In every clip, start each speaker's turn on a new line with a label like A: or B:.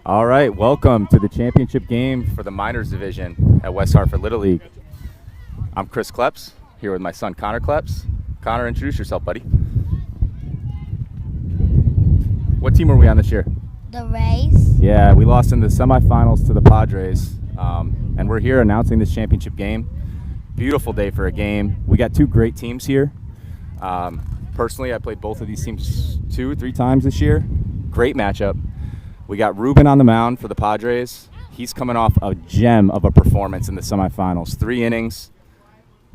A: All right, welcome to the championship game for the minors division at West Hartford Little League. I'm Chris Kleps, here with my son Connor Kleps. Connor, introduce yourself, buddy. What team are we on this year?
B: The Rays.
A: Yeah, we lost in the semifinals to the Padres, and we're here announcing this championship game. Beautiful day for a game. We got two great teams here. Personally, I played both of these teams 2-3 times this year. Great matchup. We got Ruben on the mound for the Padres. He's coming off a gem of a performance in the semifinals. 3 innings,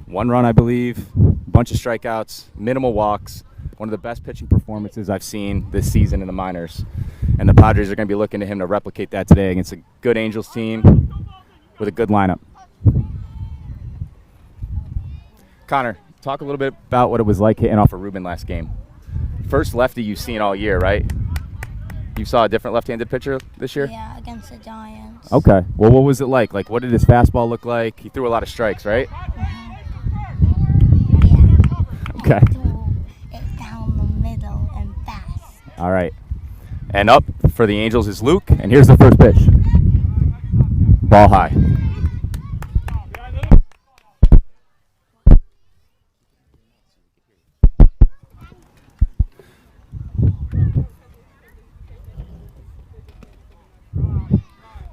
A: 1 run, I believe, a bunch of strikeouts, minimal walks. One of the best pitching performances I've seen this season in the minors. And the Padres are going to be looking to him to replicate that today against a good Angels team with a good lineup. Connor, talk a little bit about what it was like hitting off of Ruben last game. First lefty you've seen all year, right? You saw a different left-handed pitcher this year?
B: Yeah, against the Giants.
A: Okay. Well, what was it like? Like, what did his fastball look like? He threw a lot of strikes, right?
B: Yeah.
A: Okay.
B: It down the middle and fast.
A: All right. And up for the Angels is Luke, and here's the first pitch. Ball high.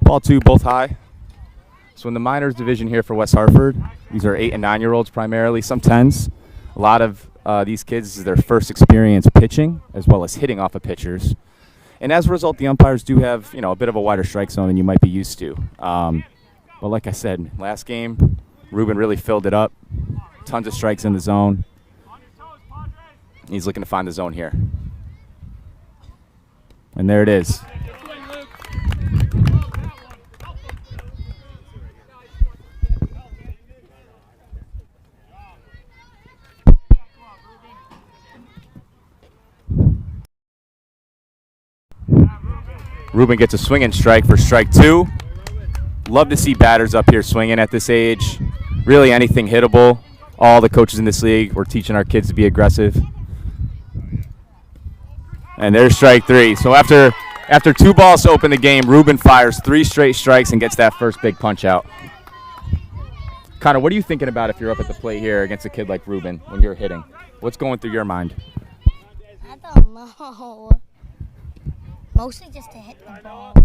A: Ball 2, both high. So in the minors division here for West Hartford, these are 8 and 9-year-olds primarily, some 10s. A lot of these kids, this is their first experience pitching as well as hitting off of pitchers. And as a result, the umpires do have, a bit of a wider strike zone than you might be used to. But like I said, last game, Ruben really filled it up. Tons of strikes in the zone. He's looking to find the zone here. And there it is. Ruben gets a swinging strike for strike 2. Love to see batters up here swinging at this age. Really anything hittable. All the coaches in this league, we're teaching our kids to be aggressive. And there's strike 3. So after 2 balls to open the game, Ruben fires 3 straight strikes and gets that first big punch out. Connor, what are you thinking about if you're up at the plate here against a kid like Ruben when you're hitting? What's going through your mind?
B: I don't know. Mostly just to hit the ball.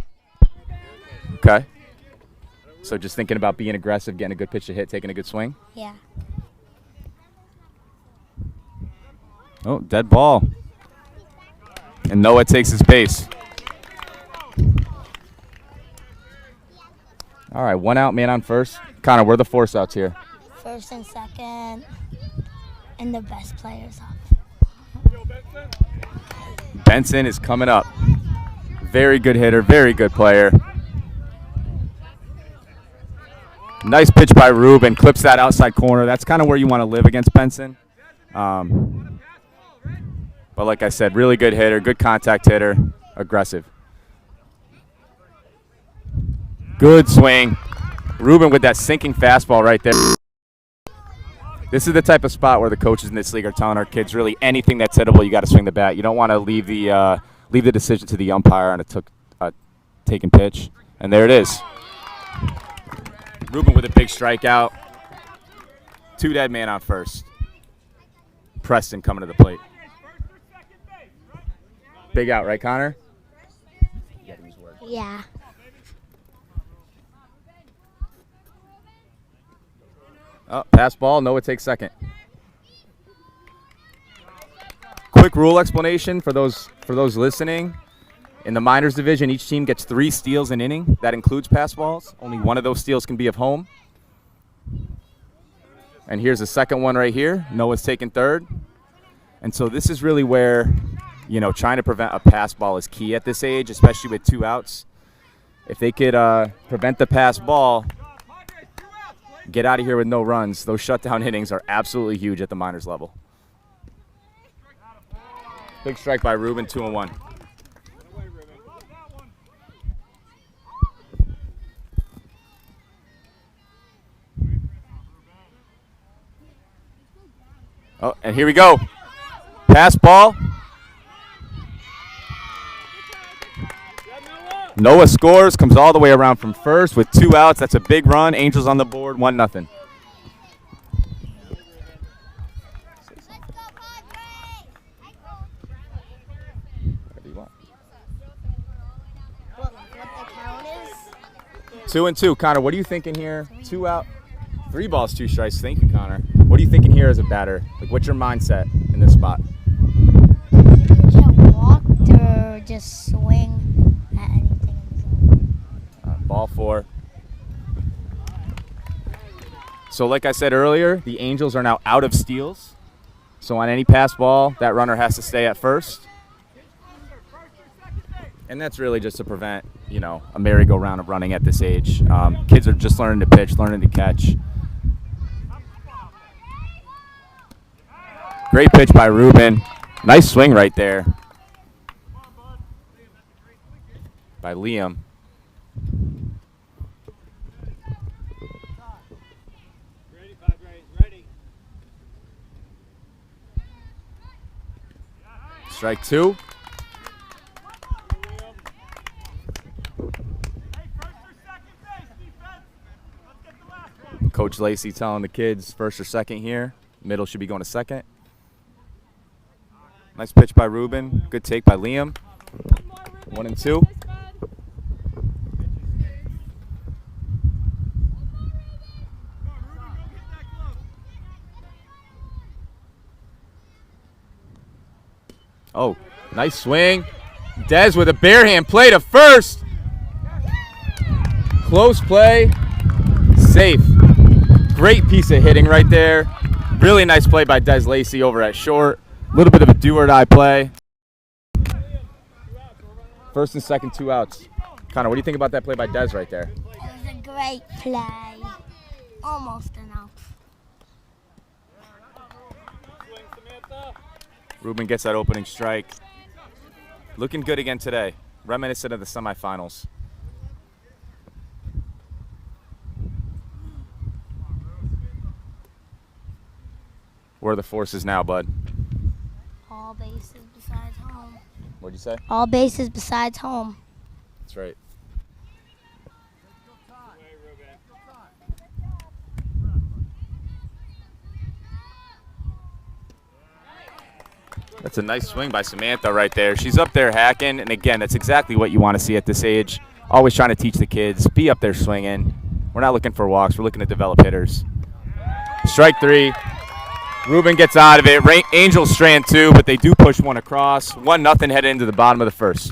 A: Okay. So just thinking about being aggressive, getting a good pitch to hit, taking a good swing?
B: Yeah.
A: Oh, dead ball. And Noah takes his base. All right, 1 out, man on first. Connor, where are the force outs here?
B: First and second. And the best players up.
A: Benson is coming up. Very good hitter, very good player. Nice pitch by Ruben. Clips that outside corner. That's kind of where you want to live against Benson. But like I said, really good hitter, good contact hitter, aggressive. Good swing. Ruben with that sinking fastball right there. This is the type of spot where the coaches in this league are telling our kids really anything that's hittable, you got to swing the bat. You don't want to leave the decision to the umpire on a taken pitch. And there it is. Ruben with a big strikeout. 2 dead man on first. Preston coming to the plate. Big out, right, Connor?
B: Yeah.
A: Oh, pass ball. Noah takes second. Quick rule explanation for those listening. In the minors division, each team gets 3 steals an inning. That includes pass balls. Only one of those steals can be of home. And here's the second one right here. Noah's taking third. And so this is really where, trying to prevent a pass ball is key at this age, especially with 2 outs. If they could prevent the pass ball, get out of here with no runs, those shutdown innings are absolutely huge at the minors level. Big strike by Ruben, 2-1. Oh, and here we go. Pass ball. Noah scores, comes all the way around from first with 2 outs. That's a big run. Angels on the board, 1-0.
B: What the count is?
A: 2-2. Connor, what are you thinking here? 2 out. 3 balls, 2 strikes. Thank you, Connor. What are you thinking here as a batter? Like, what's your mindset in this spot?
B: Get walked or just swing at anything in the zone.
A: Ball 4. So like I said earlier, the Angels are now out of steals. So on any pass ball, that runner has to stay at first. And that's really just to prevent, a merry-go-round of running at this age. Kids are just learning to pitch, learning to catch. Great pitch by Ruben. Nice swing right there by Liam. Strike 2. Coach Lacey telling the kids first or second here. Middle should be going to second. Nice pitch by Ruben. Good take by Liam. 1-2. Oh, nice swing. Dez with a bare hand play to first. Close play. Safe. Great piece of hitting right there. Really nice play by Des Lacey over at short. A little bit of a do-or-die play. First and second, 2 outs. Connor, what do you think about that play by Des right there?
B: It was a great play. Almost an out.
A: Ruben gets that opening strike. Looking good again today. Reminiscent of the semifinals. Where are the forces now, bud?
B: All bases besides home.
A: What'd you say?
B: All bases besides home.
A: That's right. That's a nice swing by Samantha right there. She's up there hacking, and again, that's exactly what you want to see at this age. Always trying to teach the kids, be up there swinging. We're not looking for walks. We're looking to develop hitters. Strike 3. Ruben gets out of it. Angels strand 2, but they do push one across. 1-0 headed into the bottom of the first.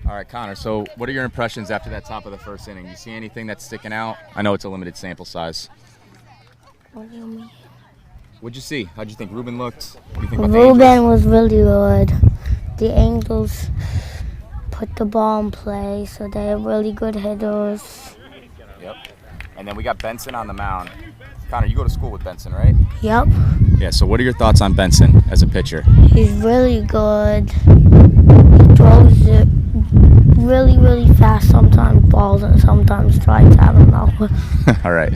A: All right, Connor, so what are your impressions after that top of the first inning? You see anything that's sticking out? I know it's a limited sample size.
B: What do you mean?
A: What'd you see? How'd you think Ruben looked? What do you think about the Angels?
B: Ruben was really good. The Angels put the ball in play, so they're really good hitters.
A: Yep. And then we got Benson on the mound. Connor, you go to school with Benson, right?
B: Yep.
A: Yeah, so what are your thoughts on Benson as a pitcher?
B: He's really good. throws it really, really fast, sometimes balls and sometimes strikes. I don't know.
A: All right.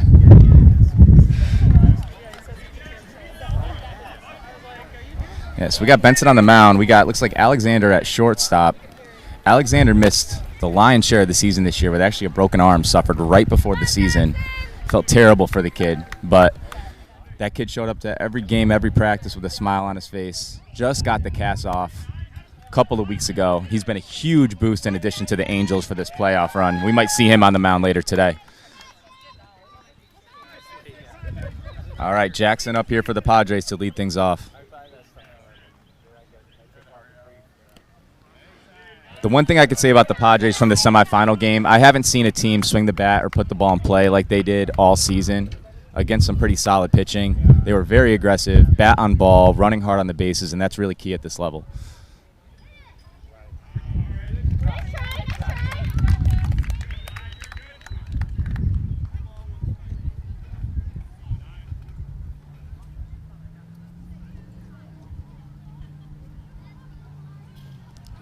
A: Yeah, so we got Benson on the mound. We got, looks like Alexander at shortstop. Alexander missed the lion's share of the season this year with actually a broken arm suffered right before the season. Felt terrible for the kid, but that kid showed up to every game, every practice with a smile on his face. Just got the cast off a couple of weeks ago. He's been a huge boost in addition to the Angels for this playoff run. We might see him on the mound later today. All right, Jackson up here for the Padres to lead things off. The one thing I could say about the Padres from the semifinal game, I haven't seen a team swing the bat or put the ball in play like they did all season against some pretty solid pitching. They were very aggressive, bat on ball, running hard on the bases, and that's really key at this level.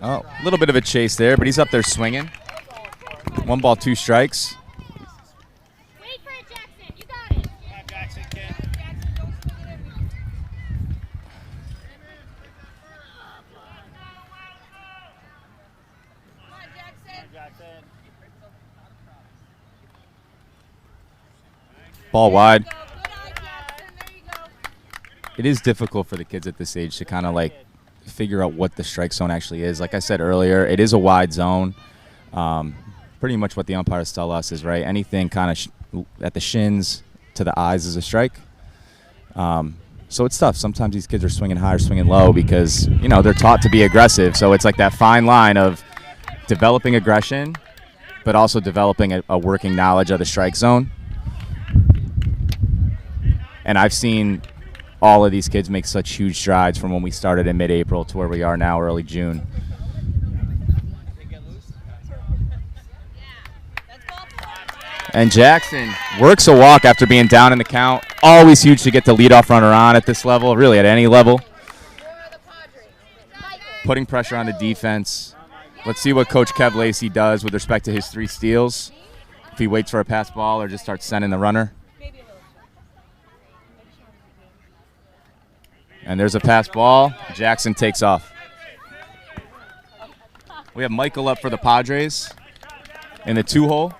A: Oh, a little bit of a chase there, but he's up there swinging. 1 ball, 2 strikes.
C: Wait for it, Jackson. You got it.
D: Yeah, Jackson, kid.
C: Come on, Jackson.
D: Jackson.
A: Ball wide.
C: Good eye, Jackson. There you go.
A: It is difficult for the kids at this age to kind of like figure out what the strike zone actually is. Like I said earlier, it is a wide zone. Pretty much what the umpires tell us is right. Anything kind of at the shins to the eyes is a strike. So it's tough. Sometimes these kids are swinging high or swinging low because, you know, they're taught to be aggressive. So it's like that fine line of developing aggression, but also developing a working knowledge of the strike zone. And I've seen all of these kids make such huge strides from when we started in mid-April to where we are now, early June. And Jackson works a walk after being down in the count. Always huge to get the leadoff runner on at this level, really at any level. Putting pressure on the defense. Let's see what Coach Kev Lacey does with respect to his 3 steals. If he waits for a pass ball or just starts sending the runner. And there's a pass ball. Jackson takes off. We have Michael up for the Padres in the 2-hole.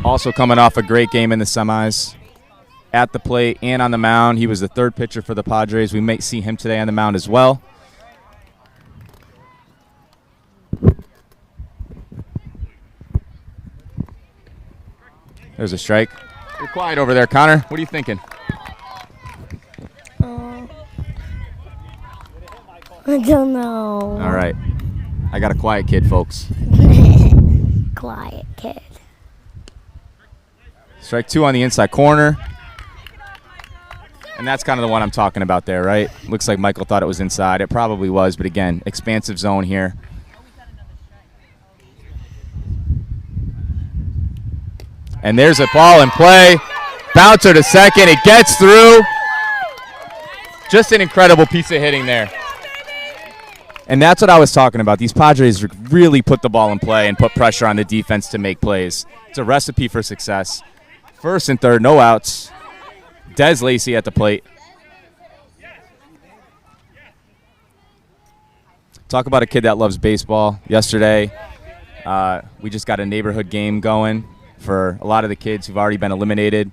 A: Also coming off a great game in the semis. At the plate and on the mound. He was the 3rd pitcher for the Padres. We might see him today on the mound as well. There's a strike. You're quiet over there, Connor. What are you thinking?
B: I don't know.
A: All right. I got a quiet kid, folks.
B: Quiet kid.
A: Strike 2 on the inside corner. And that's kind of the one I'm talking about there, right? Looks like Michael thought it was inside. It probably was, but again, expansive zone here. And there's a ball in play. Bouncer to second. It gets through. Just an incredible piece of hitting there. And that's what I was talking about. These Padres really put the ball in play and put pressure on the defense to make plays. It's a recipe for success. 1st and 3rd, no outs. Des Lacey at the plate. Talk about a kid that loves baseball. Yesterday, we just got a neighborhood game going for a lot of the kids who've already been eliminated.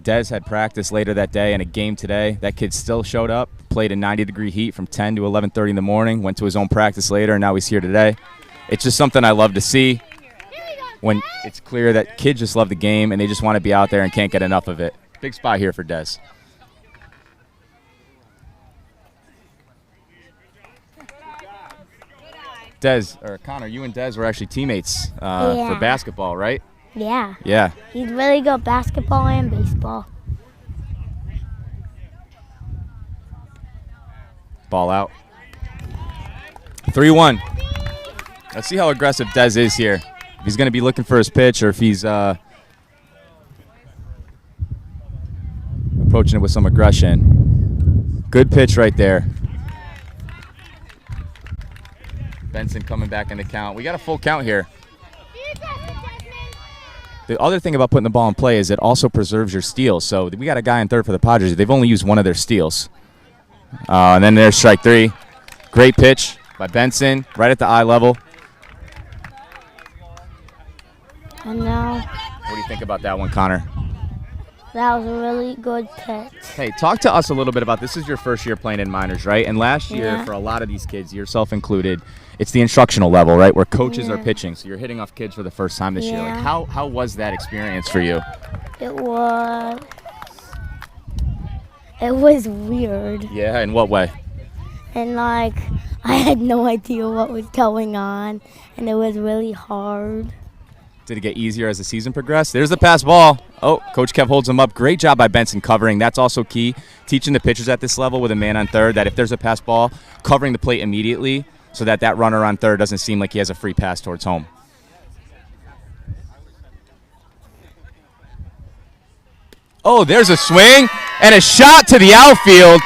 A: Des had practice later that day and a game today. That kid still showed up, played in 90-degree heat from 10 to 11:30 in the morning, went to his own practice later, and now he's here today. It's just something I love to see when it's clear that kids just love the game and they just want to be out there and can't get enough of it. Big spot here for Des. Connor, you and Des were actually teammates for basketball, right?
B: Yeah.
A: Yeah.
B: He's really good at basketball and baseball.
A: Ball out. 3-1. Let's see how aggressive Des is here. If he's going to be looking for his pitch or if he's approaching it with some aggression. Good pitch right there. Benson coming back in the count. We got a full count here.
C: You got it, Desmond.
A: The other thing about putting the ball in play is it also preserves your steals. So we got a guy in third for the Padres. They've only used one of their steals. And then there's strike three. Great pitch by Benson, right at the eye level.
B: And now
A: What do you think about that one, Connor?
B: that was a really good pitch.
A: Hey, talk to us a little bit about this. Is your first year playing in minors, right? And last year,
B: Yeah.
A: for a lot of these kids, yourself included, it's the instructional level, right, where coaches are
B: Yeah.
A: pitching. So you're hitting off kids for the first time this year. Like,
B: Yeah.
A: how was that experience for you?
B: It was weird.
A: Yeah, in what way?
B: And like I had no idea what was going on, and it was really hard.
A: Did it get easier as the season progressed? There's the pass ball. Oh, Coach Kev holds him up. Great job by Benson covering. That's also key. Teaching the pitchers at this level with a man on third that if there's a pass ball, covering the plate immediately so that that runner on third doesn't seem like he has a free pass towards home. Oh, there's a swing and a shot to the outfield.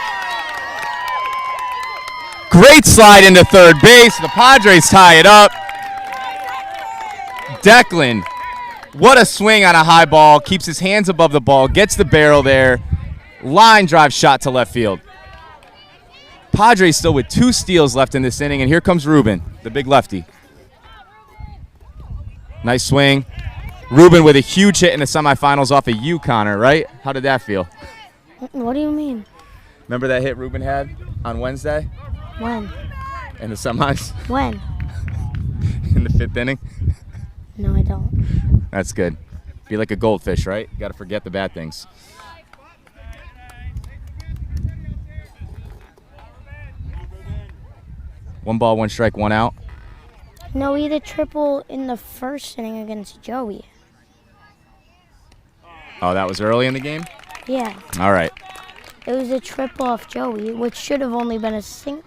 A: Great slide into third base. The Padres tie it up. Declan, what a swing on a high ball. Keeps his hands above the ball, gets the barrel there. Line drive shot to left field. Padres still with 2 steals left in this inning, and here comes Ruben, the big lefty. Nice swing. Ruben with a huge hit in the semifinals off of you, Connor, right? How did that feel?
B: What do you mean?
A: Remember that hit Ruben had on Wednesday
B: When?
A: in the semis
B: When?
A: in the 5th inning?
B: No, I don't.
A: That's good. Be like a goldfish, right? You got to forget the bad things. One ball, one strike, one out.
B: No, we had a triple in the first inning against Joey.
A: Oh, that was early in the game?
B: Yeah,
A: All right.
B: it was a triple off Joey, which should have only been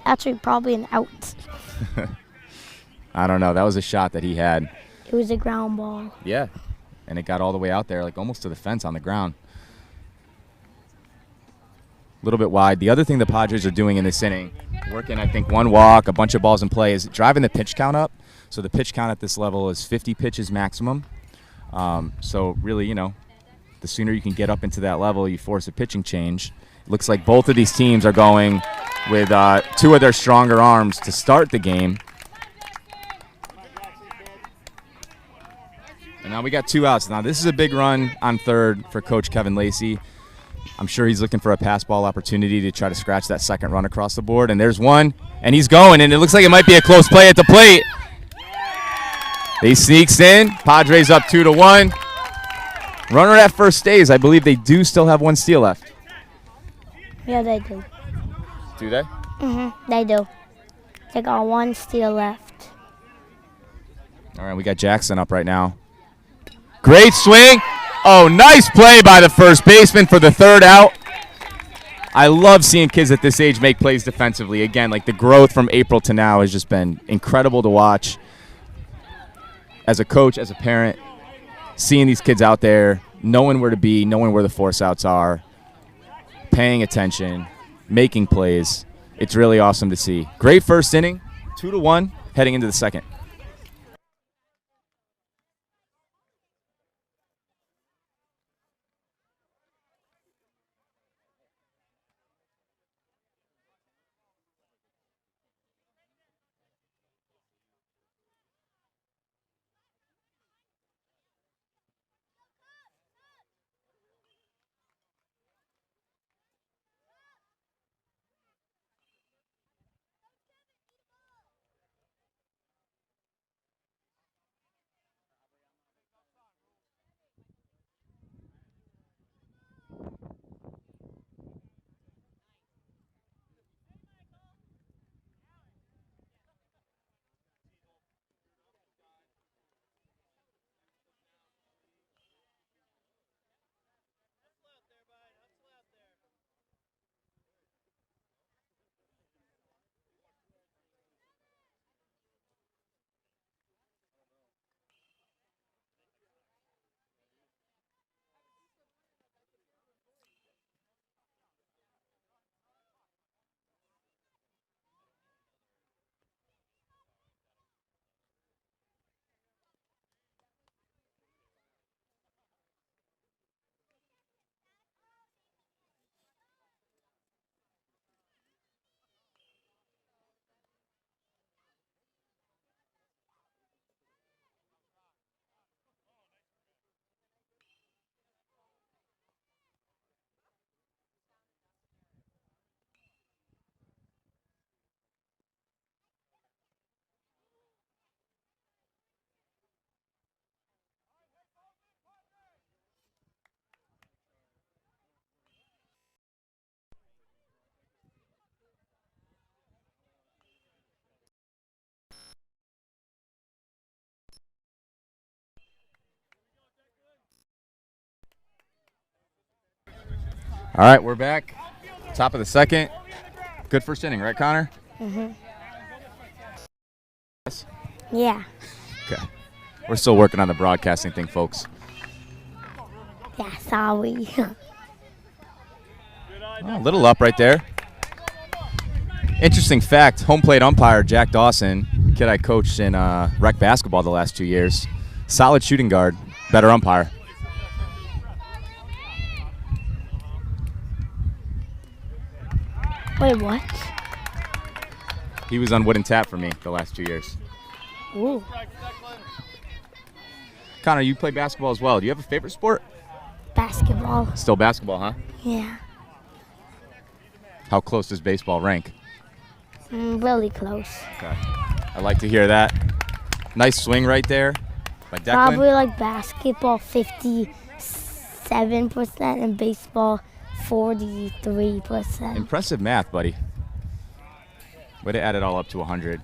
B: actually probably an out.
A: I don't know. That was a shot that he had.
B: It was a ground ball.
A: Yeah. And it got all the way out there, like almost to the fence on the ground. A little bit wide. The other thing the Padres are doing in this inning, working, I think, one walk, a bunch of balls in play, is driving the pitch count up. So the pitch count at this level is 50 pitches maximum. So really, the sooner you can get up into that level, you force a pitching change. It looks like both of these teams are going with 2 of their stronger arms to start the game. And now we got 2 outs. Now this is a big run on third for Coach Kevin Lacey. I'm sure he's looking for a pass ball opportunity to try to scratch that second run across the board. And there's one, and he's going, and it looks like it might be a close play at the plate. He sneaks in. Padres up 2-1. Runner at first stays. I believe they do still have 1 steal left.
B: Yeah, they do.
A: Do they?
B: They do. They got 1 steal left.
A: All right, we got Jackson up right now. Great swing. Oh, nice play by the first baseman for the 3rd out. I love seeing kids at this age make plays defensively. Again, like the growth from April to now has just been incredible to watch. As a coach, as a parent, seeing these kids out there, knowing where to be, knowing where the force outs are, paying attention, making plays. It's really awesome to see. Great first inning, 2-1, heading into the second. All right, we're back. Top of the second. Good first inning, right, Connor?
B: Mm-hmm. Yeah.
A: Okay. We're still working on the broadcasting thing, folks.
B: Yeah, sorry.
A: Oh, a little up right there. Interesting fact, home plate umpire Jack Dawson, kid I coached in rec basketball the last 2 years. Solid shooting guard, better umpire.
B: Wait, what?
A: He was on wood and tap for me the last 2 years.
B: Ooh.
A: Connor, you play basketball as well. Do you have a favorite sport?
B: Basketball.
A: Still basketball, huh?
B: Yeah.
A: How close does baseball rank?
B: Really close.
A: Okay. I like to hear that. Nice swing right there by Declan.
B: Probably like basketball 57% and baseball 43%.
A: Impressive math, buddy. Way to add it all up to 100.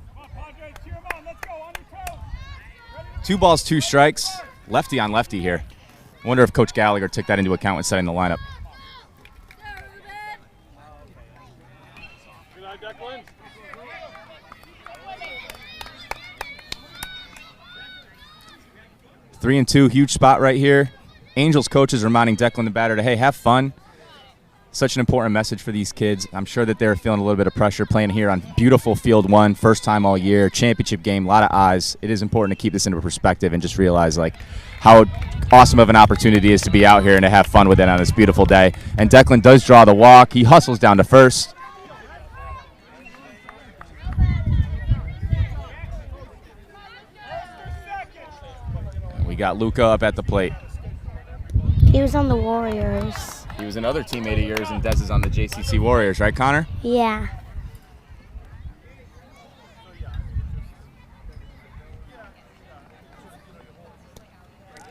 A: 2 balls, 2 strikes. Lefty on lefty here. I wonder if Coach Gallagher took that into account when setting the lineup. Three and 2, huge spot right here. Angels coaches reminding Declan the batter to, hey, have fun. Such an important message for these kids. I'm sure that they're feeling a little bit of pressure playing here on beautiful Field 1, first time all year, championship game, a lot of eyes. It is important to keep this into perspective and just realize like how awesome of an opportunity it is to be out here and to have fun with it on this beautiful day. And Declan does draw the walk. He hustles down to first. And we got Luca up at the plate.
B: He was on the Warriors.
A: He was another teammate of yours, and Des is on the JCC Warriors, right, Connor?
B: Yeah.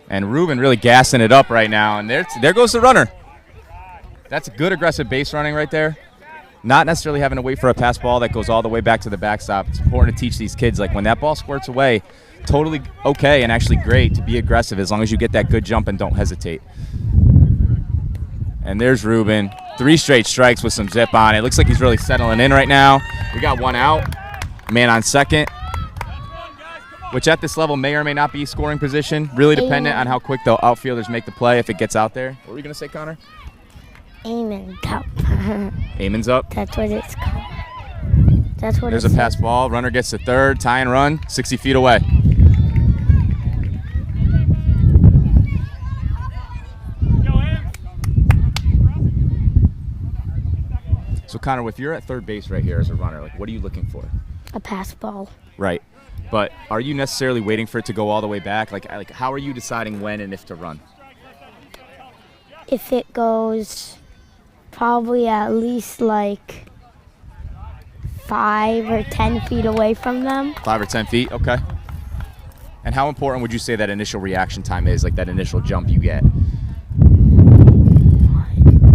A: And Ruben really gassing it up right now, and there goes the runner. That's a good aggressive base running right there. Not necessarily having to wait for a pass ball that goes all the way back to the backstop. It's important to teach these kids, like when that ball squirts away, totally okay and actually great to be aggressive as long as you get that good jump and don't hesitate. And there's Ruben. 3 straight strikes with some zip on it. Looks like he's really settling in right now. We got 1 out. Man on second, which at this level may or may not be scoring position. Really dependent on how quick the outfielders make the play if it gets out there. What were you going to say, Connor?
B: Amen up.
A: Amon's up.
B: That's what it's called. That's what
A: There's
B: it's
A: a pass ball. Runner gets to third. Tie and run. 60 feet away. So, Connor, if you're at third base right here as a runner, like, what are you looking for?
B: A pass ball.
A: Right. But are you necessarily waiting for it to go all the way back? Like how are you deciding when and if to run?
B: If it goes probably at least like 5 or 10 feet away from them.
A: 5 or 10 feet, okay. And how important would you say that initial reaction time is, like that initial jump you get?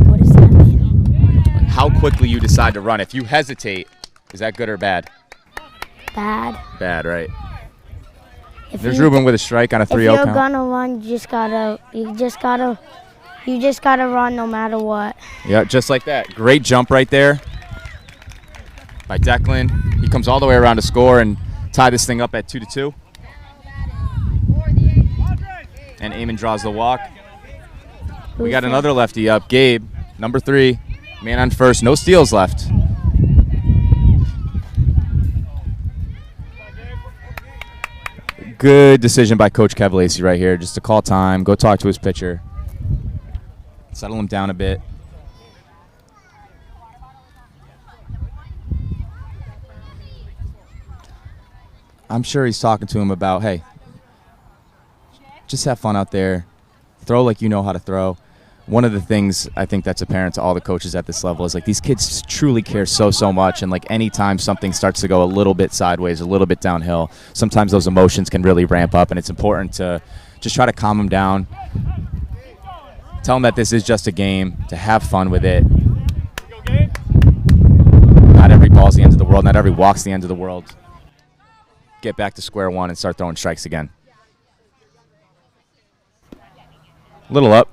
B: What does that mean?
A: Like how quickly you decide to run. If you hesitate, is that good or bad?
B: Bad.
A: Bad, right.
B: If
A: There's Ruben with a strike on a 3-0 count.
B: If you're gonna run, you just gotta run no matter what.
A: Yeah, just like that. Great jump right there by Declan. He comes all the way around to score and tie this thing up at 2-2. And Eamon draws the walk. We got another lefty up, Gabe, number 3, man on first. No steals left. Good decision by Coach Kev Lacey right here, just to call time, go talk to his pitcher, settle him down a bit. I'm sure he's talking to him about, hey, just have fun out there, throw like you know how to throw. One of the things I think that's apparent to all the coaches at this level is like these kids truly care so much, and like anytime something starts to go a little bit sideways, a little bit downhill, sometimes those emotions can really ramp up, and it's important to just try to calm them down. Tell them that this is just a game, to have fun with it. Not every ball's the end of the world, not every walk's the end of the world. Get back to square one and start throwing strikes again. Little up.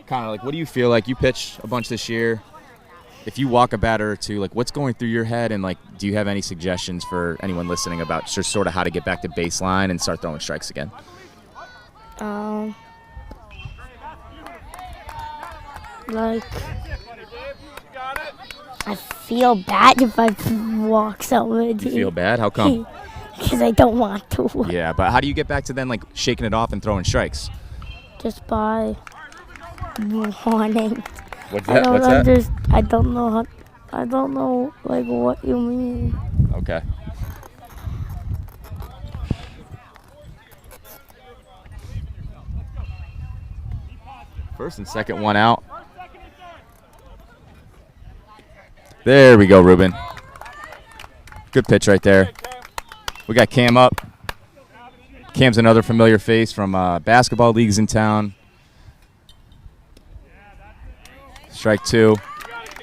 A: Connor, like, what do you feel like? You pitched a bunch this year. If you walk a batter or two, like, what's going through your head? And, like, do you have any suggestions for anyone listening about just sort of how to get back to baseline and start throwing strikes again?
B: Like, I feel bad if I walk somewhere.
A: You feel bad? How come?
B: Because I don't want to.
A: Yeah, but how do you get back to then, like, shaking it off and throwing strikes?
B: Just by warning.
A: What's that?
B: I don't know I don't know, like, what you mean.
A: Okay. First and second, one out. There we go, Ruben. Good pitch right there. We got Cam up. Cam's another familiar face from basketball leagues in town. Strike two.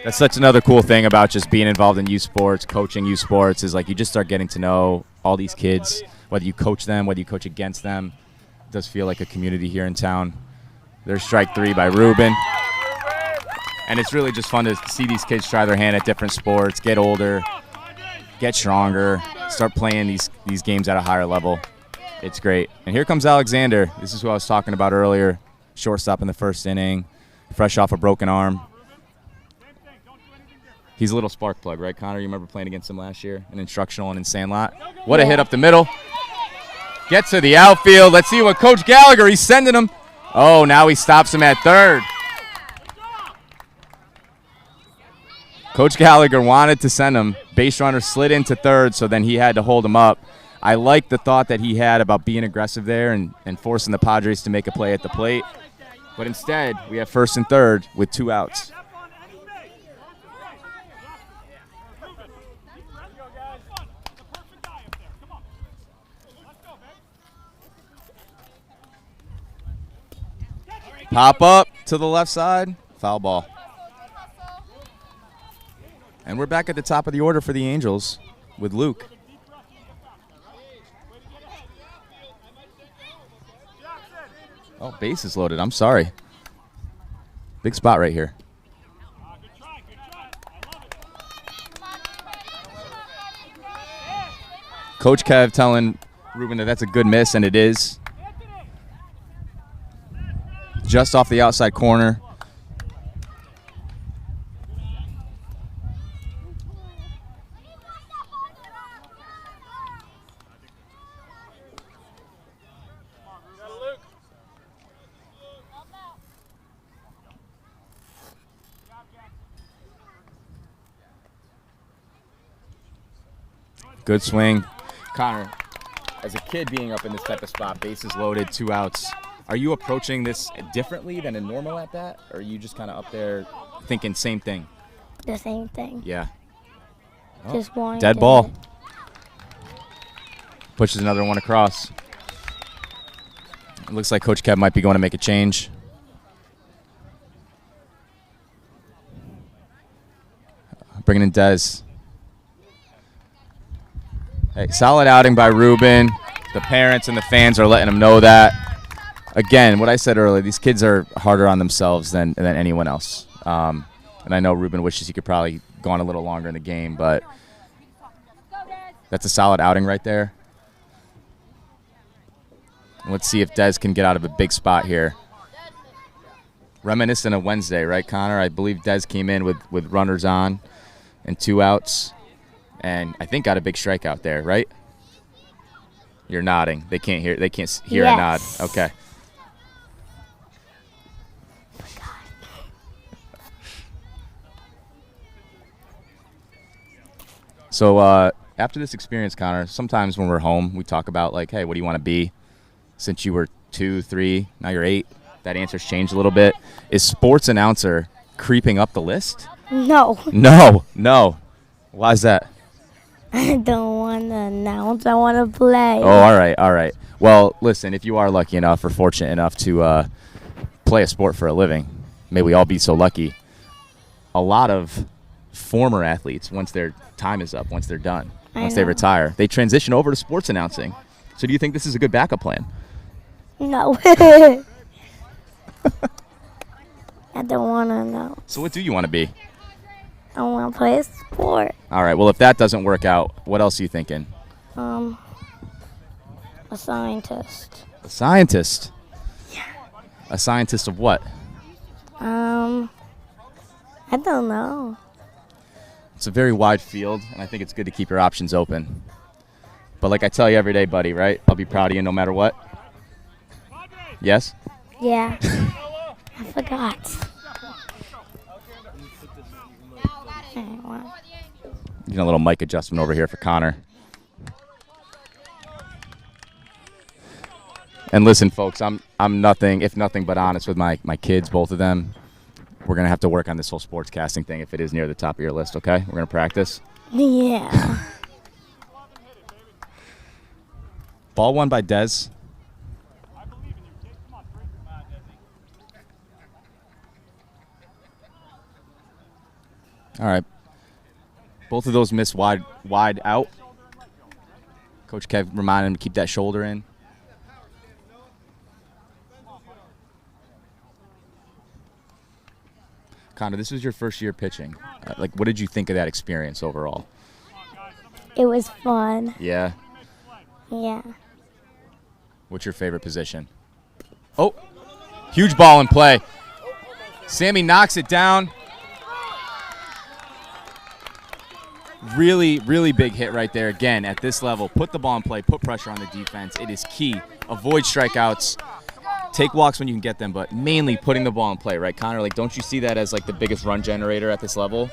A: That's such another cool thing about just being involved in youth sports, coaching youth sports, is like you just start getting to know all these kids, whether you coach them, whether you coach against them. It does feel like a community here in town. There's strike three by Ruben. And it's really just fun to see these kids try their hand at different sports, get older, get stronger, start playing these games at a higher level. It's great. And here comes Alexander. This is who I was talking about earlier. Shortstop in the first inning, fresh off a broken arm. He's a little spark plug, right, Connor? You remember playing against him last year, an instructional and in Sandlot? What a hit up the middle. Gets to the outfield. Let's see what Coach Gallagher, he's sending him. Oh, now he stops him at third. Coach Gallagher wanted to send him. Base runner slid into third, so then he had to hold him up. I like the thought that he had about being aggressive there and forcing the Padres to make a play at the plate. But instead, we have first and third with 2 outs. Pop up to the left side, foul ball. And we're back at the top of the order for the Angels with Luke. Oh, base is loaded. I'm sorry. Big spot right here. Coach Kev telling Ruben that that's a good miss, and it is. Just off the outside corner. Good swing. Connor, as a kid being up in this type of spot, bases loaded, 2 outs, are you approaching this differently than a normal at bat? Or are you just kind of up there thinking same thing?
B: The same thing.
A: Yeah. Oh,
B: Just one.
A: dead ball. Pushes another one across. It looks like Coach Kev might be going to make a change. Bringing in Dez. Hey, solid outing by Ruben. The parents and the fans are letting him know that. Again, what I said earlier, these kids are harder on themselves than anyone else. And I know Ruben wishes he could probably gone a little longer in the game, but that's a solid outing right there. And let's see if Dez can get out of a big spot here. Reminiscent of Wednesday, right, Connor? I believe Dez came in with runners on and 2 outs. And I think got a big strikeout there, right? You're nodding. They can't hear. They can't hear a nod. Okay. So after this experience, Connor, sometimes when we're home, we talk about like, hey, what do you want to be? Since you were 2, 3, now you're 8. That answer's changed a little bit. Is sports announcer creeping up the list?
B: No.
A: No. Why is that?
B: I don't want to announce. I want to play.
A: Oh, all right. Well, listen, if you are lucky enough or fortunate enough to play a sport for a living, may we all be so lucky. A lot of former athletes, once their time is up, once they're done, once they retire, they transition over to sports announcing. So do you think this is a good backup plan?
B: No. I don't want to know.
A: So what do you want to be?
B: I want to play a sport.
A: All right, well, if that doesn't work out, what else are you thinking?
B: A scientist.
A: A scientist? Yeah. A scientist of what?
B: I don't know.
A: It's a very wide field, and I think it's good to keep your options open. But like I tell you every day, buddy, right? I'll be proud of you no matter what. Yes?
B: Yeah. I forgot.
A: Getting a little mic adjustment over here for Connor. And listen, folks, I'm nothing, if nothing but honest with my kids, both of them. We're going to have to work on this whole sportscasting thing if it is near the top of your list, okay? We're going to practice.
B: Yeah.
A: Ball won by Dez. All right. Both of those missed wide out. Coach Kev reminded him to keep that shoulder in. Connor, this was your first year pitching. What did you think of that experience overall?
B: It was fun.
A: Yeah.
B: Yeah.
A: What's your favorite position? Oh, huge ball in play. Sammy knocks it down. Really, really big hit right there. Again, at this level, put the ball in play, put pressure on the defense. It is key. Avoid strikeouts. Take walks when you can get them, but mainly putting the ball in play, right, Connor? Don't you see that as the biggest run generator at this level?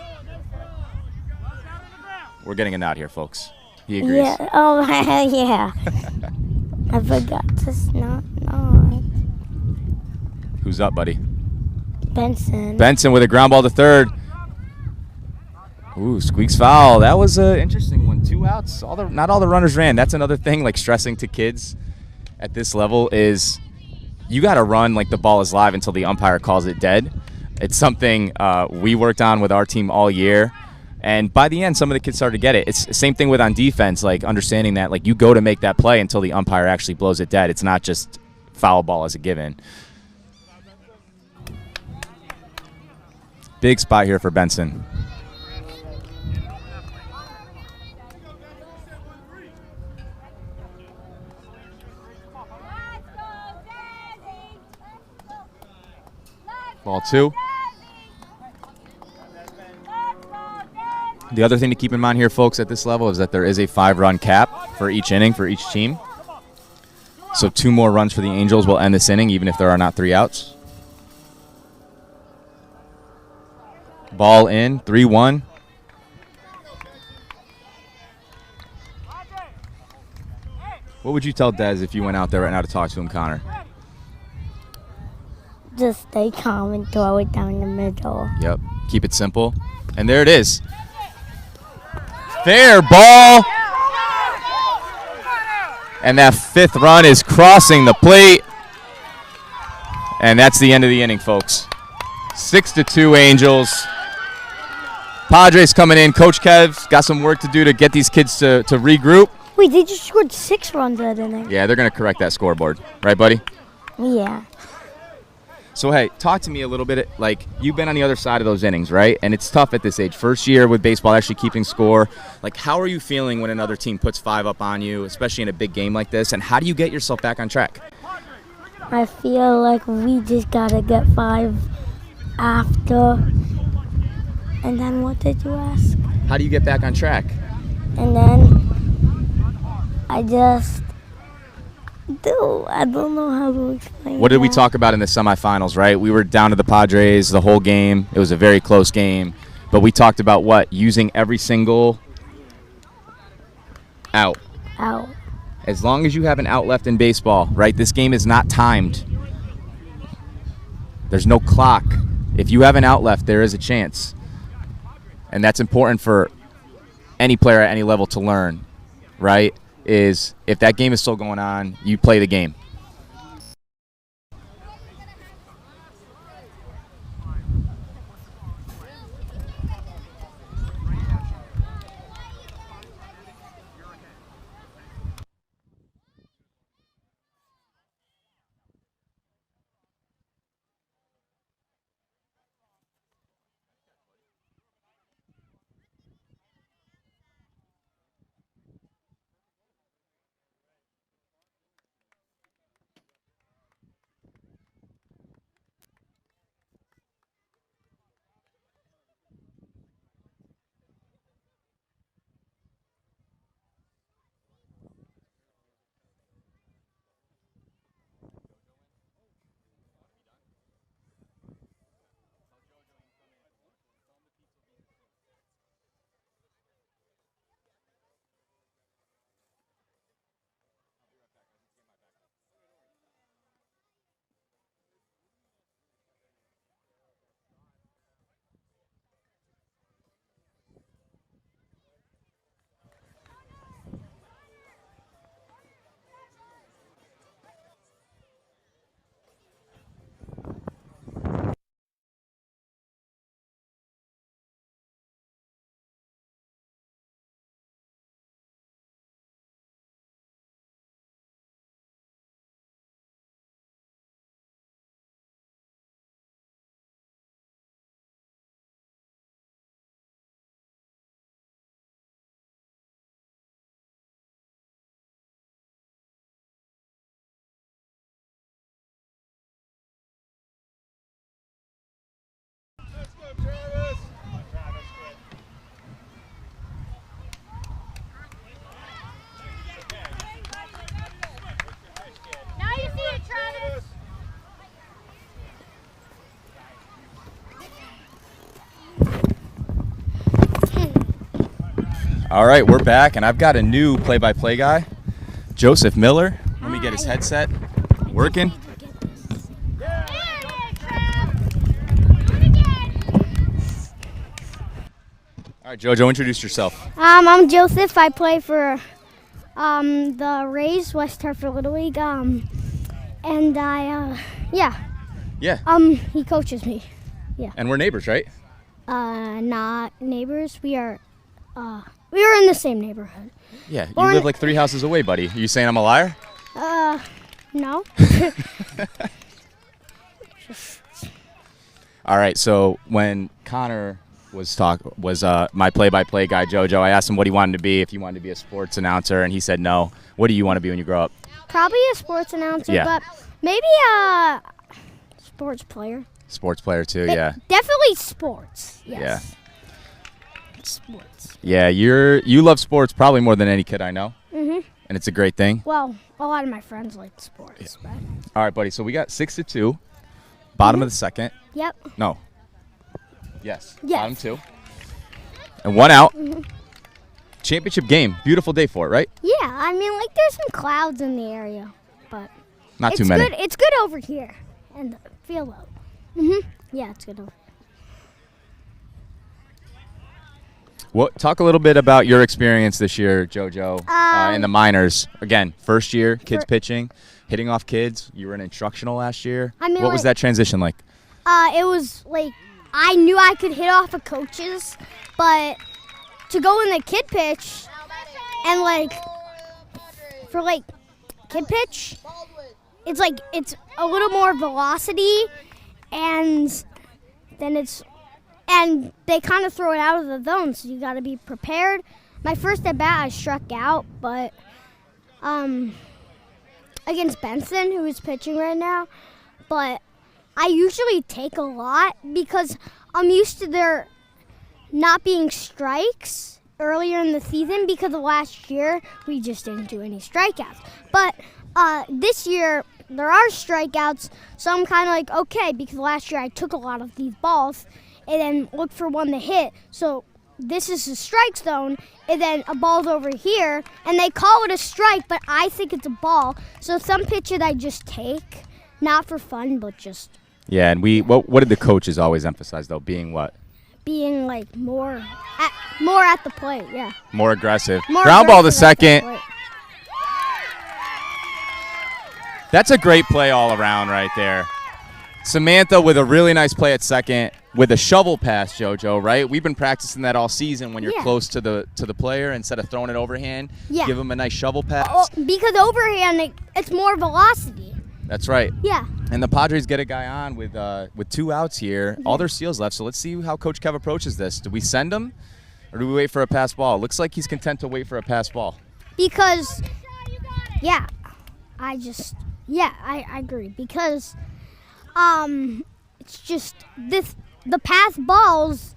A: We're getting a nod here, folks. He agrees.
B: Yeah. Oh, yeah. I forgot to nod.
A: Who's up, buddy?
B: Benson.
A: Benson with a ground ball to third. Ooh, squeaks foul. That was an interesting one. 2 outs. Not all the runners ran. That's another thing, stressing to kids at this level is you got to run like the ball is live until the umpire calls it dead. It's something we worked on with our team all year. And by the end, some of the kids started to get it. It's the same thing with on defense, understanding that you go to make that play until the umpire actually blows it dead. It's not just foul ball as a given. Big spot here for Benson. Ball 2. The other thing to keep in mind here, folks, at this level is that there is a 5-run cap for each inning for each team. So 2 more runs for the Angels will end this inning, even if there are not 3 outs. Ball in, 3-1. What would you tell Dez if you went out there right now to talk to him, Connor?
B: Just stay calm and throw it down the middle.
A: Yep. Keep it simple. And there it is. Fair ball. And that 5th run is crossing the plate. And that's the end of the inning, folks. 6-2 Angels. Padres coming in. Coach Kev's got some work to do to get these kids to regroup.
B: Wait, they just scored 6 runs that inning.
A: Yeah, they're going to correct that scoreboard. Right, buddy?
B: Yeah.
A: So, hey, talk to me a little bit. You've been on the other side of those innings, right? And it's tough at this age. First year with baseball, actually keeping score. How are you feeling when another team puts 5 up on you, especially in a big game like this? And how do you get yourself back on track?
B: I feel like we just got to get 5 after. And then what did you ask?
A: How do you get back on track?
B: And then I just I don't know how to explain.
A: What did we
B: that.
A: talk about in the semifinals, right? We were down to the Padres the whole game. It was a very close game. But we talked about what? Using every single out.
B: Out.
A: As long as you have an out left in baseball, right? This game is not timed. There's no clock. If you have an out left, there is a chance. And that's important for any player at any level to learn, right? Is if that game is still going on, you play the game. All right, we're back, and I've got a new play-by-play guy, Joseph Miller. Let me get his headset working. All right, Jojo, introduce yourself.
D: I'm Joseph. I play for the Rays, West Hartford Little League. And
A: Yeah.
D: he coaches me.
A: And we're neighbors, right?
D: Not neighbors. We are in the same neighborhood.
A: Yeah, you live like 3 houses away, buddy. Are you saying I'm a liar?
D: No.
A: All right, so when Connor was my play-by-play guy, Jojo, I asked him what he wanted to be, if he wanted to be a sports announcer, and he said no. What do you want to be when you grow up?
D: Probably a sports announcer,
A: Yeah.
D: but maybe a sports player.
A: Sports player too, yeah.
D: Definitely sports. Yes.
A: Yeah.
D: Sports.
A: Yeah, you love sports probably more than any kid I know,
D: Mhm.
A: and it's a great thing.
D: Well, a lot of my friends like sports. But
A: All right, buddy, so we got 6-2, bottom of the second.
D: yep.
A: No. Yes.
D: Yes.
A: Bottom 2. And 1 out. Championship game. Beautiful day for it, right?
D: Yeah, I mean, like there's some clouds in the area, but
A: Not
D: it's
A: too many.
D: good. It's good over here, and feel low. Yeah, it's good over.
A: Talk a little bit about your experience this year, Jojo, in the minors. Again, first year, kids pitching, hitting off kids. You were in instructional last year.
D: I mean,
A: what was
D: like-
A: that transition like?
D: It was like I knew I could hit off of coaches, but to go in the kid pitch and like for like kid pitch, it's like it's a little more velocity, and then and they kind of throw it out of the zone, so you got to be prepared. My first at bat, I struck out, but against Benson, who is pitching right now, but I usually take a lot because I'm used to there not being strikes earlier in the season because of last year we just didn't do any strikeouts. But this year there are strikeouts, so I'm kind of like, okay, because last year I took a lot of these balls and then looked for one to hit. So this is a strike zone, and then a ball's over here, and they call it a strike, but I think it's a ball. So some pitches I just take, not for fun, but just
A: Yeah, and what did the coaches always emphasize, though, being what?
D: being like more at the plate, yeah.
A: More aggressive.
D: More
A: Ground ball to
D: aggressive at the
A: second.
D: plate.
A: That's a great play all around right there. Samantha with a really nice play at second with a shovel pass, Jojo, right? We've been practicing that all season when you're
D: Yeah.
A: close to the player. Instead of throwing it overhand,
D: Yeah.
A: give them a nice shovel pass.
D: Oh, because overhand, it's more velocity.
A: That's right.
D: Yeah.
A: And the Padres get a guy on with 2 outs here. All their steals left, so let's see how Coach Kev approaches this. Do we send him, or do we wait for a pass ball? Looks like he's content to wait for a pass ball.
D: Because, yeah, I agree. Because, it's just the pass balls,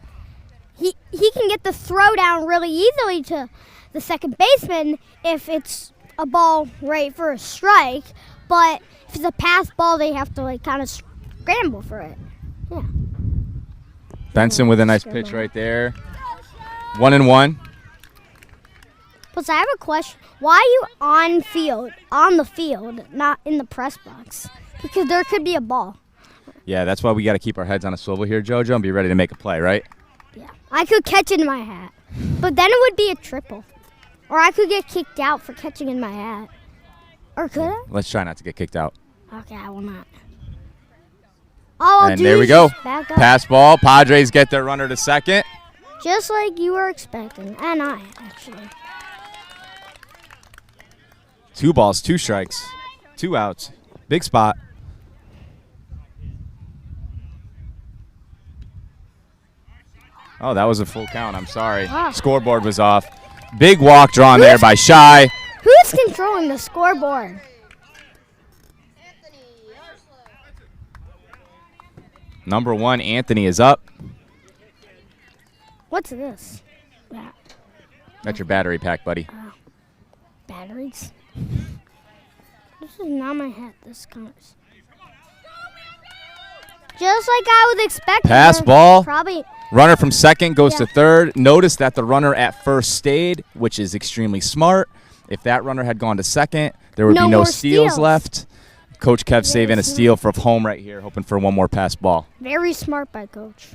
D: he can get the throw down really easily to the second baseman if it's a ball right for a strike. But if it's a pass ball, they have to like kind of scramble for it. Yeah.
A: Benson with a nice pitch right there. 1-1.
D: Plus, I have a question. Why are you on the field, not in the press box? Because there could be a ball.
A: Yeah, that's why we got to keep our heads on a swivel here, Jojo, and be ready to make a play, right?
D: Yeah. I could catch in my hat, but then it would be a triple. Or I could get kicked out for catching in my hat. Or could I?
A: Let's try not to get kicked out.
D: Okay, I will not. All I'll
A: And
D: do
A: there we
D: is
A: go.
D: just back up.
A: Pass ball. Padres get their runner to second.
D: Just like you were expecting. And I, actually.
A: 2 balls, 2 strikes, 2 outs. Big spot. Oh, that was a full count. I'm sorry.
D: Wow.
A: Scoreboard was off. Big walk drawn there by Shy.
D: Who's controlling the scoreboard?
A: Number 1, Anthony is up.
D: What's this? Yeah.
A: That's your battery pack, buddy.
D: Batteries? This is not my hat. This counts. Just like I was expecting.
A: Pass ball.
D: Probably
A: Runner from second goes to third. Notice that the runner at first stayed, which is extremely smart. If that runner had gone to second, there would be no
D: more
A: steals left. Coach Kev saving a steal for home right here, hoping for one more pass ball.
D: Very smart by Coach.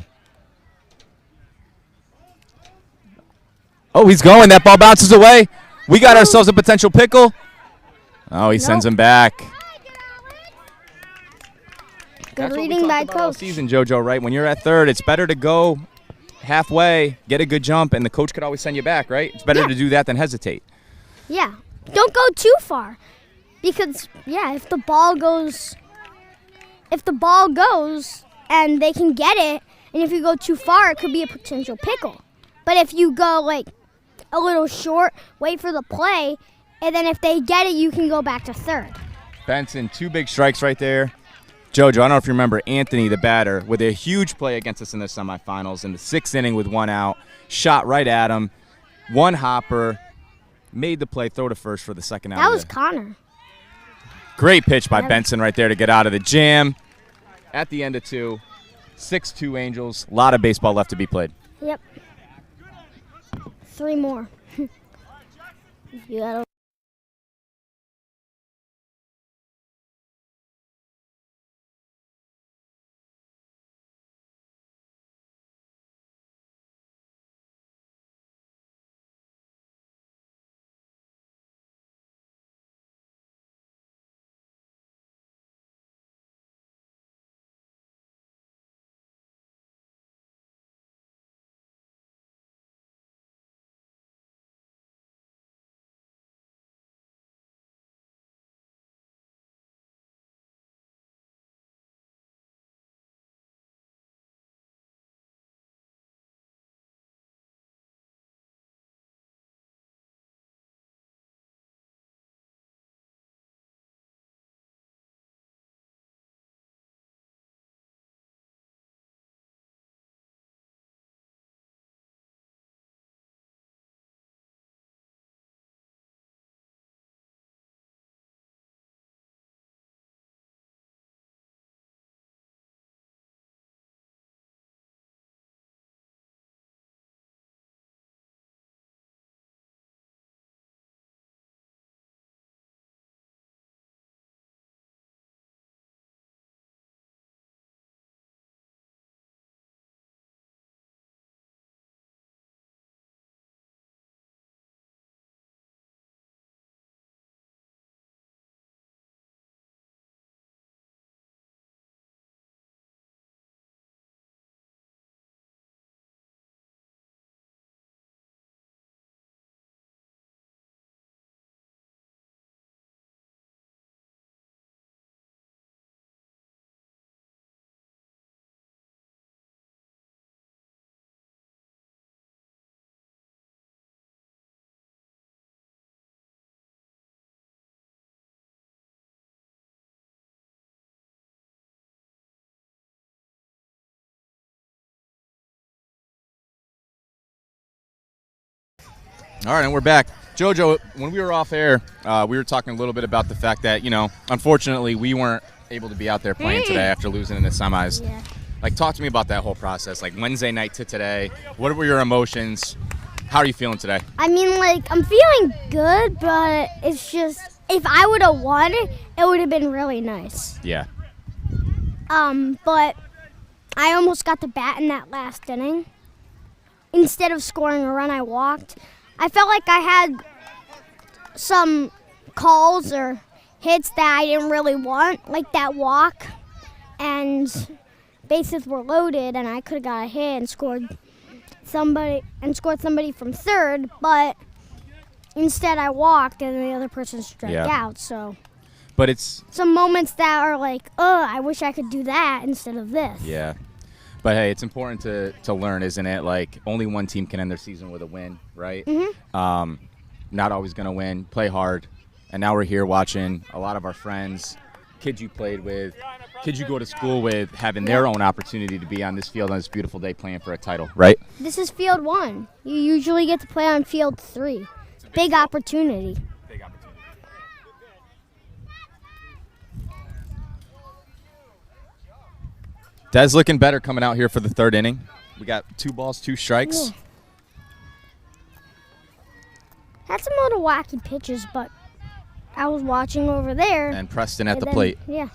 A: Oh, he's going. That ball bounces away. We got ourselves a potential pickle. Oh, he sends him back.
D: Good reading by Coach.
A: Season, JoJo, right? When you're at third, it's better to go halfway, get a good jump, and the coach could always send you back, right? It's better to do that than hesitate.
D: Yeah. Don't go too far. Because, if the ball goes and they can get it, and if you go too far, it could be a potential pickle. But if you go, like, a little short, wait for the play, and then if they get it, you can go back to third.
A: Benson, 2 big strikes right there. JoJo, I don't know if you remember Anthony, the batter, with a huge play against us in the semifinals in the 6th inning with 1 out. Shot right at him. 1 hopper. Made the play, throw to first for the second out.
D: That was Connor.
A: Great pitch by Benson right there to get out of the jam. At the end of 2. 6-2 Angels. A lot of baseball left to be played.
D: Yep. 3 more. You gotta.
A: All right, and we're back. JoJo, when we were off air, we were talking a little bit about the fact that, unfortunately, we weren't able to be out there playing today after losing in the semis.
D: Yeah.
A: Like, talk to me about that whole process, like Wednesday night to today. What were your emotions? How are you feeling today?
D: I mean, like, I'm feeling good, but it's just, if I would have won, it would have been really nice.
A: Yeah.
D: But I almost got the bat in that last inning. Instead of scoring a run, I walked. I felt like I had some calls or hits that I didn't really want, like that walk, and bases were loaded, and I could have got a hit and scored somebody from third, but instead I walked and the other person struck out. So,
A: but it's
D: some moments that are like, oh, I wish I could do that instead of this.
A: Yeah. But, hey, it's important to learn, isn't it? Like, only one team can end their season with a win, right?
D: Mm-hmm.
A: Not always going to win. Play hard. And now we're here watching a lot of our friends, kids you played with, kids you go to school with, having their own opportunity to be on this field on this beautiful day playing for a title, right?
D: This is field 1. You usually get to play on field 3. Big opportunity.
A: Des looking better coming out here for the third inning. We got 2 balls, 2 strikes.
D: Yeah. Had some little wacky pitches, but I was watching over there.
A: And Preston at
D: and
A: the
D: then-
A: plate.
D: Yeah.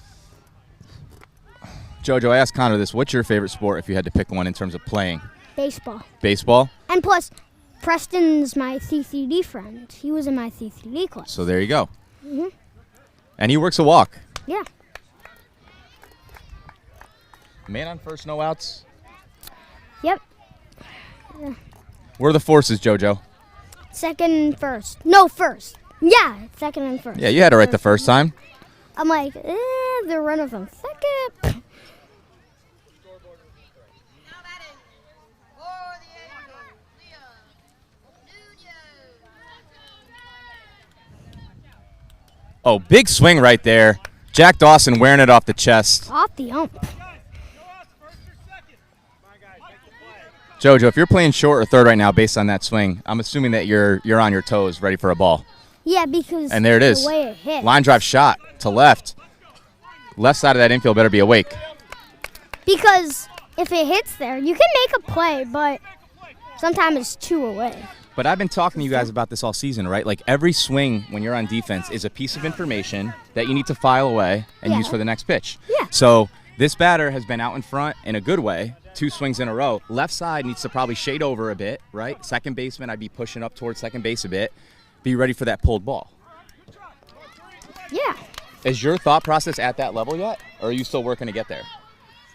A: JoJo, I asked Connor this. What's your favorite sport if you had to pick one in terms of playing?
D: Baseball.
A: Baseball?
D: And plus, Preston's my CCD friend. He was in my CCD class.
A: So there you go.
D: Mhm.
A: And he works a walk.
D: Yeah.
A: Man on first, no outs.
D: Yep.
A: Where are the forces, JoJo?
D: Second and first. No, first. Yeah, second and first.
A: Yeah, you had it right the first time.
D: I'm like, the runner from second.
A: Oh, big swing right there. Jack Dawson wearing it off the chest.
D: Off the ump.
A: JoJo, if you're playing short or third right now based on that swing, I'm assuming that you're on your toes ready for a ball.
D: Yeah, because
A: And there it is.
D: the way it hit.
A: Line drive shot to left. Left side of that infield better be awake.
D: Because if it hits there, you can make a play, but sometimes it's 2 away.
A: But I've been talking to you guys about this all season, right? Like every swing when you're on defense is a piece of information that you need to file away and
D: Yeah.
A: use for the next pitch.
D: Yeah.
A: So this batter has been out in front in a good way, 2 swings in a row. Left side needs to probably shade over a bit, right? Second baseman, I'd be pushing up towards second base a bit. Be ready for that pulled ball.
D: Yeah.
A: Is your thought process at that level yet? Or are you still working to get there?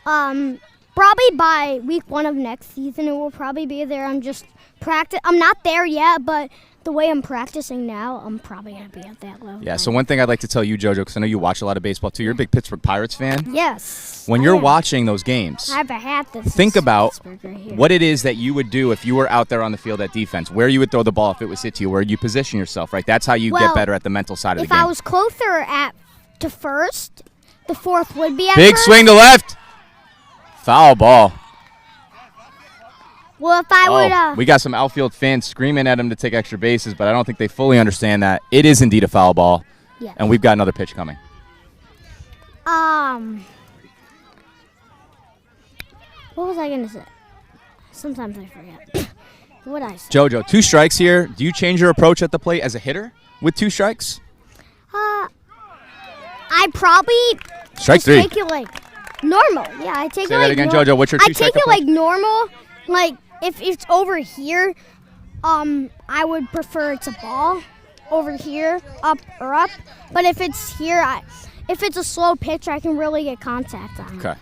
D: Probably by week 1 of next season, it will probably be there. I'm just I'm not there yet, but the way I'm practicing now, I'm probably going to be at that level.
A: Yeah, so one thing I'd like to tell you, JoJo, because I know you watch a lot of baseball too. You're a big Pittsburgh Pirates fan.
D: Yes.
A: When
D: I
A: you're
D: am.
A: watching those games,
D: I have a hat that
A: think
D: says
A: about
D: Pittsburgh right here.
A: what it is that you would do if you were out there on the field at defense, where you would throw the ball if it was hit to you, where you position yourself, right? That's how you get
D: Well,
A: better at the mental side of
D: If
A: the game.
D: I was closer to first, the fourth would be at
A: Big
D: first.
A: swing to left. Foul ball.
D: Well, if I would,
A: We got some outfield fans screaming at him to take extra bases, but I don't think they fully understand that it is indeed a foul ball,
D: yeah.
A: and we've got another pitch coming.
D: What was I gonna say? Sometimes I forget. What I said.
A: JoJo, 2 strikes here. Do you change your approach at the plate as a hitter with 2 strikes?
D: I probably
A: Strike
D: just
A: 3.
D: take it like normal. Yeah, I take
A: Say
D: it
A: that
D: like
A: again,
D: nor-
A: JoJo. What's your
D: I
A: 2
D: take
A: strike
D: it
A: approach?
D: like normal. Like if it's over here, I would prefer it's a ball over here, up or up. But if it's here, if it's a slow pitch, I can really get contact on it.
A: Okay.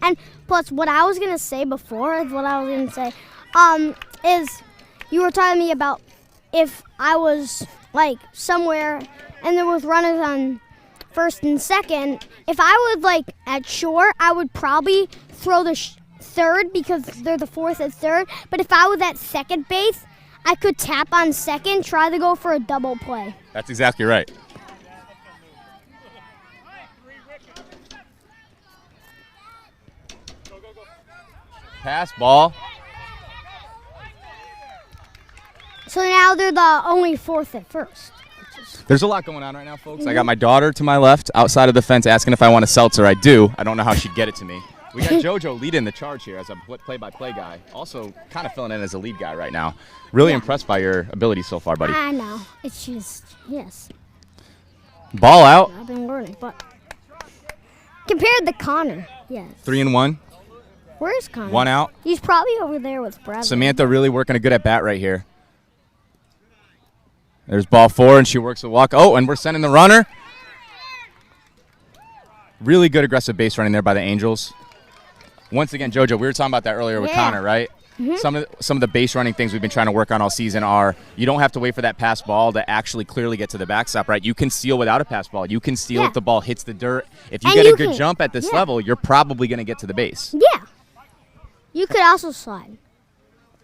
D: And plus, what I was gonna say before is what I was gonna say, is you were telling me about if I was like somewhere and there was runners on first and second. If I was like at short, I would probably throw the third because they're the fourth and third. But if I was at second base, I could tap on second, try to go for a double play.
A: That's exactly right. Pass ball.
D: So now they're the only fourth at first.
A: There's a lot going on right now, folks. I got my daughter to my left outside of the fence asking if I want a seltzer. I do. I don't know how she'd get it to me. We got JoJo leading the charge here as a play-by-play guy. Also kind of filling in as a lead guy right now. Really impressed by your ability so far, buddy.
D: I know. It's just, yes.
A: Ball out.
D: I've been learning, but compared to Connor, yes.
A: 3-1.
D: Where's Connor?
A: 1 out.
D: He's probably over there with Bradley.
A: Samantha really working a good at bat right here. There's ball 4, and she works a walk. Oh, and we're sending the runner. Really good aggressive base running there by the Angels. Once again, JoJo, we were talking about that earlier with
D: Yeah.
A: Connor, right?
D: Mm-hmm.
A: Some of the base running things we've been trying to work on all season are you don't have to wait for that pass ball to actually clearly get to the backstop, right? You can steal without a pass ball. You can steal
D: Yeah.
A: if the ball hits the dirt. If you
D: And
A: get a
D: you
A: good
D: can-
A: jump at this
D: yeah.
A: level, you're probably going to get to the base.
D: Yeah. You could also slide.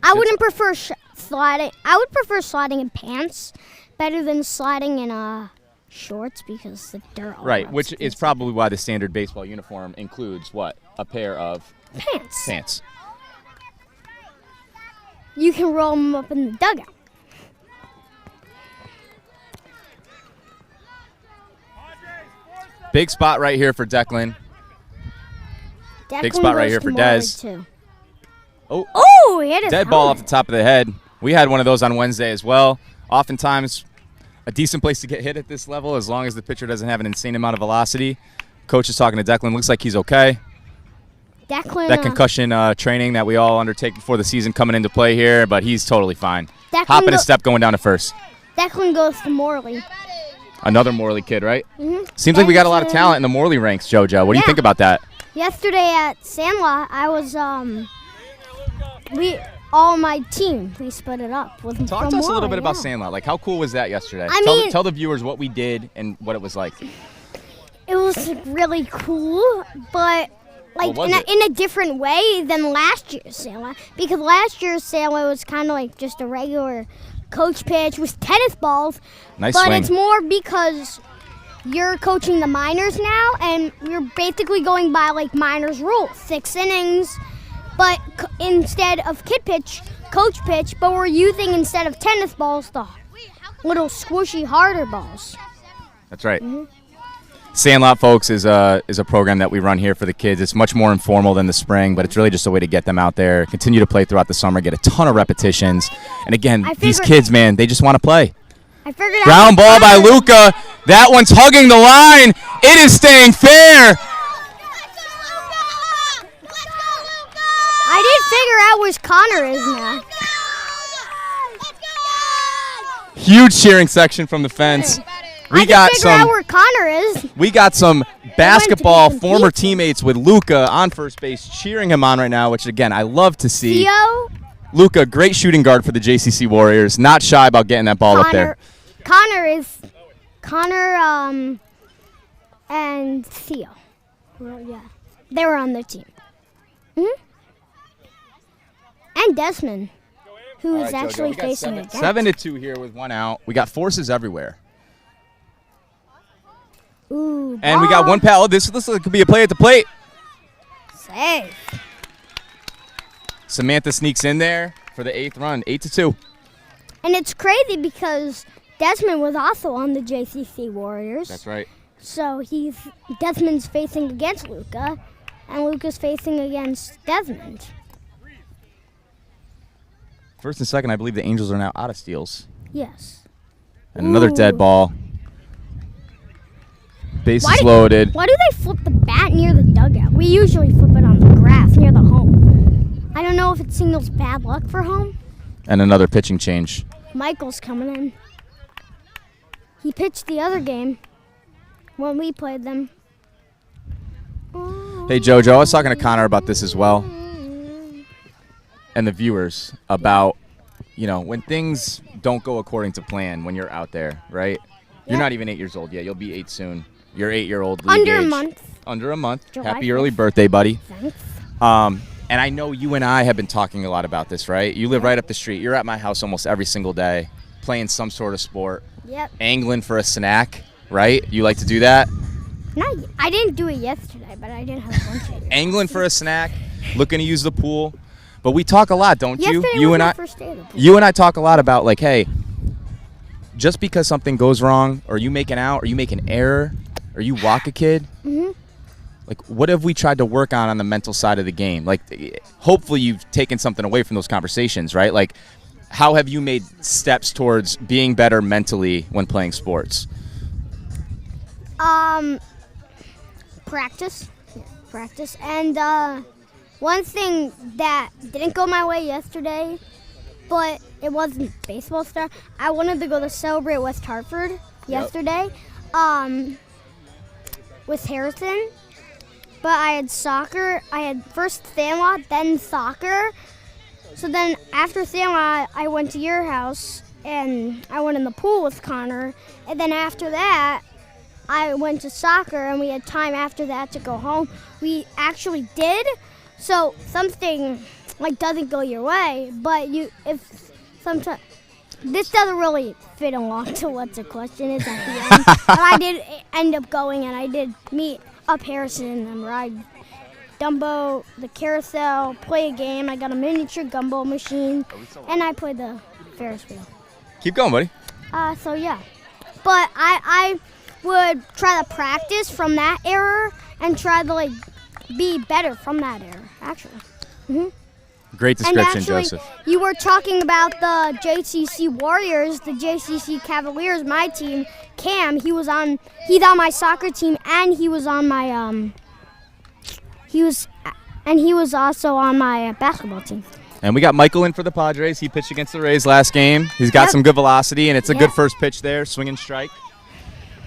D: I wouldn't prefer sliding. I would prefer sliding in pants better than sliding in shorts because the dirt all
A: Right,
D: rubs
A: which is
D: against
A: probably why the standard baseball uniform includes what? A pair of
D: pants.
A: pants.
D: You can roll them up in the dugout.
A: Big spot right here for Declan.
D: Declan
A: spot right
D: goes
A: here for
D: tomorrow,
A: Dez.
D: too. Oh, he hit his
A: Dead ball off
D: helmet.
A: the top of the head. We had one of those on Wednesday as well. Oftentimes, a decent place to get hit at this level as long as the pitcher doesn't have an insane amount of velocity. Coach is talking to Declan. Looks like he's okay.
D: Declan.
A: That concussion training that we all undertake before the season coming into play here, but he's totally fine.
D: Declan
A: Hopping a step going down to first.
D: Declan goes to Morley.
A: Another Morley kid, right?
D: Mm-hmm.
A: Seems like we got a lot of talent in the Morley ranks, JoJo. What do you
D: Yeah.
A: think about that?
D: Yesterday at Sandlot, I was all my team. We split it up with
A: Talk
D: from
A: to us a little
D: Morley,
A: bit about
D: yeah.
A: Sandlot. Like, how cool was that yesterday?
D: I
A: tell,
D: mean-
A: tell the viewers what we did and what it was like.
D: It was really cool, but like
A: What was it?
D: in a different way than last year's Sandlot. Because last year's Sandlot was kind of like just a regular coach pitch with tennis balls.
A: Nice
D: but
A: swing.
D: it's more because you're coaching the minors now, and you're basically going by like minors rules, 6 innings. But instead of kid pitch, coach pitch. But we're using instead of tennis balls the little squishy harder balls.
A: That's right. Sandlot, folks, is a program that we run here for the kids. It's much more informal than the spring, but it's really just a way to get them out there, continue to play throughout the summer, get a ton of repetitions. And again, these kids, man, they just want to play.
D: I figured out
A: Ground ball by Luca. That one's hugging the line. It is staying fair.
D: I did figure out where Connor is now.
A: Huge cheering section from the fence. We got
D: Figure out where Connor is.
A: We got some basketball
D: compete.
A: former teammates with Luca on first base cheering him on right now, which again I love to see.
D: Theo,
A: Luca, great shooting guard for the JCC Warriors. Not shy about getting that ball up there.
D: Connor, and Theo. Well, yeah, they were on the team. And Desmond, who is actually facing against.
A: 7-2 here with one out. We got forces everywhere.
D: Ooh,
A: And we got
D: ball.
A: one pal. Oh, this could be a play at the plate.
D: Save.
A: Samantha sneaks in there for the 8th run, 8-2.
D: And it's crazy because Desmond was also on the JCC Warriors.
A: That's right.
D: So Desmond's facing against Luca, and Luca's facing against Desmond.
A: First and second, I believe the Angels are now out of steals.
D: Yes.
A: And another dead
D: Ooh.
A: ball. Bases
D: Why do-
A: loaded.
D: Why do they flip the bat near the dugout? We usually flip it on the grass near the home. I don't know if it signals bad luck for home.
A: And another pitching change.
D: Michael's coming in. He pitched the other game when we played them.
A: Hey, JoJo, I was talking to Connor about this as well. And the viewers about, when things don't go according to plan when you're out there, right? You're
D: Yeah.
A: not even 8 years old yet. You'll be 8 soon. You're 8-year-old league
D: Under a
A: age.
D: month.
A: Under a month.
D: July
A: Happy early
D: 5th.
A: birthday, buddy.
D: Thanks.
A: And I know you and I have been talking a lot about this, right? You live right up the street. You're at my house almost every single day, playing some sort of sport,
D: Yep.
A: angling for a snack, right? You like to do that?
D: I didn't do it yesterday, but I did have a bunch of it.
A: Angling for a snack, looking to use the pool. But we talk a lot, don't you?
D: Yesterday
A: You
D: was
A: and
D: my
A: I.
D: first day of the pool.
A: You and I talk a lot about like, hey, just because something goes wrong, or you make an out, or you make an error, or you walk a kid, like what have we tried to work on the mental side of the game? Like, hopefully you've taken something away from those conversations, right? Like, how have you made steps towards being better mentally when playing sports?
D: Practice. And one thing that didn't go my way yesterday, but it wasn't baseball stuff. I wanted to go to celebrate West Hartford yesterday, with Harrison. But I had soccer. I had first Sandlot, then soccer. So then after Sandlot, I went to your house and I went in the pool with Connor. And then after that, I went to soccer and we had time after that to go home. We actually did. So something like doesn't go your way, but if sometimes this doesn't really fit along to what the question is at the end. But I did end up going and I did meet up Harrison and ride Dumbo, the carousel, play a game. I got a miniature gumball machine, and I played the Ferris wheel.
A: Keep going, buddy.
D: So yeah, but I would try to practice from that error and try to be better from that error. Actually,
A: Great
D: And
A: description,
D: actually,
A: Joseph.
D: you were talking about the JCC Warriors, the JCC Cavaliers, my team. Cam, he's on my soccer team, and he was also on my basketball team.
A: And we got Michael in for the Padres. He pitched against the Rays last game. He's got some good velocity, and it's a good first pitch there, swing and strike.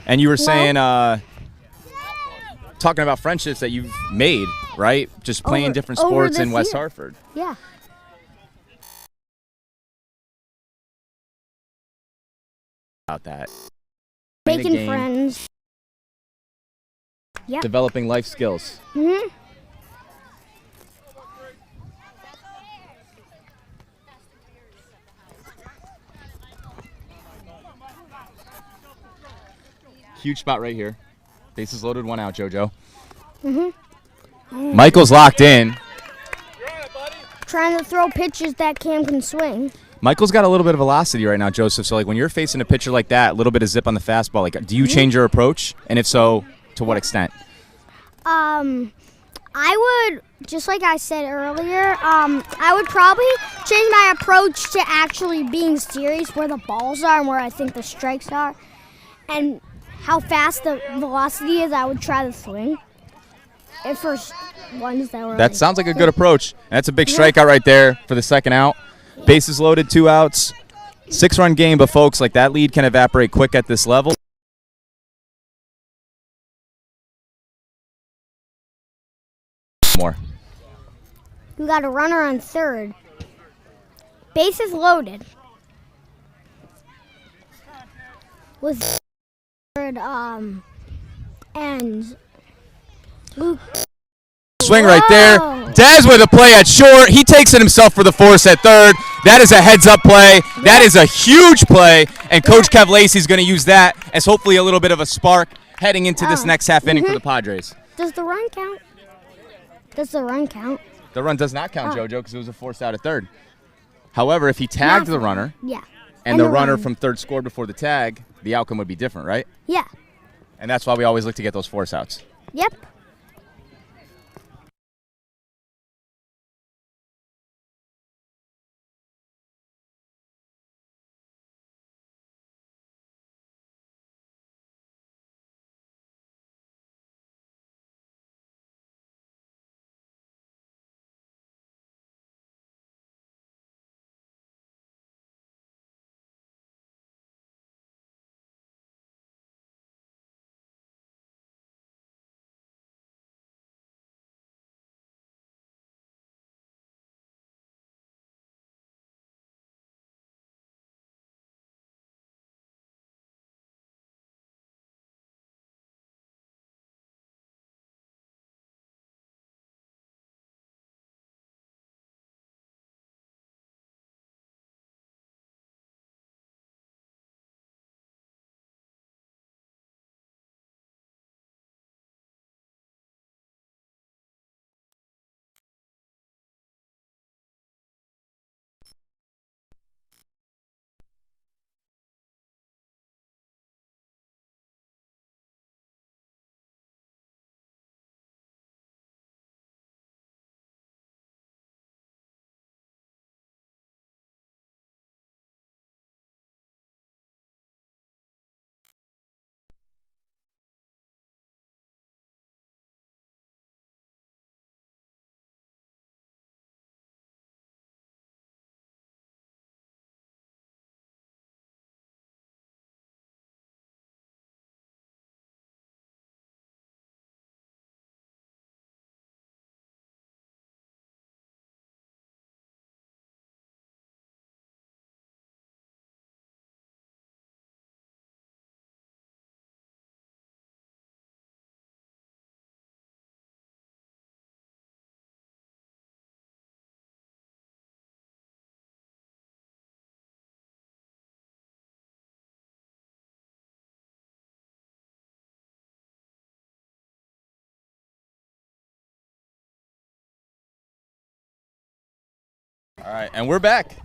A: And you were saying, talking about friendships that you've made, right? Just playing different sports in West Hartford.
D: Yeah.
A: About that.
D: Making friends. Yeah.
A: Developing life skills.
D: Mhm.
A: Huge spot right here. Bases loaded, 1 out, JoJo.
D: Mhm.
A: Michael's locked in.
D: Trying to throw pitches that Cam can swing.
A: Michael's got a little bit of velocity right now, Joseph. So, like, when you're facing a pitcher like that, a little bit of zip on the fastball, like, do you change your approach? And if so, to what extent?
D: I would, just like I said earlier, I would probably change my approach to actually being serious where the balls are and where I think the strikes are. And how fast the velocity is, I would try to swing. If first ones that were.
A: That sounds like a good approach. That's a big strikeout right there for the second out. Bases loaded, 2 outs. 6-run game, but folks, like, that lead can evaporate quick at this level. More.
D: We got a runner on third. Bases loaded. With third, and Luke.
A: Swing right there. Daz with a play at short. He takes it himself for the force at third. That is a heads-up play. That is a huge play, and Coach Kev Lacey's going to use that as hopefully a little bit of a spark heading into this next half inning for the Padres.
D: Does the run count? Does the run count?
A: The run does not count, JoJo, because it was a forced out at third. However, if he tagged the runner and the runner from third scored before the tag, the outcome would be different, right?
D: Yeah.
A: And that's why we always look to get those force outs.
D: Yep.
A: All right, and we're back.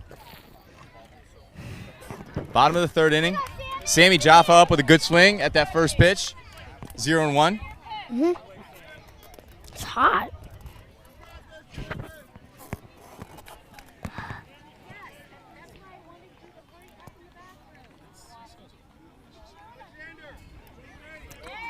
A: Bottom of the third inning. Sammy Jaffa up with a good swing at that first pitch. 0-1.
B: It's hot.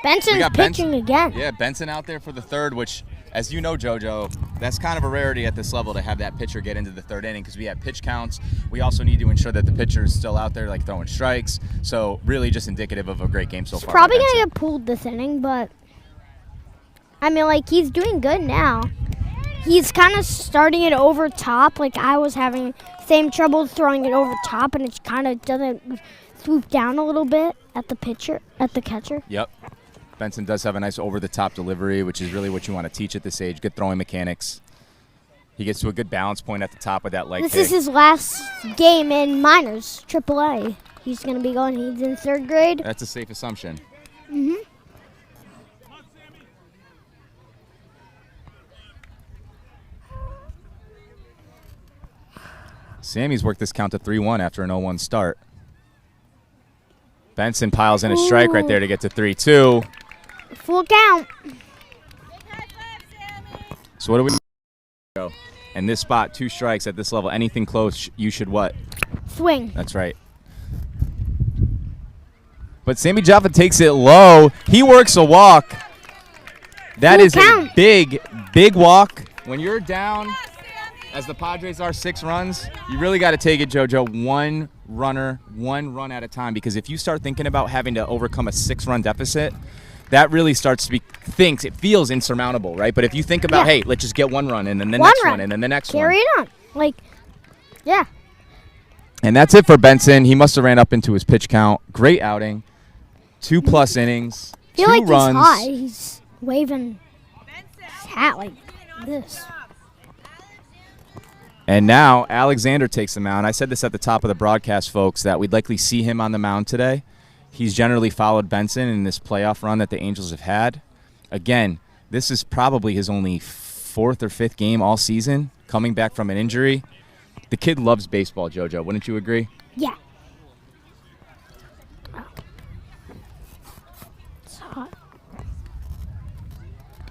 D: Benson's
A: got
D: pitching again.
A: Yeah, Benson out there for the third, which, as you know, JoJo, that's kind of a rarity at this level to have that pitcher get into the third inning because we have pitch counts. We also need to ensure that the pitcher is still out there, like throwing strikes. So really just indicative of a great game so far.
D: Probably going to get pulled this inning, but I mean, like, he's doing good now. He's kind of starting it over top. Like, I was having same trouble throwing it over top, and it kind of doesn't swoop down a little bit at the catcher.
A: Yep. Benson does have a nice over-the-top delivery, which is really what you want to teach at this age. Good throwing mechanics. He gets to a good balance point at the top with that leg
D: This
A: kick.
D: is his last game in minors, AAA. He's going to be going, he's in third grade.
A: That's a safe assumption.
D: Mm-hmm.
A: Sammy's worked this count to 3-1 after an 0-1 start. Benson piles in a strike right there to get to 3-2.
D: Full count.
A: So what do we go? In this spot, 2 strikes at this level. Anything close, you should what?
D: Swing.
A: That's right. But Sammy Jaffa takes it low. He works a walk. That
D: Full
A: is
D: count.
A: a big, big walk. When you're down, as the Padres are 6 runs, you really got to take it, JoJo, 1 runner, 1 run at a time. Because if you start thinking about having to overcome a 6-run deficit, that really starts to be it feels insurmountable, right? But if you think about, hey, let's just get 1 run and then the next one and then the next
D: Carry
A: one.
D: it on. Like, yeah.
A: And that's it for Benson. He must have ran up into his pitch count. Great outing. 2+ innings.
D: I feel
A: 2
D: like
A: runs.
D: he's high. He's waving his hat like this.
A: And now Alexander takes the mound. I said this at the top of the broadcast, folks, that we'd likely see him on the mound today. He's generally followed Benson in this playoff run that the Angels have had. Again, this is probably his only 4th or 5th game all season, coming back from an injury. The kid loves baseball, JoJo. Wouldn't you agree?
D: Yeah. It's hot.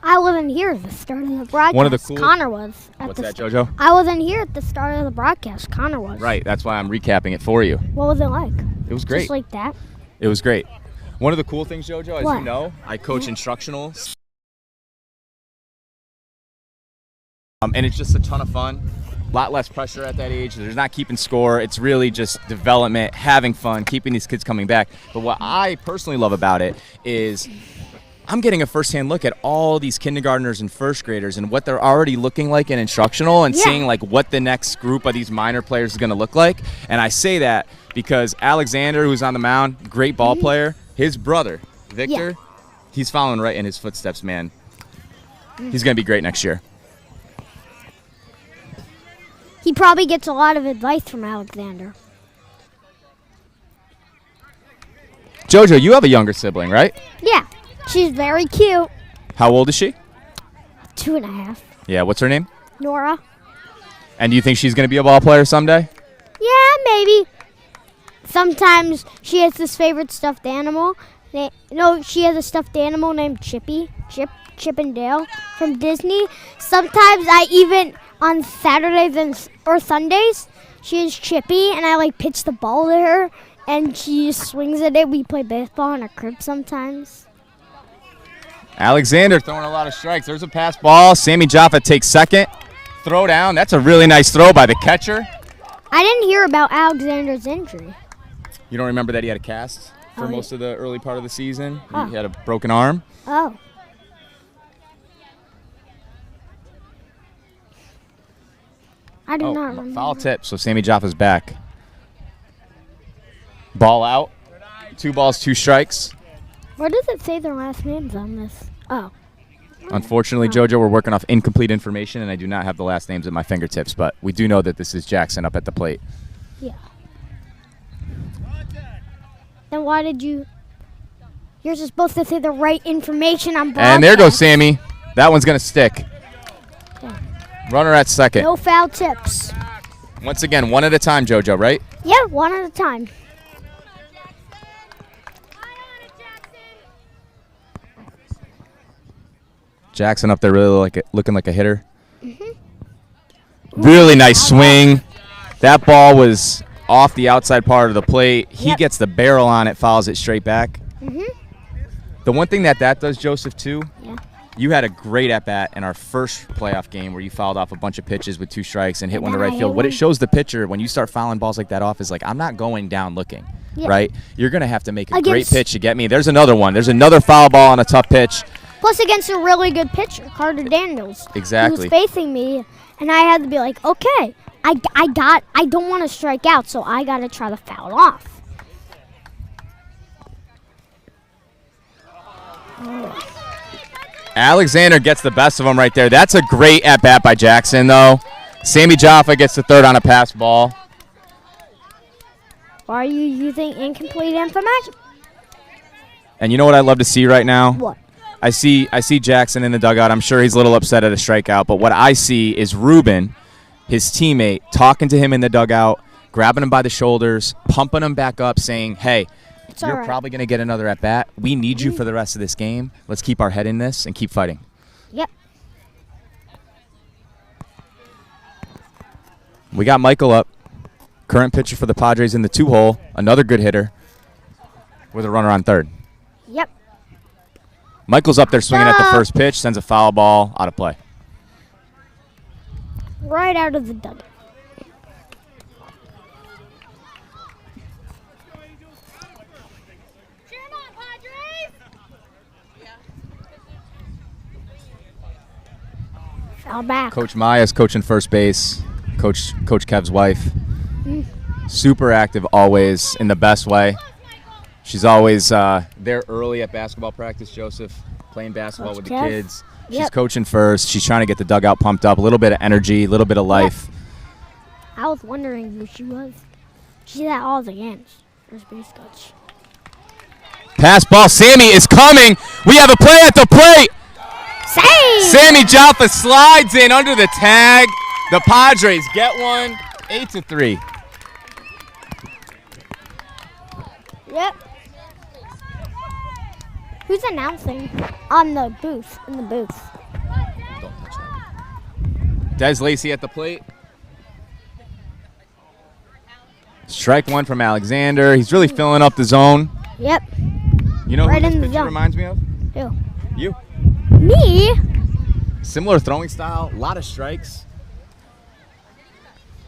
D: I wasn't here at the start of the broadcast.
A: One of the cool-
D: Connor was.
A: What's that, JoJo?
D: I wasn't here at the start of the broadcast. Connor was.
A: Right, that's why I'm recapping it for you.
D: What was it like?
A: It was great.
D: Just like that?
A: It was great. One of the cool things, JoJo, as
D: What?
A: you know, I coach instructional. And it's just a ton of fun. A lot less pressure at that age. There's not keeping score. It's really just development, having fun, keeping these kids coming back. But what I personally love about it is I'm getting a firsthand look at all these kindergartners and first graders and what they're already looking like in instructional and seeing like what the next group of these minor players is going to look like. And I say that because Alexander, who's on the mound, great ball player, his brother, Victor, he's following right in his footsteps, man. He's going to be great next year.
D: He probably gets a lot of advice from Alexander.
A: JoJo, you have a younger sibling, right?
D: Yeah. She's very cute.
A: How old is she?
D: 2.5.
A: Yeah, what's her name?
D: Nora.
A: And do you think she's going to be a ball player someday?
D: Yeah, maybe. Sometimes she has this favorite stuffed animal. She has a stuffed animal named Chippy. Chip and Dale from Disney. Sometimes I even, on Saturdays or Sundays, she is Chippy, and I pitch the ball to her, and she just swings at it. We play baseball in our crib sometimes.
A: Alexander throwing a lot of strikes. There's a pass ball. Sammy Jaffa takes second. Throw down. That's a really nice throw by the catcher.
D: I didn't hear about Alexander's injury.
A: You don't remember that he had a cast for
D: Oh,
A: most of the early part of the season?
D: Oh.
A: He had a broken arm.
D: Oh. I do not remember.
A: Foul tip, so Sammy Jaffa's back. Ball out. 2 balls, 2 strikes.
D: Where does it say their last names on this? Oh.
A: Unfortunately, JoJo, we're working off incomplete information, and I do not have the last names at my fingertips, but we do know that this is Jackson up at the plate.
D: Yeah. Then why did you... You're supposed to say the right information on broadcast.
A: And there goes Sammy. That one's going to stick. Runner at second.
D: No foul tips.
A: Once again, 1 at a time, JoJo, right?
D: Yeah, 1 at a time.
A: Jackson up there really looking like a hitter. Really nice swing. That ball was off the outside part of the plate. He gets the barrel on it, fouls it straight back. The one thing that does, Joseph, too,
D: Yeah.
A: you had a great at-bat in our first playoff game where you fouled off a bunch of pitches with 2 strikes and hit one to right field. What it shows the pitcher when you start fouling balls like that off is like, I'm not going down looking, right? You're going to have to make a great pitch to get me. There's another one. There's another foul ball on a tough pitch.
D: Plus against a really good pitcher, Carter Daniels.
A: Exactly.
D: Who was facing me, and I had to be like, okay, I don't want to strike out, so I got to try to foul off.
A: Alexander gets the best of him right there. That's a great at-bat by Jackson, though. Sammy Jaffa gets the third on a pass ball.
D: Why are you using incomplete information?
A: And you know what I love to see right now?
D: What?
A: I see Jackson in the dugout. I'm sure he's a little upset at a strikeout, but what I see is Ruben, his teammate, talking to him in the dugout, grabbing him by the shoulders, pumping him back up, saying, hey, you're probably going to get another at-bat. We need you for the rest of this game. Let's keep our head in this and keep fighting.
D: Yep.
A: We got Michael up, current pitcher for the Padres in the 2-hole, another good hitter with a runner on third.
D: Yep.
A: Michael's up there swinging at the first pitch, sends a foul ball out of play.
D: Right out of the dugout.
C: Cheer 'em on, Padres!
D: Foul back.
A: Coach Maya's coaching first base, Coach Kev's wife. Super active always in the best way. She's always there early at basketball practice, Joseph, playing basketball with the kids. She's coaching first. She's trying to get the dugout pumped up, a little bit of energy, a little bit of life.
D: I was wondering who she was. She's at all the games. First base coach.
A: Pass ball, Sammy is coming. We have a play at the plate.
D: Save!
A: Sammy Jaffa slides in under the tag. The Padres get one, 8-3.
D: Yep. Who's announcing on the booth? In the booth.
A: Don't touch that. Des Lacey at the plate. Strike one from Alexander. He's really filling up the zone.
D: Yep.
A: You know
D: Right
A: who this
D: in the
A: pitcher
D: zone.
A: reminds me of?
D: Who?
A: You.
D: Me?
A: Similar throwing style, a lot of strikes.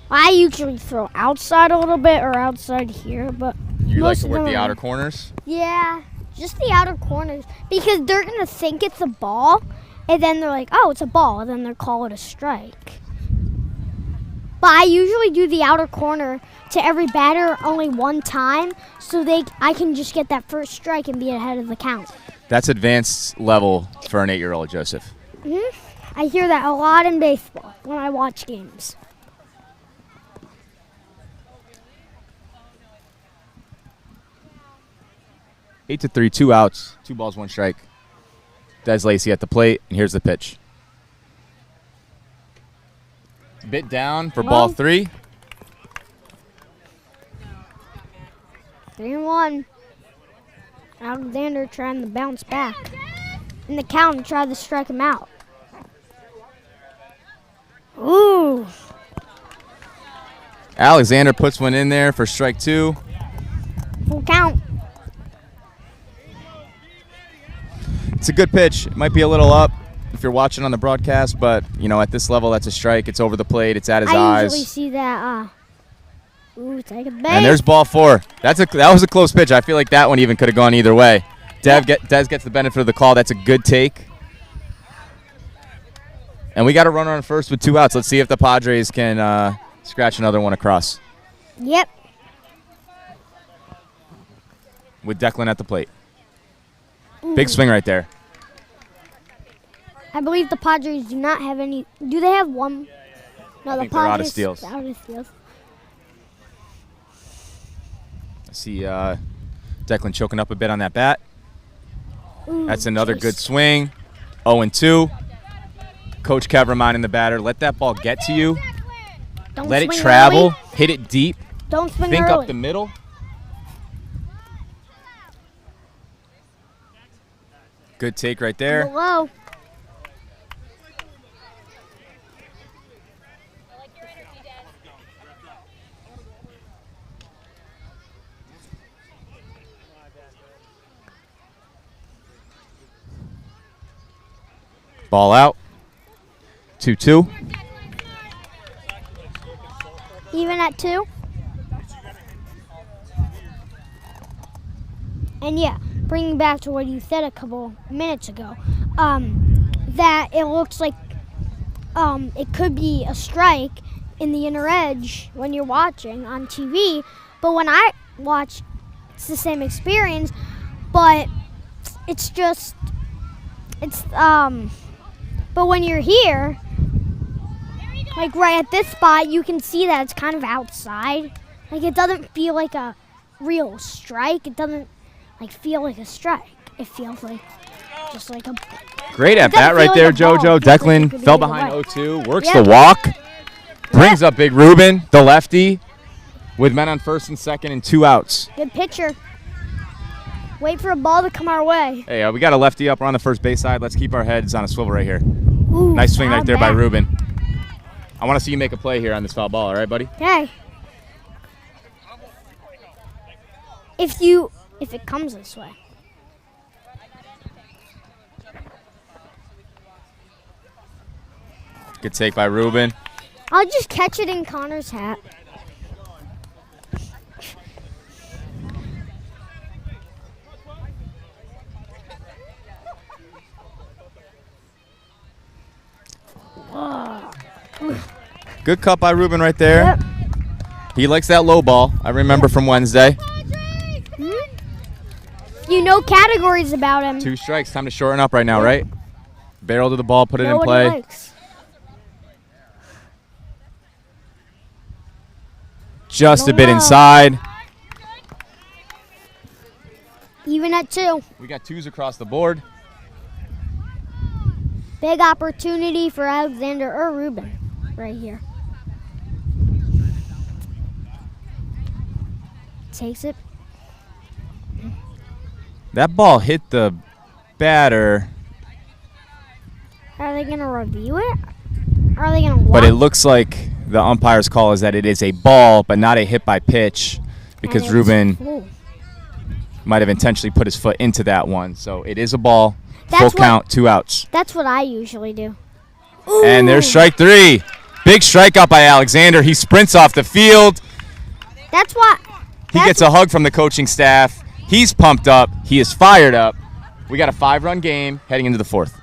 D: I usually throw outside a little bit or outside here, but
A: You like
D: most
A: to
D: of
A: work
D: them
A: the
D: are-
A: outer corners?
D: Yeah, just the outer corners because they're gonna think it's a ball, and then they're like, "Oh, it's a ball," and then they'll call it a strike. But I usually do the outer corner to every batter only one time, so I can just get that first strike and be ahead of the count.
A: That's advanced level for an 8-year-old, Joseph.
D: I hear that a lot in baseball when I watch games.
A: Eight to 3, 2 outs, 2 balls, 1 strike. Des Lacey at the plate, and here's the pitch. Bit down for ball 3.
D: 3-1. Alexander trying to bounce back. And the count tried to strike him out. Ooh.
A: Alexander puts one in there for strike 2.
D: Full count.
A: It's a good pitch. It might be a little up if you're watching on the broadcast, but you know, at this level, that's a strike. It's over the plate. It's at his
D: I
A: eyes.
D: usually see that. Ooh, take a base.
A: And there's ball 4. That was a close pitch. I feel like that one even could have gone either way. Des gets the benefit of the call. That's a good take. And we got a runner on first with 2 outs. Let's see if the Padres can scratch another one across.
D: Yep.
A: With Declan at the plate. Big swing right there.
D: I believe the Padres do not have any. Do they have one? No,
A: I
D: the
A: think they're out of
D: Padres.
A: steals.
D: Out of steals.
A: I see Declan choking up a bit on that bat.
D: Ooh,
A: That's another
D: jeez.
A: good swing. 0-2. Coach Kev reminding the batter, let that ball get to you.
D: Don't
A: Let it
D: swing
A: travel.
D: early.
A: Hit it deep.
D: Don't swing
A: Think
D: early.
A: up the middle. Good take right there.
D: Below.
C: I like your energy, Dad.
A: Ball out. 2-2.
D: Even at 2. And yeah, bringing back to what you said a couple minutes ago, that it looks like it could be a strike in the inner edge when you're watching on TV, but when I watch, it's the same experience, but but when you're here, like right at this spot, you can see that it's kind of outside. Like it doesn't feel like a real strike. It doesn't like feel like a strike. It feels like just like a
A: Great at bat right there, JoJo. Declan fell behind 0-2, works the walk, brings up Big Ruben, the lefty, with men on first and second and 2 outs.
D: Good pitcher. Wait for a ball to come our way.
A: Hey, we got a lefty up. We're on the first base side. Let's keep our heads on a swivel right here.
D: Ooh,
A: nice swing right there by
D: bat.
A: Ruben. I want to see you make a play here on this foul ball, all right, buddy?
D: Okay. If it comes this way.
A: Good take by Ruben.
D: I'll just catch it in Connor's hat.
A: Good cut by Ruben right there.
D: Yep.
A: He likes that low ball. I remember from Wednesday.
D: You know categories about him.
A: 2 strikes. Time to shorten up right now, right? Barrel to the ball, put it in
D: What he
A: play.
D: likes.
A: Just a bit
D: Wow.
A: inside.
D: Even at 2.
A: We got 2s across the board.
D: Big opportunity for Alexander or Ruben right here. Takes it.
A: That ball hit the batter,
D: Are they going to review it? Are they going to watch?
A: but it looks like the umpire's call is that it is a ball, but not a hit by pitch, because
D: And it's
A: Ruben
D: full.
A: might have intentionally put his foot into that one. So it is a ball.
D: That's
A: Full
D: what-
A: count, 2 outs.
D: That's what I usually do.
A: And there's strike 3. Big strikeout by Alexander. He sprints off the field.
D: That's what.
A: He gets a hug from the coaching staff. He's pumped up. He is fired up. We got a 5-run game heading into the 4th.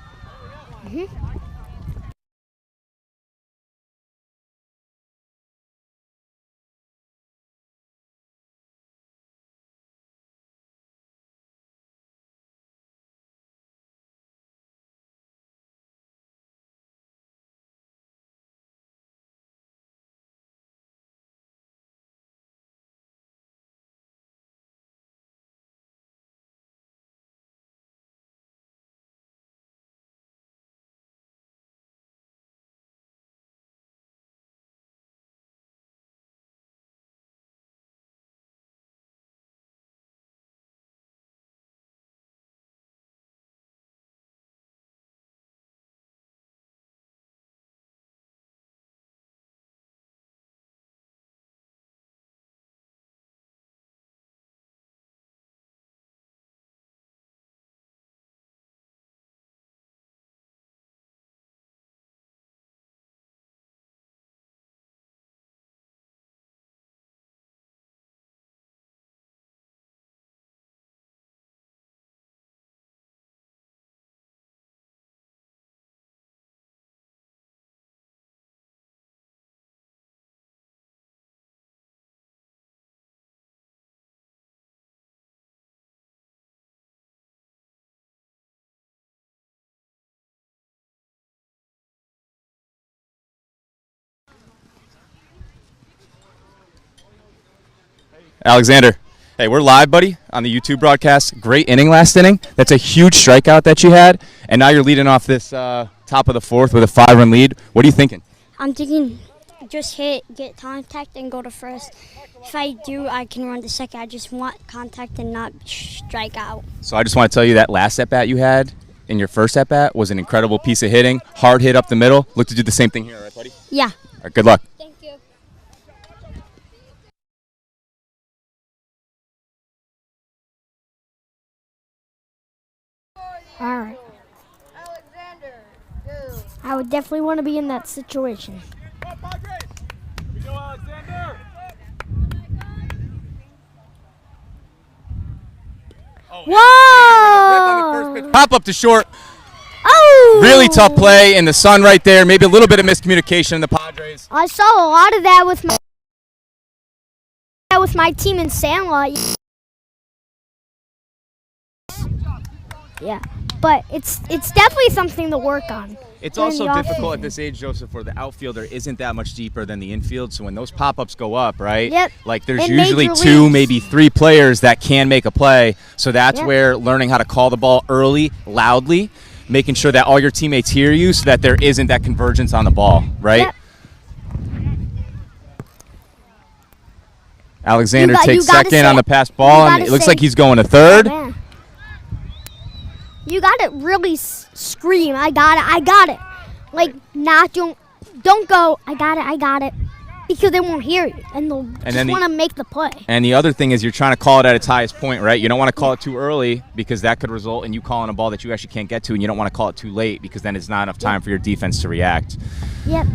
A: Alexander, hey, we're live, buddy, on the YouTube broadcast. Great inning last inning. That's a huge strikeout that you had. And now you're leading off this top of the 4th with a 5-run lead. What are you thinking?
B: I'm thinking just hit, get contact, and go to first. If I do, I can run to second. I just want contact and not strike out.
A: So I just want to tell you that last at-bat you had in your first at-bat was an incredible piece of hitting. Hard hit up the middle. Look to do the same thing here, all right, buddy?
B: Yeah.
A: All right, good luck.
B: Thank you.
D: All right. I would definitely want to be in that situation. Whoa!
A: Pop up to short.
D: Oh!
A: Really tough play in the sun right there. Maybe a little bit of miscommunication in the Padres.
D: I saw a lot of that with my team in Sandlot. Yeah, but it's definitely something to work on.
A: It's
D: during
A: also
D: the
A: difficult
D: off-season.
A: at this age, Joseph, where the outfielder isn't that much deeper than the infield. So when those pop-ups go up, right?
D: Yep.
A: Like there's
D: In
A: usually
D: major
A: 2,
D: leagues.
A: maybe 3 players that can make a play. So that's
D: Yep.
A: where learning how to call the ball early, loudly, making sure that all your teammates hear you so that there isn't that convergence on the ball, right?
D: Yep.
A: Alexander
D: You
A: takes
D: gotta
A: second
D: say
A: on
D: it.
A: the pass ball, and
D: gotta
A: it looks
D: say-
A: like he's going to third.
D: Man. You gotta really scream, I got it. Like, don't go, I got it. Because they won't hear you, and they'll
A: then
D: just want to make the play.
A: And the other thing is you're trying to call it at its highest point, right? You don't want to call it too early because that could result in you calling a ball that you actually can't get to, and you don't want to call it too late because then it's not enough time for your defense to react.
D: Yep,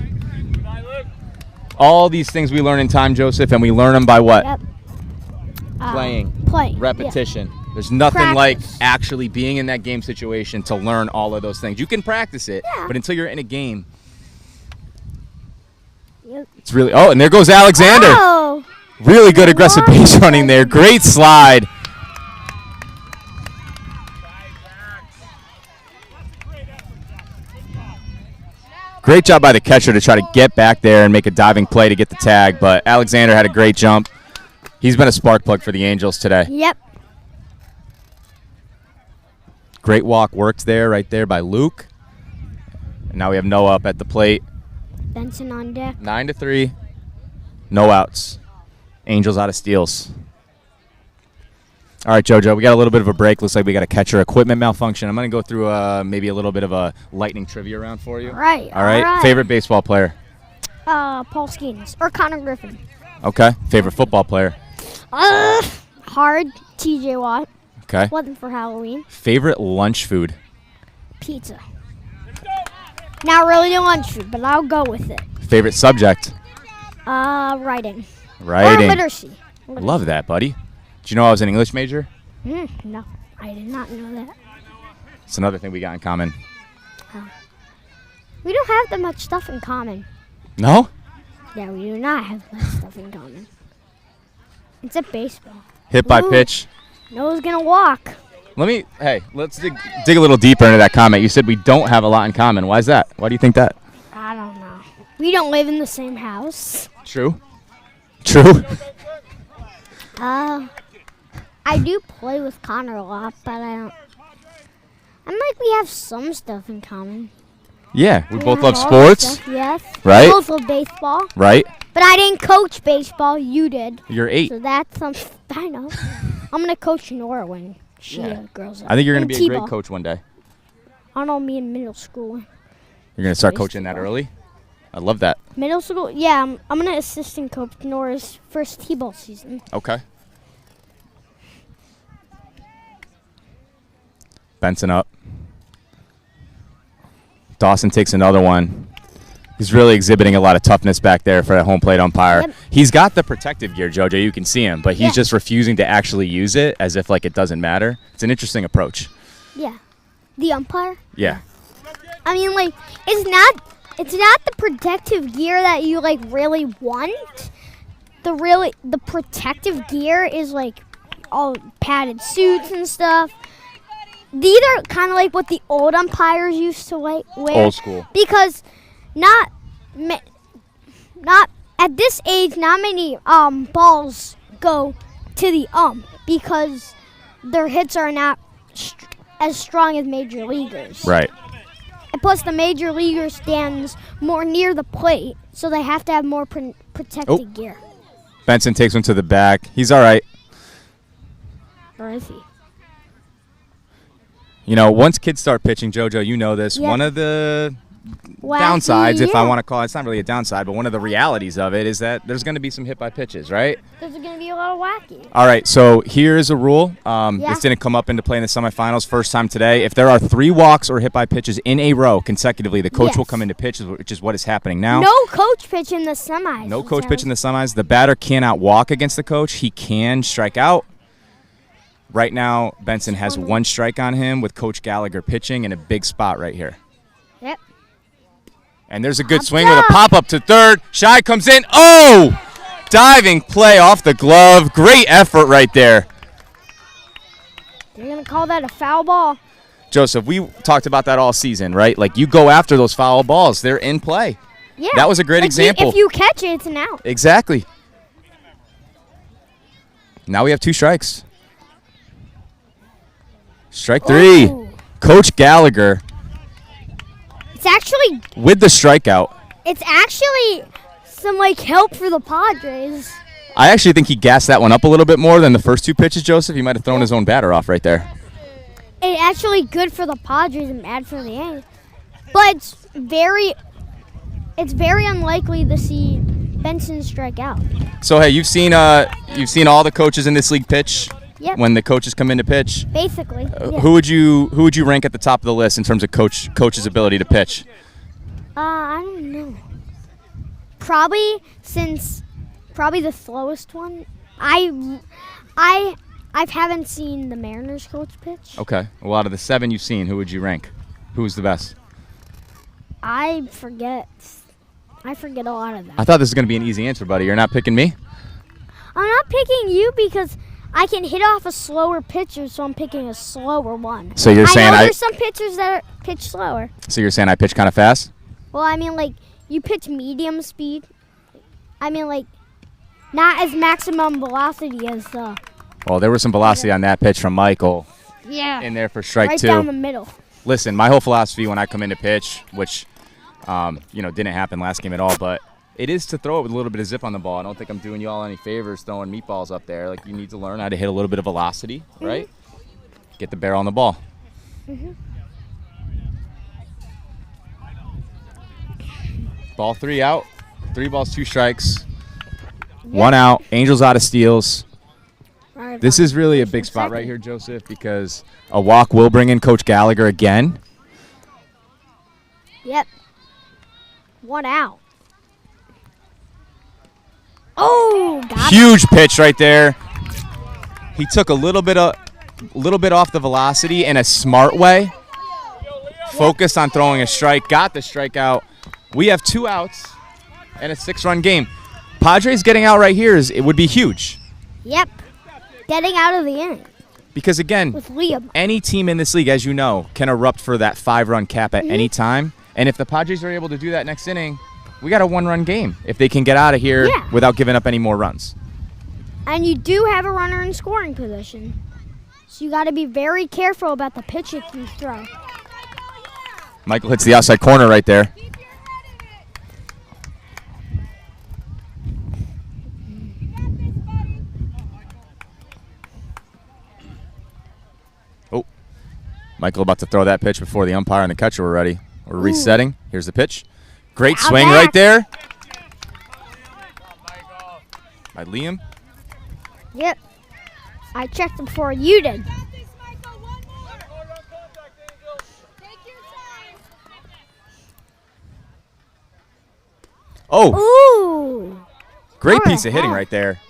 A: All these things we learn in time, Joseph, and we learn them by what?
D: yep.
A: Playing,
D: Playing.
A: repetition. There's nothing like
D: Practice.
A: actually being in that game situation to learn all of those things. You can practice it,
D: Yeah.
A: but until you're in a game,
D: Yep.
A: it's really – oh, and there goes Alexander.
D: Oh,
A: Really good aggressive base running there. Great slide. Great job by the catcher to try to get back there and make a diving play to get the tag, but Alexander had a great jump. He's been a spark plug for the Angels today.
D: yep.
A: Great walk worked there, right there by Luke. And now we have Noah up at the plate.
D: Benson on deck.
A: 9-3. No outs. Angels out of steals. All right, JoJo, we got a little bit of a break. Looks like we got a catcher equipment malfunction. I'm going to go through maybe a little bit of a lightning trivia round for you.
D: All right.
A: All right. Favorite baseball player?
D: Paul Skeens or Connor Griffin.
A: Okay. Favorite football player?
D: Hard. T.J. Watt.
A: Okay.
D: Wasn't for Halloween.
A: Favorite lunch food?
D: Pizza. Not really a lunch food, but I'll go with it.
A: Favorite subject?
D: Writing. Or
A: Writing.
D: literacy.
A: I love that, buddy. Did you know I was an English major?
D: No, I did not know that.
A: It's another thing we got in common.
D: We don't have that much stuff in common.
A: No?
D: Yeah, we do not have much stuff in common. It's a baseball.
A: Hit by
D: Ooh.
A: pitch.
D: Noah's gonna walk.
A: Let's dig a little deeper into that comment. You said we don't have a lot in common. Why is that? Why do you think that?
D: I don't know. We don't live in the same house.
A: True.
D: I do play with Connor a lot, but I don't. I'm like we have some stuff in common.
A: Yeah, we both
D: have
A: love
D: all the
A: sports,
D: stuff, yes.
A: right?
D: Both love baseball,
A: Right?
D: but I didn't coach baseball. You did.
A: You're 8.
D: So that's something I know. I'm gonna coach Nora when she grows up.
A: I think you're going
D: And
A: to be a great
D: T-ball.
A: coach one day.
D: I don't know, me in middle school.
A: You're going to start coaching that early? I love that.
D: Middle school, yeah. I'm gonna assistant coach Nora's first T-ball season.
A: Okay. Benson up. Dawson takes another one. He's really exhibiting a lot of toughness back there for a home plate umpire.
D: Yep.
A: He's got the protective gear, JoJo. You can see him, but he's
D: Yeah.
A: just refusing to actually use it as if like it doesn't matter. It's an interesting approach.
D: Yeah, the umpire.
A: Yeah.
D: I mean, like, it's not the protective gear that you like really want. The protective gear is like all padded suits and stuff. These are kind of like what the old umpires used to wear.
A: Old school.
D: Because not at this age, not many balls go to the because their hits are not as strong as major leaguers.
A: Right.
D: And plus, the major leaguer stands more near the plate, so they have to have more protective gear.
A: Benson takes one to the back. He's all right.
D: Or is he?
A: You know, once kids start pitching, JoJo, you know this.
D: Yeah.
A: One of the downsides, if I
D: yeah.
A: want to call it. It's not really a downside, but one of the realities of it is that there's going to be some hit by pitches, right?
D: There's going to be a lot of wacky.
A: All right, so here's a rule.
D: Yeah.
A: This didn't come up into play in the semifinals first time today. If there are 3 walks or hit by pitches in a row consecutively, the coach will
D: Yes.
A: come into pitch, which is what is happening now.
D: No coach pitch in the semis.
A: No coach pitch in the semis. The batter cannot walk against the coach. He can strike out. Right now, Benson has 1 strike on him with Coach Gallagher pitching in a big spot right here.
D: Yep.
A: And there's a good swing with a pop-up to third. Shy comes in. Oh! Diving play off the glove. Great effort right there.
D: They're going to call that a foul ball.
A: Joseph, we talked about that all season, right? Like, you go after those foul balls. They're in play.
D: Yeah.
A: That was a great example.
D: If you catch it, it's an out.
A: Exactly. Now we have 2 strikes. Strike 3.
D: Ooh.
A: Coach Gallagher
D: It's actually
A: with the strikeout.
D: some like help for the Padres.
A: I actually think he gassed that one up a little bit more than the first 2 pitches, Joseph. He might have thrown his own batter off right there.
D: It's actually good for the Padres and bad for the Yankees. But it's very unlikely to see Benson strike out.
A: So hey, you've seen all the coaches in this league pitch.
D: Yep.
A: When the coaches come in to pitch,
D: Basically. Yeah.
A: who would you rank at the top of the list in terms of coach's ability to pitch?
D: I don't know. Probably the slowest one. I haven't seen the Mariners coach pitch.
A: Okay. Well, out of the 7 you've seen, who would you rank? Who's the best?
D: I forget a lot of them.
A: I thought this was going to be an easy answer, buddy. You're not picking me?
D: I'm not picking you because I can hit off a slower pitcher, so I'm picking a slower one.
A: So you're saying
D: I know there's some pitchers that pitch slower.
A: So you're saying I pitch kind of fast?
D: Well, I mean, like, you pitch medium speed. I mean, like, not as maximum velocity as the...
A: Well, there was some velocity on that pitch from Michael
D: Yeah.
A: in there for strike
D: right
A: 2.
D: down the middle.
A: Listen, my whole philosophy when I come into pitch, which didn't happen last game at all, but it is to throw it with a little bit of zip on the ball. I don't think I'm doing you all any favors throwing meatballs up there. Like, you need to learn how to hit a little bit of velocity, right? Get the barrel on the ball. Ball 3 out. 3 balls, 2 strikes. 1 out. Angels out of steals. This is really a big spot right here, Joseph, because a walk will bring in Coach Gallagher again.
D: Yep. 1 out. Oh, got it.
A: Huge pitch right there. He took a little bit off the velocity in a smart way. Focused on throwing a strike, got the strikeout. We have 2 outs and a 6-run game. Padres getting out right here it would be huge.
D: Yep. Getting out of the inning
A: Because again,
D: with Liam.
A: any team in this league, as you know, can erupt for that 5-run cap at any time. And if the Padres are able to do that next inning, we got a 1-run game if they can get out of here
D: Yeah.
A: without giving up any more runs.
D: And you do have a runner in scoring position. So you got to be very careful about the pitch that you throw.
A: Michael hits the outside corner right there. Oh, Michael about to throw that pitch before the umpire and the catcher were ready. We're resetting. Here's the pitch. Great
D: Foul
A: swing
D: back.
A: right there by Liam.
D: Yep. I checked it before you did.
A: Oh,
D: Ooh.
A: great
D: What
A: piece
D: the
A: of hitting
D: heck?
A: right there.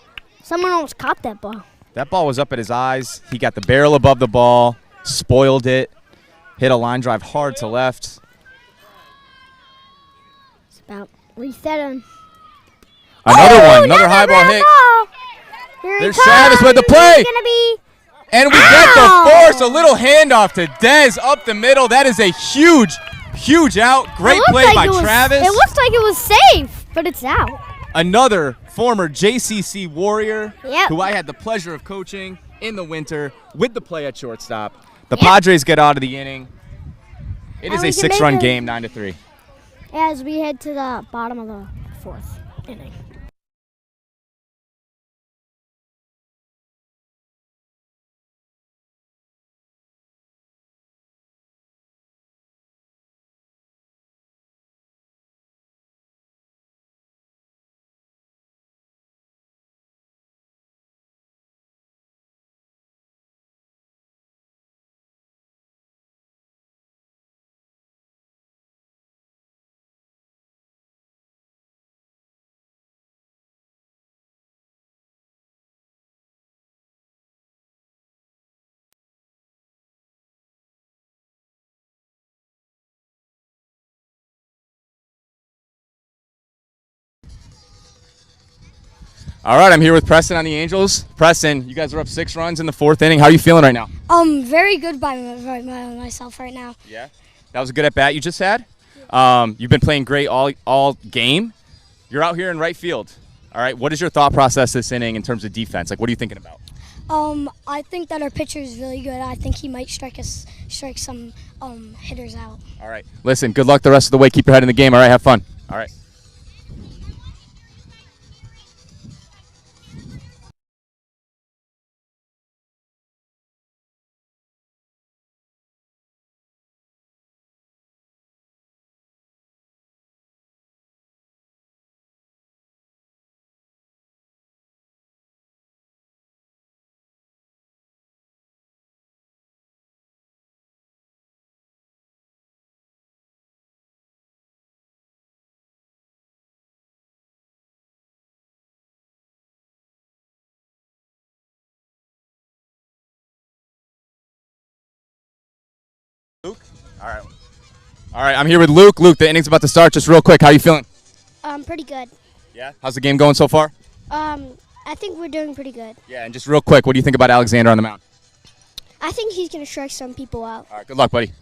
D: Someone almost caught that ball.
A: That ball was up at his eyes. He got the barrel above the ball, spoiled it, hit a line drive hard to left.
D: It's about resetting.
A: Another high ball hit.
D: Here
A: There's
D: he comes.
A: Travis with the play.
D: He's gonna be.
A: And we get the force. A little handoff to Dez up the middle. That is a huge out. Great
D: It looked
A: play
D: like
A: by
D: it was-
A: Travis.
D: It looks like it was safe, but it's out.
A: Another former JCC Warrior
D: Yep.
A: who I had the pleasure of coaching in the winter with the play at shortstop. The
D: Yep.
A: Padres get out of the inning. It is
D: And we
A: a
D: can make
A: 6-run
D: it-
A: game, 9-3.
D: As we head to the bottom of the 4th inning.
A: All right, I'm here with Preston on the Angels. Preston, you guys are up 6 runs in the 4th inning. How are you feeling right now?
B: Very good by myself right now.
A: Yeah. That was a good at bat you just had. You've been playing great all game. You're out here in right field. All right. What is your thought process this inning in terms of defense? Like, what are you thinking about?
B: I think that our pitcher is really good. I think he might strike some hitters out.
A: All right. Listen, good luck the rest of the way. Keep your head in the game. All right. Have fun. All right. Luke? All right. All right. I'm here with Luke. Luke, the inning's about to start. Just real quick, how you feeling?
D: Pretty good.
A: Yeah. How's the game going so far?
D: I think we're doing pretty good.
A: Yeah. And just real quick, what do you think about Alexander on the mound?
D: I think he's going to strike some people out.
A: All right. Good luck, buddy.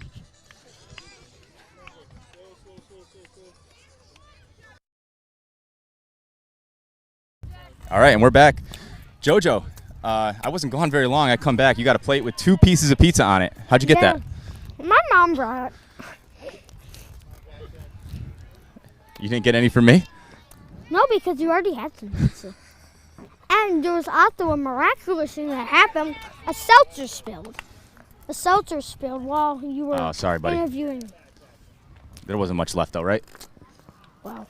A: All right, and we're back. JoJo, I wasn't gone very long. I come back. You got a plate with 2 pieces of pizza on it. How'd you get that?
D: My mom brought it.
A: You didn't get any from me?
D: No, because you already had some pizza. And there was also a miraculous thing that happened. A seltzer spilled. A seltzer spilled while you were
A: sorry, buddy.
D: interviewing.
A: There wasn't much left, though, right?
D: Wow.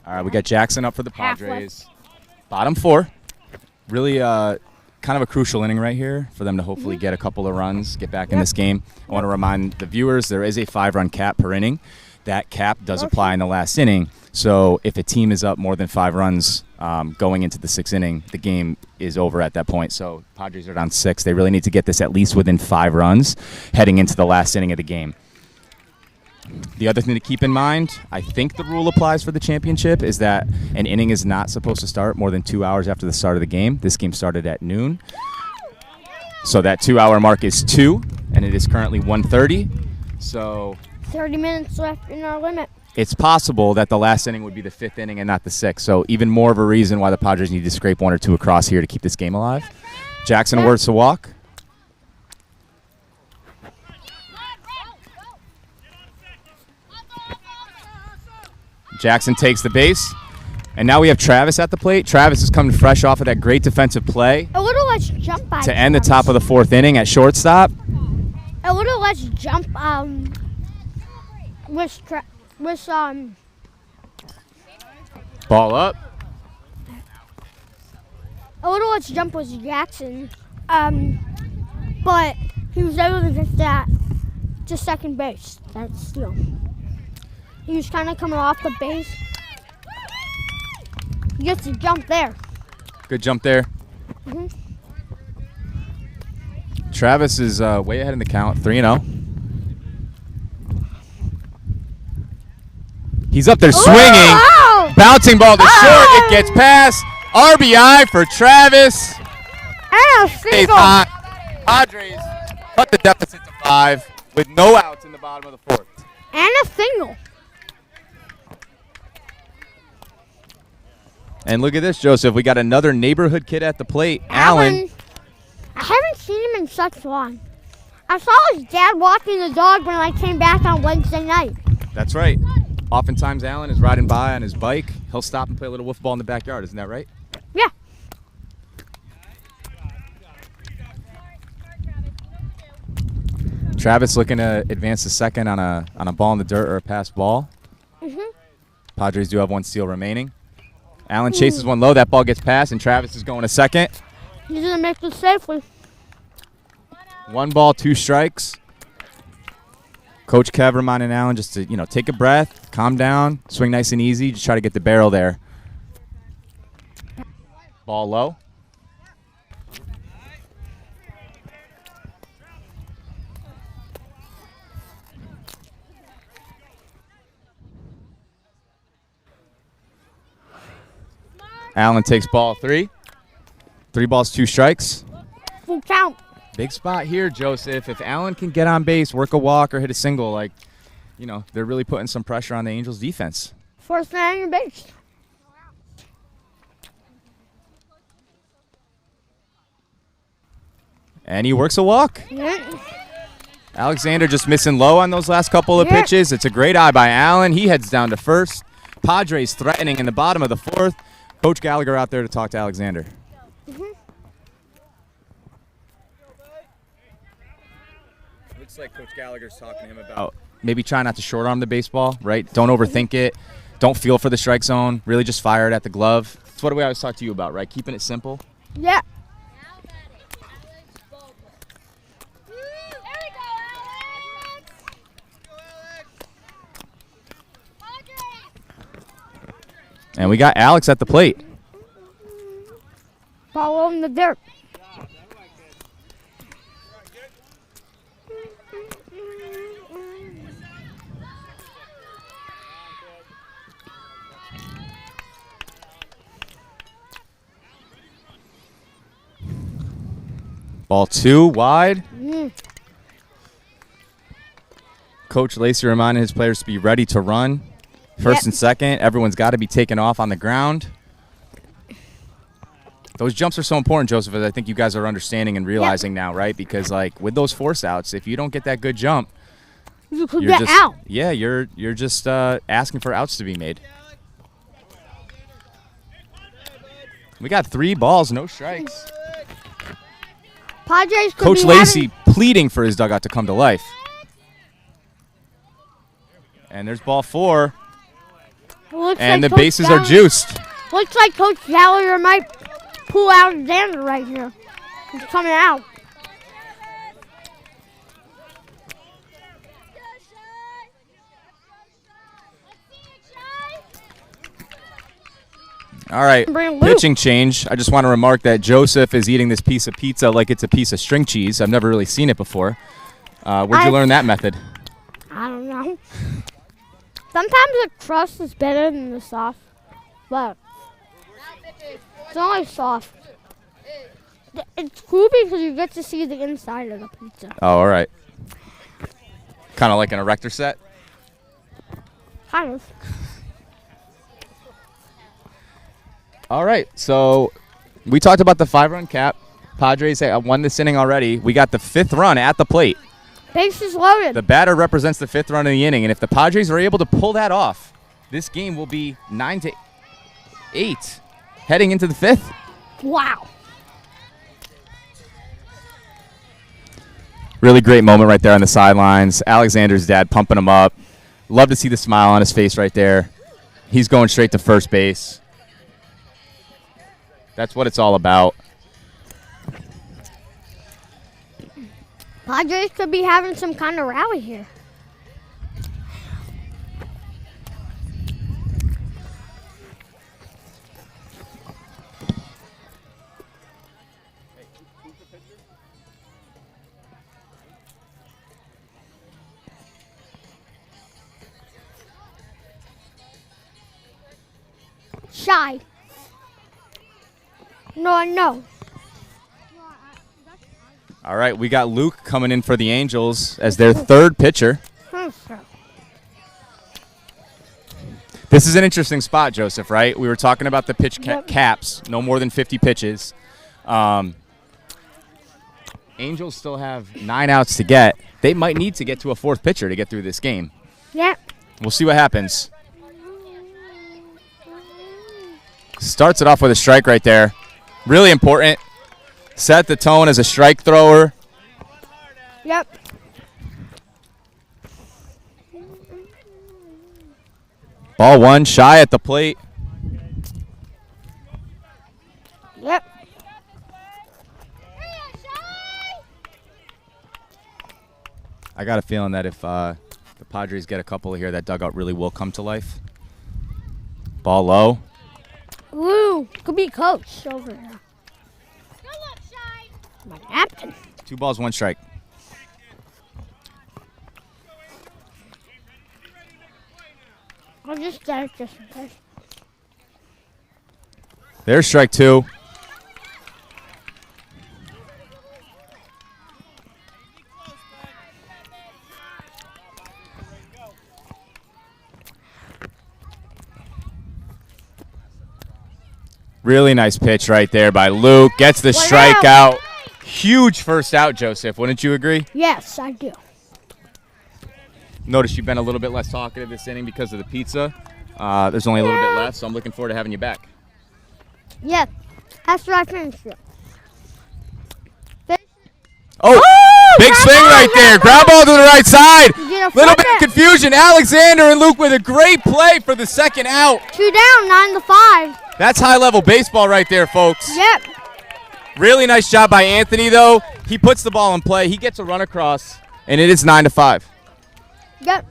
A: All right, we got Jackson up for the
D: Half
A: Padres. Bottom 4. Really kind of a crucial inning right here for them to hopefully get a couple of runs, get back in this game. I want to remind the viewers there is a 5-run cap per inning. That cap does apply in the last inning. So if a team is up more than 5 runs going into the 6th inning, the game is over at that point. So Padres are down 6. They really need to get this at least within 5 runs heading into the last inning of the game. The other thing to keep in mind, I think the rule applies for the championship, is that an inning is not supposed to start more than 2 hours after the start of the game. This game started at noon. So that 2-hour mark is 2, and it is currently 1:30. So
D: 30 minutes left in our limit.
A: it's possible that the last inning would be the 5th inning and not the 6th. So even more of a reason why the Padres need to scrape 1 or 2 across here to keep this game alive. Jackson words to walk. Jackson takes the base. And now we have Travis at the plate. Travis is coming fresh off of that great defensive play
D: A little less jump by
A: to end the top of the 4th inning at shortstop.
D: A little less jump with
A: Ball up.
D: a little less jump was Jackson. But he was able to get that to second base. That's steal. He was kind of coming off the base. He gets a jump there.
A: Good jump there. Travis is way ahead in the count, 3-0. He's up there swinging.
D: Oh!
A: Bouncing ball to short. It gets past. RBI for Travis.
D: And a single.
A: Padres cut the deficit to 5 with no outs in the bottom of the 4th.
D: And a single.
A: And look at this, Joseph. We got another neighborhood kid at the plate. Allen.
D: I haven't seen him in such long. I saw his dad walking the dog when I came back on Wednesday night.
A: That's right. Oftentimes, Allen is riding by on his bike. He'll stop and play a little wiffle ball in the backyard. Isn't that right?
D: Yeah.
A: Travis looking to advance to second on a ball in the dirt or a pass ball. Padres do have 1 steal remaining. Allen chases one low. That ball gets passed, and Travis is going to second.
D: He's going to make this safely.
A: 1 ball, 2 strikes. Coach Kev reminding Allen just to, take a breath, calm down, swing nice and easy, just try to get the barrel there. Ball low. Allen takes ball 3. 3 balls, 2 strikes.
D: Full count.
A: Big spot here, Joseph. If Allen can get on base, work a walk, or hit a single, they're really putting some pressure on the Angels' defense.
D: First man on your base.
A: And he works a walk.
D: Yeah.
A: Alexander just missing low on those last couple of pitches. It's a great eye by Allen. He heads down to first. Padres threatening in the bottom of the 4th. Coach Gallagher out there to talk to Alexander. Looks like Coach Gallagher's talking to him about maybe try not to short arm the baseball, right? Don't overthink it. Don't feel for the strike zone. Really just fire it at the glove. That's what we always talk to you about, right? Keeping it simple.
D: Yeah.
A: And we got Alex at the plate.
D: Ball in the dirt.
A: Ball 2 wide. Coach Lacey reminding his players to be ready to run. First and second, everyone's got to be taken off on the ground. Those jumps are so important, Joseph, as I think you guys are understanding and realizing now, right? Because, with those force outs, if you don't get that good jump,
D: you could get out.
A: Yeah, you're just asking for outs to be made. We got 3 balls, no strikes.
D: Padres could
A: Coach
D: be
A: Lacey pleading for his dugout to come to life. And there's ball 4. And the bases are juiced.
D: Looks like Coach Gallagher might pull out Xander right here. He's coming out.
A: All right, pitching change. I just want to remark that Joseph is eating this piece of pizza like it's a piece of string cheese. I've never really seen it before. Where'd you learn that method?
D: I don't know. Sometimes the crust is better than the soft, but it's only soft. It's cool because you get to see the inside of the pizza.
A: Oh, all right. Kind of like an erector set?
D: Kind of.
A: All right, so we talked about the 5-run cap. Padres have won this inning already. We got the 5th run at the plate.
D: Bases loaded.
A: The batter represents the 5th run of the inning, and if the Padres are able to pull that off, this game will be 9-8 heading into the 5th.
D: Wow.
A: Really great moment right there on the sidelines. Alexander's dad pumping him up. Love to see the smile on his face right there. He's going straight to first base. That's what it's all about.
D: Padres could be having some kind of rally here. Shy. No.
A: All right, we got Luke coming in for the Angels as their 3rd pitcher. This is an interesting spot, Joseph, right? We were talking about the pitch caps, no more than 50 pitches. Angels still have 9 outs to get. They might need to get to a 4th pitcher to get through this game.
D: Yeah.
A: We'll see what happens. Starts it off with a strike right there. Really important. Set the tone as a strike thrower.
D: Yep.
A: Ball 1, shy at the plate.
D: Yep.
A: I got a feeling that if the Padres get a couple here, that dugout really will come to life. Ball low.
D: Ooh, could be coach over here. My napkin.
A: 2 balls, 1 strike.
D: I'll just start just in case.
A: There's strike 2. Really nice pitch right there by Luke. Gets the strikeout. Huge first out, Joseph. Wouldn't you agree?
D: Yes, I do.
A: Notice you've been a little bit less talkative this inning because of the pizza. There's only a little bit left, so I'm looking forward to having you back.
D: Yeah, after I finish it.
A: Big swing right there. Ground ball to the right side. Little bit of confusion. Alexander and Luke with a great play for the second out.
D: 2 down, 9-5.
A: That's high-level baseball right there, folks.
D: Yep.
A: Really nice job by Anthony, though. He puts the ball in play. He gets a run across, and it is 9-5.
D: Yep.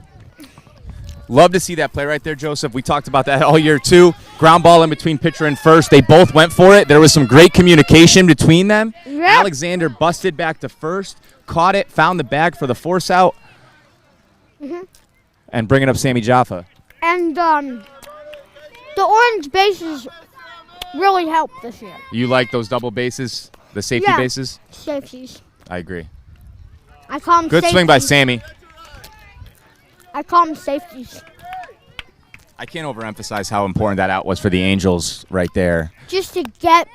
A: Love to see that play right there, Joseph. We talked about that all year, too. Ground ball in between pitcher and first. They both went for it. There was some great communication between them.
D: Yep.
A: Alexander busted back to first, caught it, found the bag for the force out, and bringing up Sammy Jaffa.
D: And the orange bases really helped this year.
A: You like those double bases, the safety bases?
D: Safeties.
A: I agree.
D: I call them
A: Good swing by Sammy.
D: I call them safeties.
A: I can't overemphasize how important that out was for the Angels right there.
D: Just to get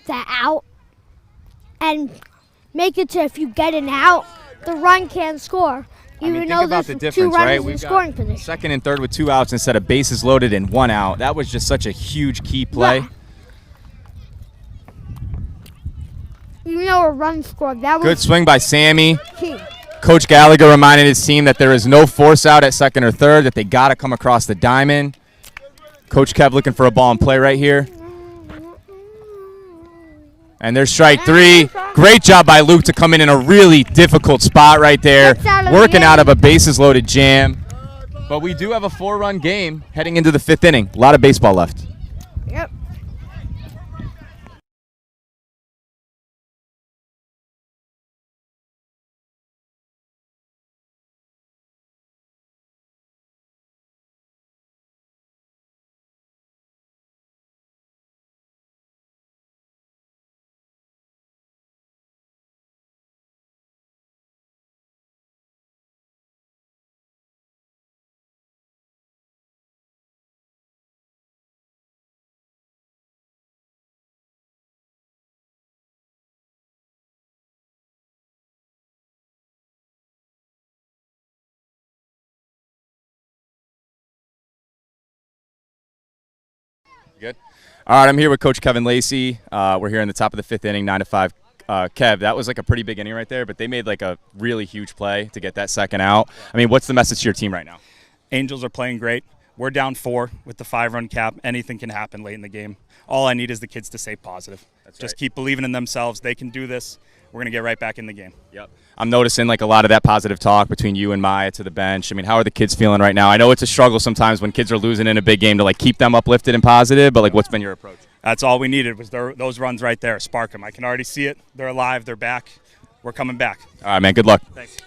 D: that out and make it to if you get an out, the run can score. Even though there's 2 runners in scoring position.
A: Second and third with 2 outs instead of bases loaded and 1 out. That was just such a huge key play.
D: Yeah. Even though a run scored, that was
A: Good swing by Sammy.
D: key.
A: Coach Gallagher reminded his team that there is no force out at second or third, that they got to come across the diamond. Coach Kev looking for a ball in play right here. And there's strike 3. Great job by Luke to come in a really difficult spot right there. Working out of a bases loaded jam. But we do have a 4-run game heading into the 5th inning. A lot of baseball left.
D: Yep.
A: Good. All right, I'm here with Coach Kevin Lacey. We're here in the top of the 5th inning, 9-5. Kev, that was like a pretty big inning right there, but they made like a really huge play to get that second out. I mean, what's the message to your team right now?
E: Angels are playing great. We're down 4 with the 5-run cap. Anything can happen late in the game. All I need is the kids to stay positive. Just keep believing in themselves. They can do this. We're going to get right back in the game.
A: Yep. I'm noticing like a lot of that positive talk between you and Maya to the bench. I mean, how are the kids feeling right now? I know it's a struggle sometimes when kids are losing in a big game to like keep them uplifted and positive, but like what's been your approach?
E: That's all we needed was those runs right there. Spark them. I can already see it. They're alive. They're back. We're coming back.
A: All right, man. Good luck.
E: Thanks.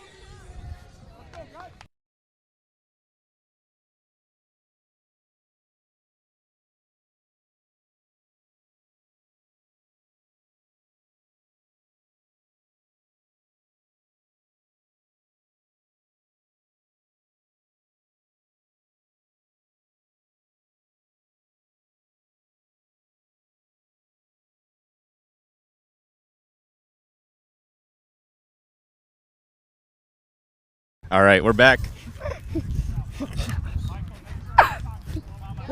A: All right, we're back.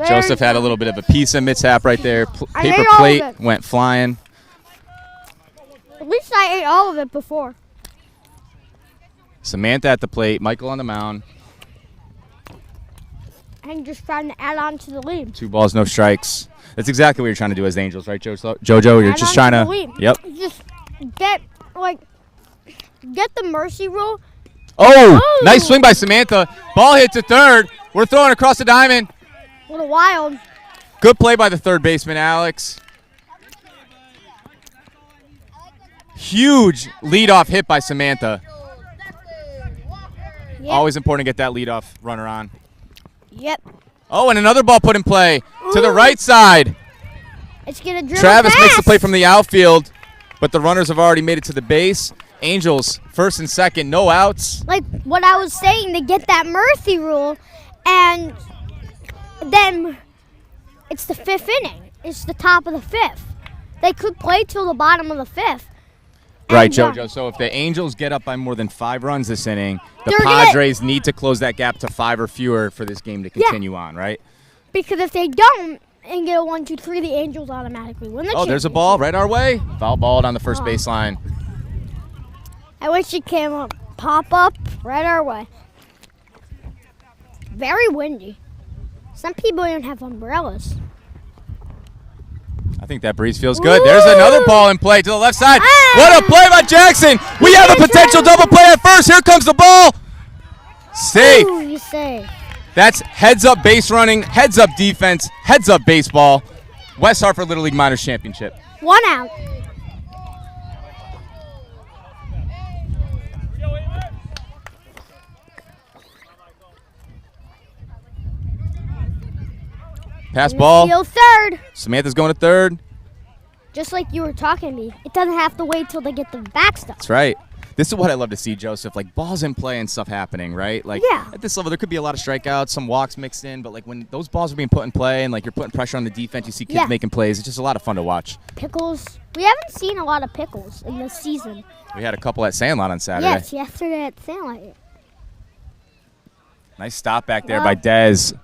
A: Joseph had a little bit of a pizza mishap right there. Paper plate went flying.
D: At least I ate all of it before.
A: Samantha at the plate, Michael on the mound.
D: And just trying to add on to the lead.
A: 2 balls, no strikes. That's exactly what you're trying to do as the Angels, right, Jojo? You're just trying to. Yep.
D: Just get the mercy rule.
A: Oh, nice swing by Samantha. Ball hit to third. We're throwing across the diamond.
D: A little wild.
A: Good play by the third baseman, Alex. Huge leadoff hit by Samantha.
D: Yep.
A: Always important to get that leadoff runner on.
D: Yep.
A: Oh, and another ball put in play to the right side.
D: It's going to drill
A: Travis
D: fast.
A: makes the play from the outfield, but the runners have already made it to the base. Angels, first and second, no outs.
D: Like what I was saying, they get that Murphy rule, and then it's the 5th inning. It's the top of the 5th. They could play till the bottom of the 5th.
A: Right, JoJo. So if the Angels get up by more than 5 runs this inning, the
D: They're
A: Padres need to close that gap to 5 or fewer for this game to continue on, right?
D: Because if they don't and get a 1-2-3, the Angels automatically win the
A: Oh, there's a
D: championship.
A: ball right our way. Foul balled on the first baseline.
D: I wish it came up, pop up right our way. Very windy. Some people even have umbrellas.
A: I think that breeze feels good. There's another ball in play to the left side.
D: Ah!
A: What a play by Jackson. We have a potential double play at first. Here comes the ball. Safe.
D: Ooh, you say.
A: That's heads up base running, heads up defense, heads up baseball. West Hartford Little League Minors Championship.
D: 1 out.
A: Pass ball.
D: Field third.
A: Samantha's going to third.
D: Just like you were talking to me. It doesn't have to wait till they get the backstop.
A: That's right. This is what I love to see, Joseph. Like balls in play and stuff happening, right? Like
D: Yeah.
A: at this level, there could be a lot of strikeouts, some walks mixed in, but like when those balls are being put in play and like you're putting pressure on the defense, you see kids
D: Yeah.
A: making plays. It's just a lot of fun to watch.
D: Pickles. We haven't seen a lot of pickles in this season.
A: We had a couple at Sandlot on Saturday.
D: Yes, yesterday at Sandlight.
A: Nice stop back there by Dez.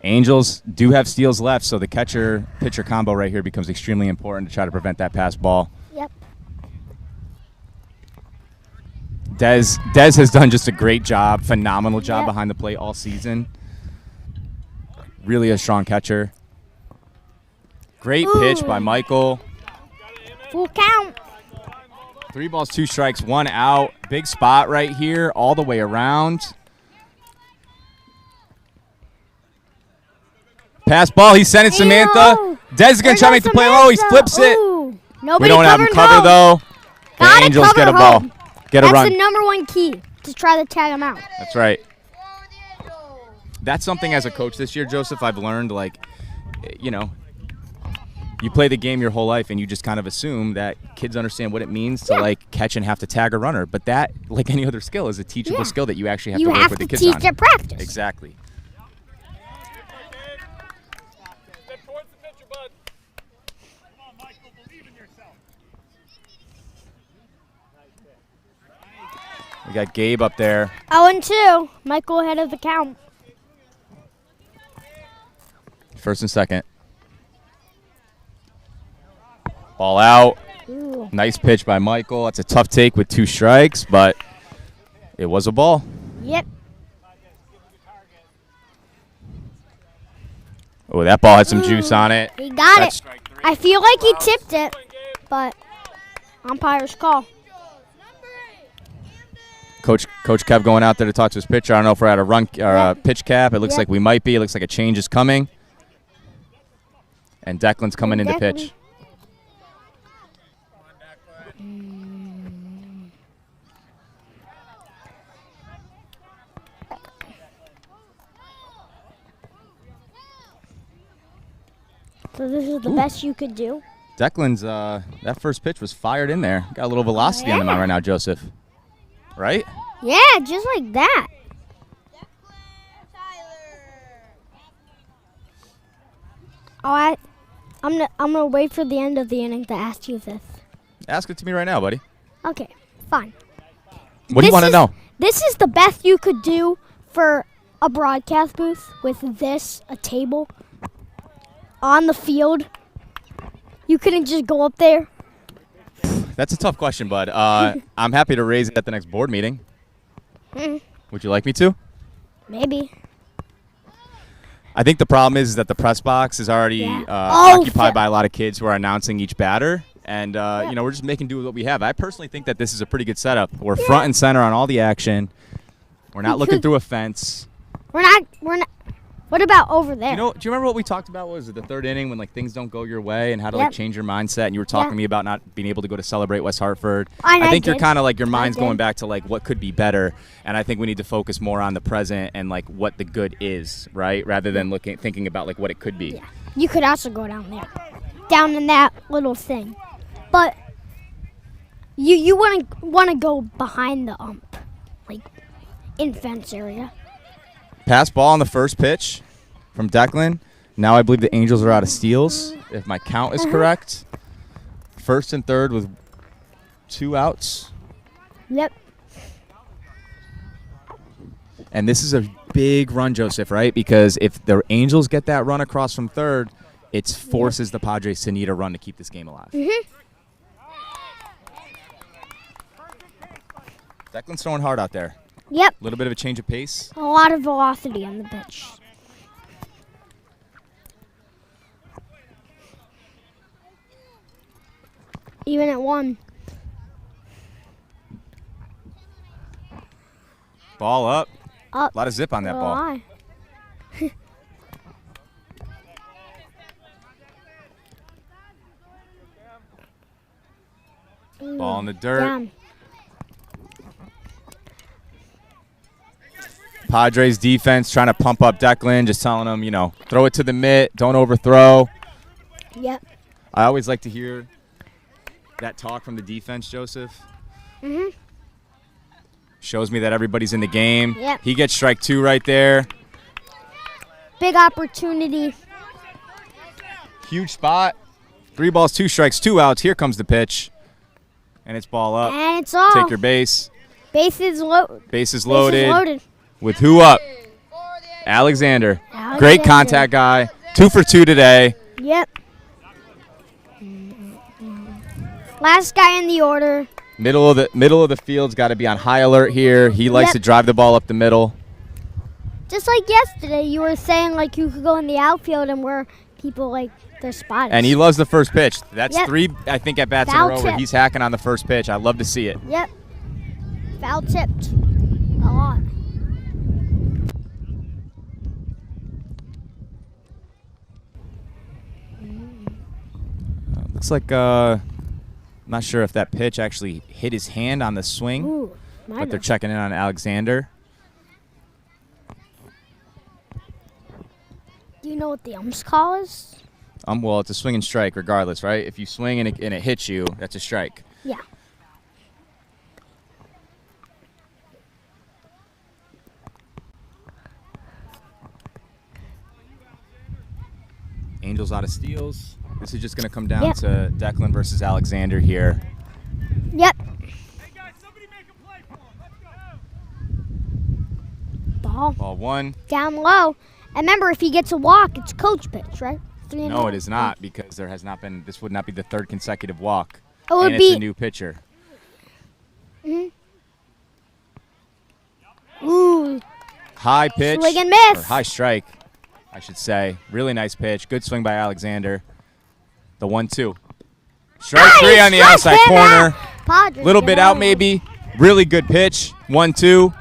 A: Angels do have steals left, so the catcher-pitcher combo right here becomes extremely important to try to prevent that pass ball.
D: Yep.
A: Dez has done just a great job, phenomenal job
D: Yep.
A: behind the plate all season. Really a strong catcher. Great pitch by Michael.
D: Full count.
A: 3 balls, 2 strikes, 1 out. Big spot right here, all the way around. Pass ball, he sent it Samantha.
D: Ew.
A: Dez is going to try to make the play low. He flips it.
D: Ooh.
A: We
D: Nobody
A: don't have him
D: covered
A: covered,
D: home.
A: though. The
D: Gotta
A: Angels
D: cover
A: get a ball.
D: home.
A: Get a
D: That's
A: run.
D: the number 1 key to try to tag him out.
A: That's right. That's something as a coach this year, Joseph, I've learned, like, you know, you play the game your whole life and you just kind of assume that kids understand what it means to, like, catch and have to tag a runner. But that, like any other skill, is a teachable
D: Yeah.
A: skill that you actually have
D: You
A: to work
D: have
A: with
D: to
A: the kids
D: teach
A: on.
D: at practice.
A: Exactly. We got Gabe up there.
D: 0-2. Michael ahead of the count.
A: First and second. Ball out.
D: Ooh.
A: Nice pitch by Michael. That's a tough take with 2 strikes, but it was a ball.
D: Yep.
A: Oh, that ball had some juice on it.
D: He got
A: That's
D: it.
A: strike 3.
D: I feel like he tipped it, but umpire's call.
A: Coach Kev going out there to talk to his pitcher. I don't know if we're at a run or a pitch cap. It looks
D: Yeah.
A: like we might be. It looks like a change is coming. And Declan's coming in to
D: Declan.
A: pitch.
D: So this is the best you could do.
A: Declan's that first pitch was fired in there. Got a little velocity on the mound right now, Joseph. Right?
D: Yeah, just like that. I'm gonna wait for the end of the inning to ask you this.
A: Ask it to me right now, buddy.
D: Okay, fine.
A: What do you want to know?
D: This is the best you could do for a broadcast booth with a table on the field. You couldn't just go up there.
A: That's a tough question, bud. I'm happy to raise it at the next board meeting. Would you like me to?
D: Maybe.
A: I think the problem is that the press box is already
D: Yeah.
A: occupied by a lot of kids who are announcing each batter. And, you know, we're just making do with what we have. I personally think that this is a pretty good setup. We're front and center on all the action. We're not looking through a fence.
D: We're not. What about over there?
A: Do you remember what we talked about? Was it the third inning when, like, things don't go your way and how to, like,
D: Yep.
A: change your mindset? And you were talking to me about not being able to go to celebrate West Hartford.
D: I
A: think you're
D: did.
A: kind of, like, your mind's
D: did.
A: going back to, like, what could be better. And I think we need to focus more on the present and, like, what the good is, right? Rather than thinking about, like, what it could be.
D: You could also go down there. down in that little thing. But you want to go behind the ump, like in fence area.
A: Pass ball on the first pitch from Declan. Now I believe the Angels are out of steals, if my count is correct. First and third with 2 outs.
D: Yep.
A: And this is a big run, Joseph, right? Because if the Angels get that run across from third, it forces the Padres to need a run to keep this game alive. Declan's throwing hard out there.
D: Yep.
A: A little bit of a change of pace.
D: A lot of velocity on the pitch. Even at 1.
A: Ball up.
D: Up.
A: A lot of zip on that
D: Oh,
A: ball.
D: my.
A: Ball in the dirt.
D: Down.
A: Padres defense trying to pump up Declan, just telling him, throw it to the mitt, don't overthrow.
D: Yep.
A: I always like to hear that talk from the defense, Joseph. Shows me that everybody's in the game.
D: Yep.
A: He gets strike 2 right there.
D: Big opportunity.
A: Huge spot. 3 balls, 2 strikes, 2 outs. Here comes the pitch. And it's ball up.
D: And it's all.
A: Take your base.
D: Bases
A: Bases
D: Bases
A: loaded.
D: loaded.
A: With who up? Alexander. Great
D: Alexander.
A: contact guy. 2 for 2 today.
D: Yep. Last guy in the order.
A: Middle of the field's got to be on high alert here. He likes
D: Yep.
A: to drive the ball up the middle.
D: Just like yesterday, you were saying like you could go in the outfield and where people like their spots.
A: And he loves the first pitch. That's
D: Yep.
A: 3, I think, at bats in a
D: Foul
A: row where
D: tip.
A: he's hacking on the first pitch. I love to see it.
D: Yep. Foul tipped. A lot.
A: Looks like I'm not sure if that pitch actually hit his hand on the swing,
D: Ooh.
A: but they're checking in on Alexander.
D: Do you know what the ump's call is?
A: Well, it's a swing and strike regardless, right? If you swing and it hits you, that's a strike.
D: Yeah.
A: Angels out of steals. This is just going to come down
D: Yep.
A: to Declan versus Alexander here.
D: Yep. Ball
A: Ball 1.
D: down low. And remember, if he gets a walk, it's coach pitch, right? 3-0.
A: No, it is not, because there has not been. This would not be the 3rd consecutive walk.
D: It would
A: and
D: be.
A: it's a new pitcher.
D: Ooh.
A: High pitch.
D: Swing and miss.
A: Or high strike, I should say. Really nice pitch. Good swing by Alexander. The 1-2. Strike 3 on the
D: Nice,
A: outside
D: hit
A: corner.
D: that. Padres
A: Little
D: get
A: bit
D: out
A: out
D: of it.
A: maybe. Really good pitch. 1-2.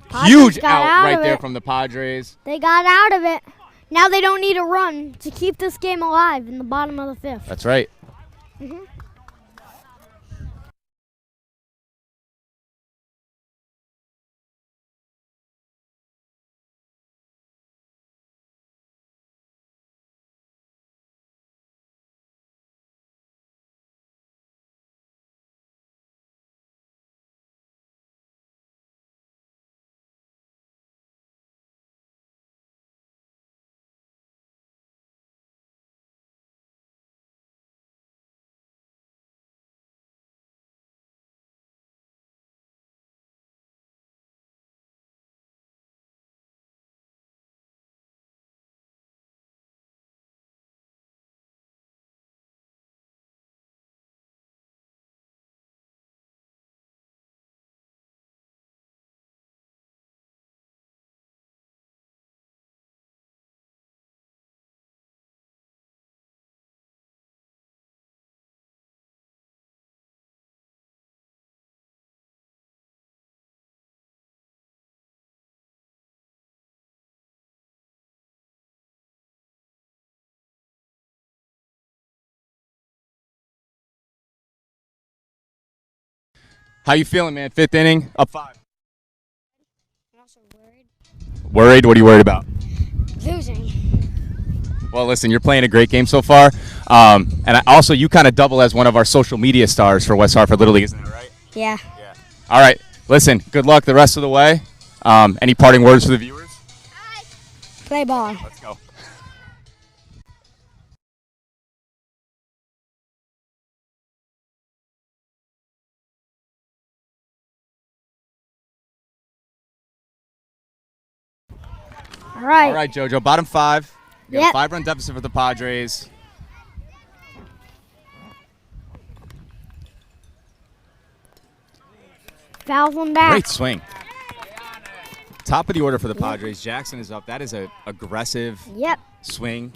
D: Padres
A: Huge
D: got
A: out right
D: of
A: there
D: it.
A: from the Padres.
D: They got out of it. Now they don't need a run to keep this game alive in the bottom of the 5th.
A: That's right. How you feeling, man? 5th inning, up 5.
D: I'm also worried.
A: Worried? What are you worried about?
D: Losing.
A: Well, Well, listen, you're playing a great game so far. And you kind of double as one of our social media stars for West Hartford Little League, isn't that right?
B: Yeah.
A: All right. Listen, good luck the rest of the way. Any parting words for the viewers?
B: Play ball.
A: Let's go.
D: All right.
A: All right, JoJo. Bottom 5. You got
D: Yep.
A: a 5-run deficit for the Padres.
D: Fouls one back.
A: Great swing. Top of the order for the Padres. Jackson is up. That is a aggressive
D: Yep.
A: swing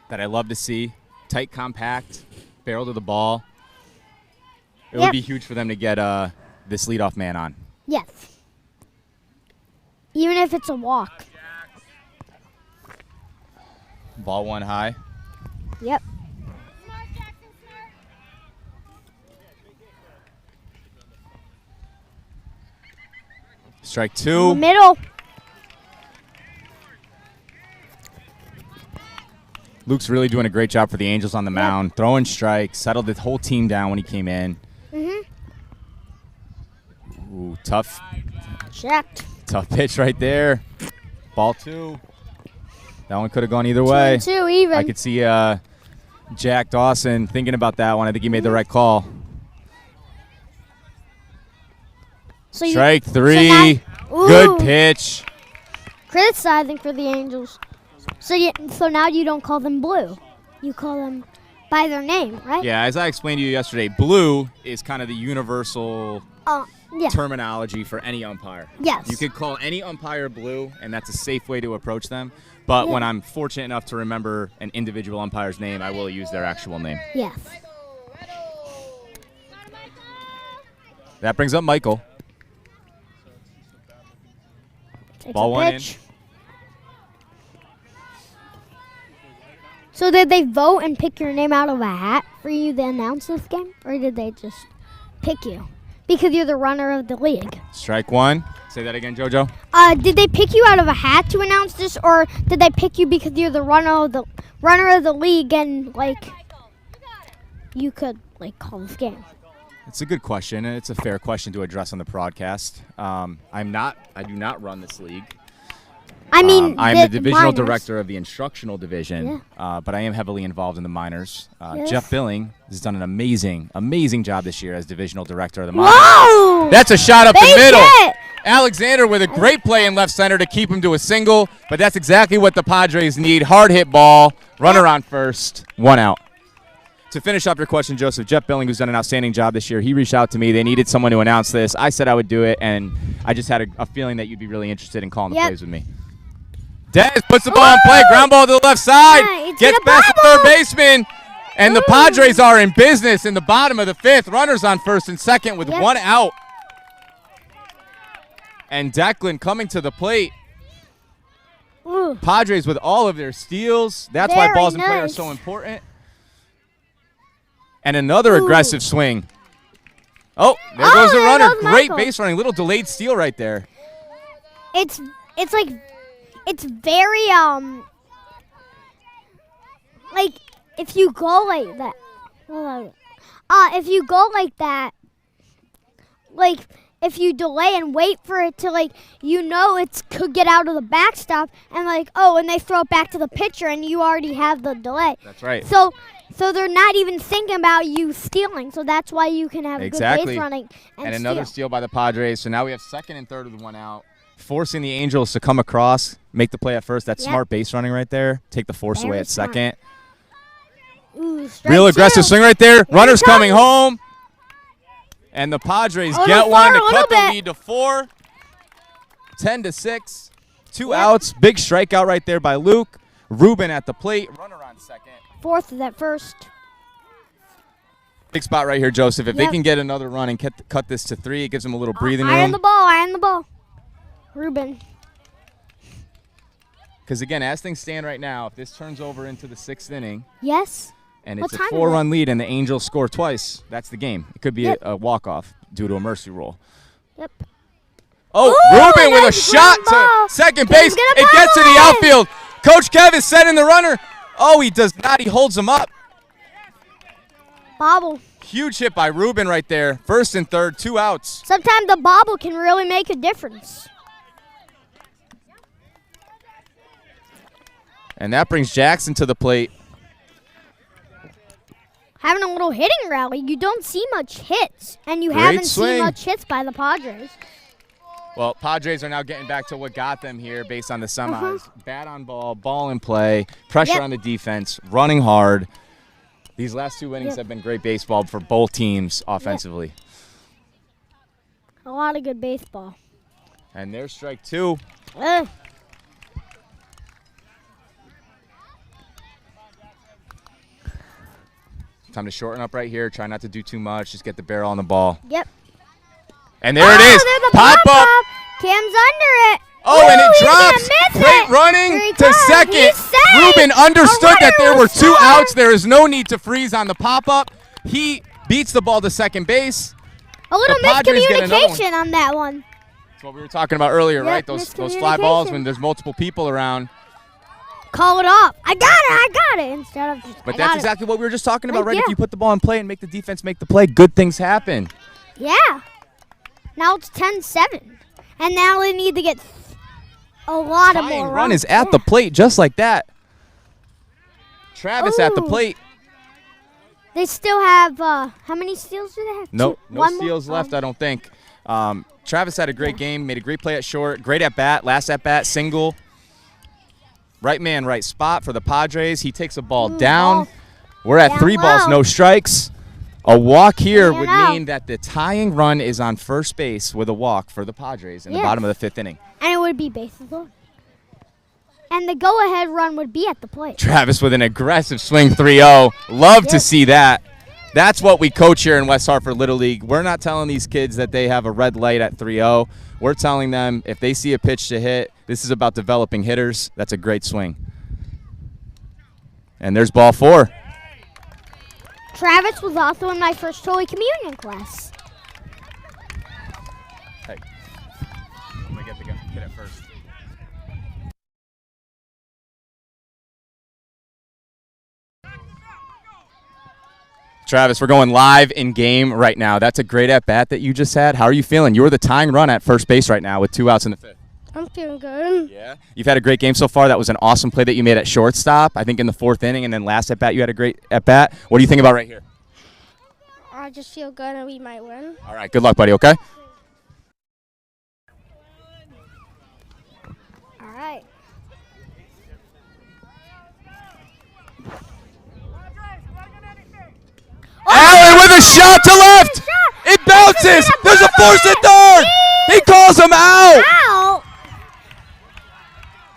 A: that I love to see. Tight, compact, barrel to the ball. It would
D: Yep.
A: be huge for them to get this leadoff man on.
D: Yes. Even if it's a walk.
A: Ball one high.
D: Yep.
C: Smart, Jackson, smart.
A: Strike
D: In the
A: 2.
D: middle.
A: Luke's really doing a great job for the Angels on the mound. Throwing strikes. Settled the whole team down when he came in. Ooh, tough
D: Checked.
A: pitch right there. Ball 2. That one could have gone either way.
D: 2 even.
A: I could see Jack Dawson thinking about that one. I think he made the right call.
D: So you
A: Strike
D: so
A: 3.
D: now-
A: Good
D: Ooh.
A: pitch.
D: criticizing for the Angels. So now you don't call them blue. You call them by their name, right?
A: Yeah, as I explained to you yesterday, blue is kind of the universal
D: Yeah.
A: terminology for any umpire.
D: Yes.
A: You could call any umpire blue, and that's a safe way to approach them. But when I'm fortunate enough to remember an individual umpire's name, I will use their actual name.
D: Yes.
A: That brings up Michael.
D: Takes
A: Ball
D: a
A: one
D: pitch. So did they vote and pick your name out of a hat for you to announce this game? Or did they just pick you? Because you're the runner of the league.
A: Strike 1. Say that again, JoJo.
D: Did they pick you out of a hat to announce this, or did they pick you because you're the runner of the league and you could call this game?
A: It's a good question, and it's a fair question to address on the broadcast. I do not run this league.
D: I mean,
A: I'm the divisional
D: minors.
A: director of the instructional division, but I am heavily involved in the minors.
D: Yes.
A: Jeff Billing has done an amazing job this year as divisional director of the minors.
D: Whoa!
A: That's a shot up the
D: Base
A: middle.
D: hit!
A: Alexander with a great play in left center to keep him to a single, but that's exactly what the Padres need. Hard hit ball, runner on first, 1 out. To finish up your question, Joseph, Jeff Billing, who's done an outstanding job this year, he reached out to me. They needed someone to announce this. I said I would do it, and I just had a feeling that you'd be really interested in calling the plays with me. Dez puts the ball in play, ground ball to the left side,
D: Yeah, it's
A: gets
D: in the
A: past the
D: bubble.
A: third baseman, and the Padres are in business in the bottom of the 5th. Runners on first and second with 1 out. And Declan coming to the plate.
D: Ooh.
A: Padres with all of their steals. That's why
D: Very
A: balls in play are
D: nice.
A: so important. And another aggressive swing. Oh, there goes the
D: there
A: runner.
D: goes
A: Great
D: Michael.
A: base running. Little delayed steal right there.
D: It's very if you go like that. If you go like that, if you delay and wait for it to it could get out of the backstop and and they throw it back to the pitcher and you already have the delay.
A: That's right.
D: So they're not even thinking about you stealing. So that's why you can have good base running
A: And another
D: steal.
A: steal by the Padres. So now we have second and third with 1 out. Forcing the Angels to come across, make the play at first. That's
D: Yep.
A: smart base running right there. Take the force away
D: Very
A: at
D: smart.
A: second.
D: Ooh, strike
A: Real aggressive
D: 2.
A: swing right there. Runners
D: it
A: coming
D: comes.
A: home. And the Padres
D: A little
A: get one to
D: far, a
A: cut the
D: little bit.
A: lead to 4. 10-6. 2
D: Yep.
A: outs. Big strikeout right there by Luke. Ruben at the plate. Runner on second.
D: Fourth is at first.
A: Big spot right here, Joseph. If they
D: Yep.
A: can get another run and cut this to 3, it gives them a little breathing
D: Iron
A: room.
D: the ball, iron the ball. Ruben.
A: Because, again, as things stand right now, if this turns over into the 6th inning
D: Yes.
A: and
D: What
A: it's a
D: time is
A: 4-run lead and the Angels score twice, that's the game. It could be
D: Yep.
A: a walk-off due to a mercy rule.
D: Yep.
A: Oh,
D: Ooh,
A: Ruben with a
D: nice
A: shot
D: ground ball.
A: to second
D: Kid's
A: base.
D: gonna
A: It gets to the
D: bobble it.
A: outfield. Coach Kev is setting the runner. Oh, he does not. He holds him up.
D: Bobble.
A: Huge hit by Ruben right there. First and third, 2 outs.
D: Sometimes the bobble can really make a difference.
A: And that brings Jackson to the plate.
D: Having a little hitting rally. You don't see much hits, and you
A: Great
D: haven't
A: swing.
D: seen much hits by the Padres.
A: Well, Padres are now getting back to what got them here based on the semis. Bat on ball, ball in play, pressure on the defense, running hard. These last 2 innings have been great baseball for both teams offensively.
D: A lot of good baseball.
A: And there's strike 2.
D: Ugh.
A: Time to shorten up right here. Try not to do too much. Just get the barrel on the ball.
D: Yep.
A: And there it is.
D: There's a
A: Pop up.
D: Cam's under it.
A: Oh, and it
D: Ooh, he's
A: drops.
D: gonna miss
A: Great
D: it.
A: running
D: Here he
A: to
D: comes.
A: second.
D: He's safe.
A: Ruben understood that there
D: runner
A: were
D: was
A: 2
D: safe.
A: outs. There is no need to freeze on the pop-up. He beats the ball to second base.
D: A little
A: The Padres get another
D: miscommunication on that one.
A: That's what we were talking about earlier,
D: Yep,
A: right? Those fly balls
D: miscommunication.
A: when there's multiple people around.
D: Call it off. I got it. Instead of just,
A: But
D: I
A: that's
D: got
A: exactly what we were just talking about,
D: Right,
A: right?
D: yeah.
A: If you put the ball in play and make the defense make the play, good things happen.
D: it. Yeah. Now it's 10-7. And now they need to get a lot of
A: Tying
D: more
A: run
D: runs.
A: is at the plate just like that. Travis at the
D: Ooh.
A: plate.
D: They still have, how many steals do they have?
A: No
D: Two? One more?
A: steals left, I don't think. Travis had a great game, made a great play at short, great at bat, last at bat, single. Right man, right spot for the Padres. He takes a ball down.
D: ball.
A: We're at
D: Down
A: 3 balls,
D: low.
A: no strikes. A walk here
D: Down
A: would
D: out.
A: mean that the tying run is on first base with a walk for the Padres in the
D: Yes.
A: bottom of the 5th inning.
D: And it would be bases loaded. And the go-ahead run would be at the plate.
A: Travis with an aggressive swing 3-0. Love to
D: Yes.
A: see that. That's what we coach here in West Hartford Little League. We're not telling these kids that they have a red light at 3-0. We're telling them if they see a pitch to hit, this is about developing hitters. That's a great swing. And there's ball 4.
D: Travis was also in my first Holy Communion class.
A: Hey, I'm going to get the kid at first. Travis, we're going live in game right now. That's a great at-bat that you just had. How are you feeling? You were the tying run at first base right now with 2 outs in the 5th.
D: I'm feeling good.
A: Yeah. You've had a great game so far. That was an awesome play that you made at shortstop, I think in the 4th inning, and then last at-bat you had a great at-bat. What do you think about right here?
D: I just feel good and we might win.
A: All right, good luck, buddy, okay?
D: All right.
A: Allen with a shot to left. It bounces. There's a force at third. He calls him out.
D: Ow!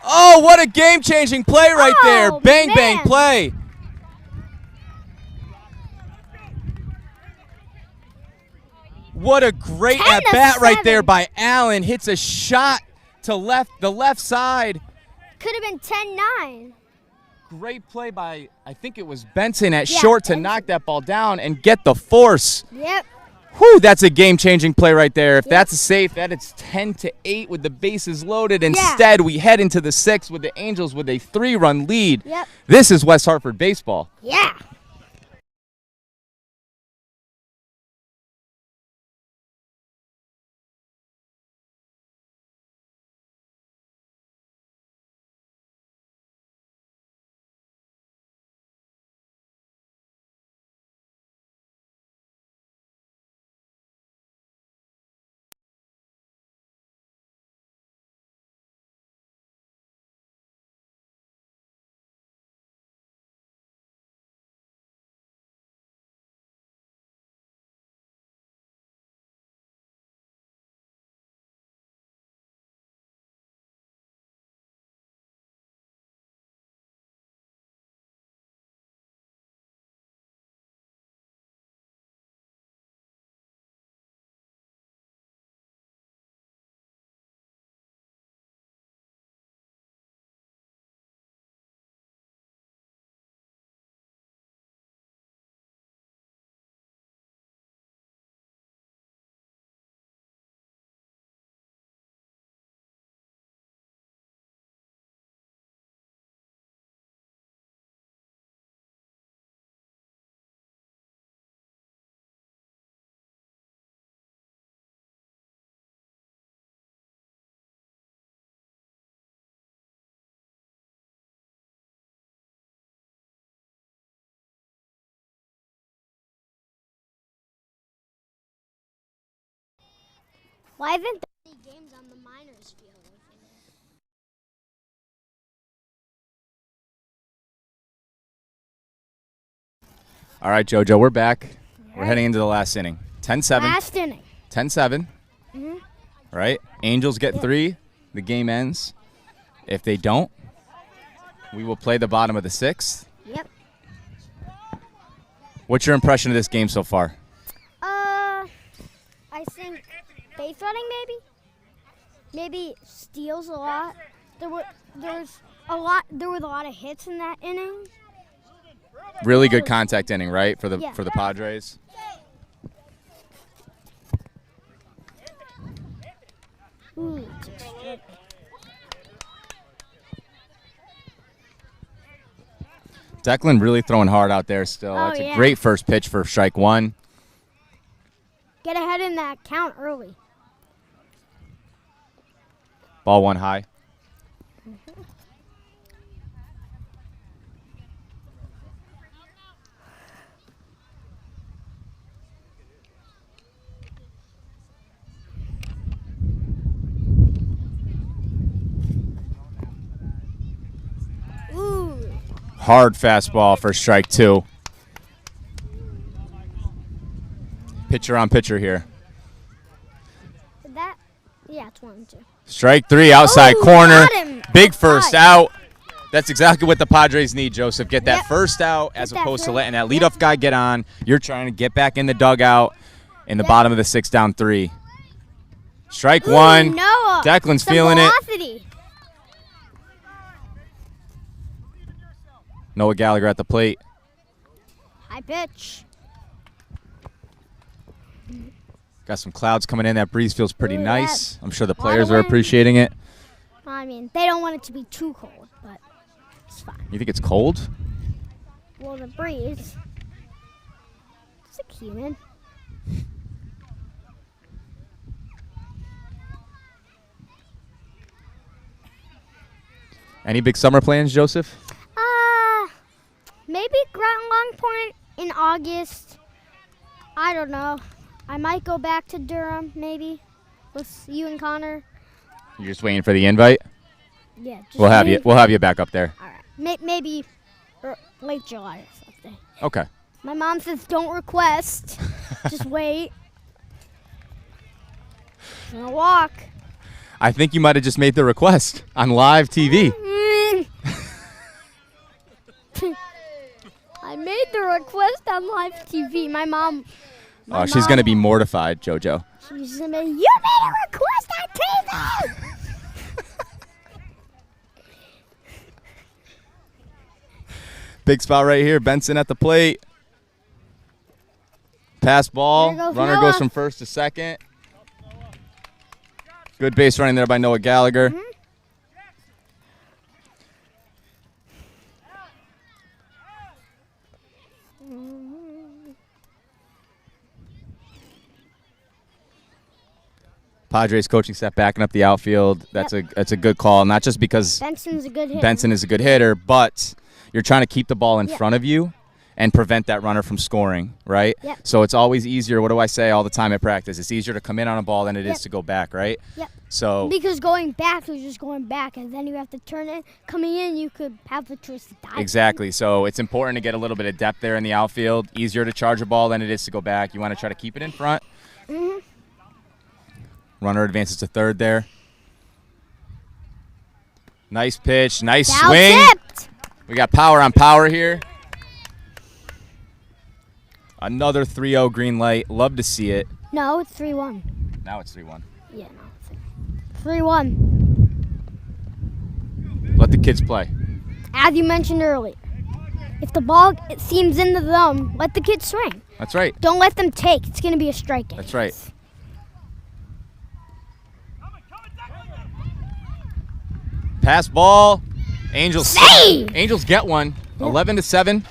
A: Oh, what a game-changing play right there.
D: Oh,
A: Bang, bang
D: man.
A: play. What a great
D: 10 to
A: at-bat right
D: 7.
A: there by Allen. Hits a shot to the left side.
D: Could have been 10-9.
A: Great play by, I think it was Benson at
D: Yeah,
A: short to
D: Benson.
A: knock that ball down and get the force.
D: Yep.
A: Whew, that's a game-changing play right there. If that's safe, that it's 10-8 with the bases loaded. Instead, we head into the 6th with the Angels with a 3-run lead.
D: Yep.
A: This is West Hartford baseball.
D: Yeah. Why haven't there any games on the minors field?
A: All right, JoJo, we're back. We're heading into the last inning. 10-7.
D: Last inning.
A: 10-7.
D: Mhm.
A: Right? Angels get 3. The game ends. If they don't, we will play the bottom of the 6th.
D: Yep.
A: What's your impression of this game so far?
D: I think base running maybe steals a lot. There was a lot of hits in that inning.
A: Really good contact inning, right, for the
D: Yeah.
A: Padres?
D: Ooh, it's a strike.
A: Declan really throwing hard out there still.
D: Oh,
A: That's a
D: yeah.
A: great first pitch for strike 1.
D: Get ahead in that count early.
A: Ball 1 high.
D: Ooh.
A: Hard fastball for strike 2. Pitcher on pitcher here.
D: Yeah, it's 1-2.
A: Strike 3, outside
D: Ooh,
A: corner.
D: got him.
A: Big first
D: Outside.
A: out. That's exactly what the Padres need, Joseph. Get that
D: Yep.
A: first out as
D: Get that
A: opposed to
D: first-
A: letting that leadoff guy get on. You're trying to get back in the dugout in the
D: Yep.
A: bottom of the 6th, down 3. Strike
D: Ooh,
A: 1.
D: Noah.
A: Declan's
D: Some
A: feeling
D: velocity.
A: Noah Gallagher at the plate.
D: High pitch.
A: Got some clouds coming in. That breeze feels pretty
D: Ooh,
A: nice. I'm sure the
D: lot of
A: players are
D: wind.
A: appreciating it.
D: I mean, they don't want it to be too cold, but it's fine.
A: You think it's cold?
D: Well, the breeze. It's a human.
A: Any big summer plans, Joseph?
D: Maybe Ground Long Point in August. I don't know. I might go back to Durham, maybe, with you and Connor.
A: You're just waiting for the invite?
D: Yeah, just
A: We'll have you.
D: maybe.
A: We'll have you back up there.
D: All right, maybe late July or something.
A: Okay.
D: My mom says don't request. Just wait. I'm gonna walk.
A: I think you might have just made the request on live TV.
D: I made the request on live TV. My mom.
A: Oh, she's gonna be mortified, JoJo.
D: She's gonna be. You made a request on TV.
A: Big spot right here. Benson at the plate. Pass ball.
D: There goes
A: Runner
D: Noah.
A: goes from first to second. Good base running there by Noah Gallagher.
D: Mm-hmm.
A: Padres coaching staff backing up the outfield. That's a good call. Not just because
D: Benson's a good hitter.
A: Benson is a good hitter, but you're trying to keep the ball in
D: Yep.
A: front of you and prevent that runner from scoring, right?
D: Yep.
A: So it's always easier. What do I say all the time at practice? It's easier to come in on a ball than it is
D: Yep.
A: to go back, right?
D: Yep.
A: So
D: Because going back is just going back, and then you have to turn it. Coming in, you could have the choice to dive.
A: exactly. So it's important to get a little bit of depth there in the outfield. Easier to charge a ball than it is to go back. You want to try to keep it in front.
D: Mm-hmm.
A: Runner advances to third there. Nice pitch. Nice
D: Foul
A: swing.
D: tipped.
A: We got power on power here. Another 3-0 green light. Love to see it.
D: No, it's 3-1.
A: Now it's 3-1.
D: Yeah, no, it's 3-1.
A: Let the kids play.
D: As you mentioned earlier, if the ball seems in the zone, let the kids swing.
A: That's right.
D: Don't let them take. It's going to be a strike.
A: That's right. Pass ball. Angels.
D: Save!
A: Angels get one. 11-7.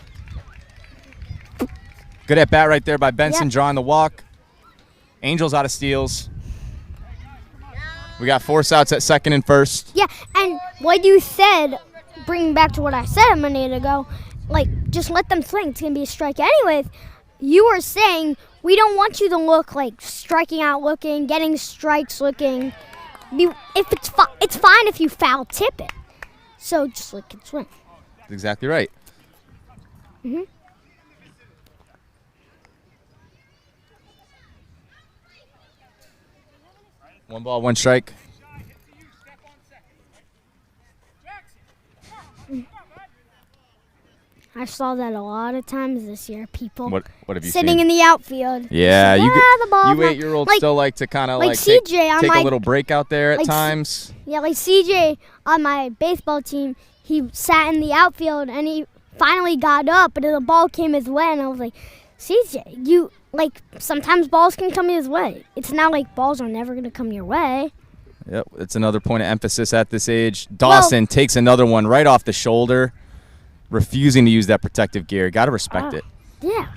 A: Good at bat right there by Benson,
D: Yep.
A: drawing the walk. Angels out of steals. We got force outs at second and first.
D: Yeah, and what you said, bringing back to what I said a minute ago, like, just let them swing. It's going to be a strike anyways. You were saying we don't want you to look like striking out looking, getting strikes looking. If it's fine if you foul tip it. So just look and swing.
A: That's exactly right.
D: Mhm.
A: 1 ball, 1 strike.
D: I saw that a lot of times this year. People
A: What have you
D: sitting
A: seen?
D: in the outfield.
A: Yeah,
D: Like,
A: you
D: the ball's
A: you 8-year-olds still like to kind of
D: like
A: take
D: CJ on
A: a
D: my
A: little break out there at
D: like
A: times.
D: Yeah, like CJ on my baseball team, he sat in the outfield and he finally got up, and the ball came his way, and I was like, CJ, you like sometimes balls can come his way. It's not like balls are never gonna come your way.
A: Yep, it's another point of emphasis at this age. Dawson takes another one right off the shoulder, refusing to use that protective gear. Got to respect it.
D: Yeah.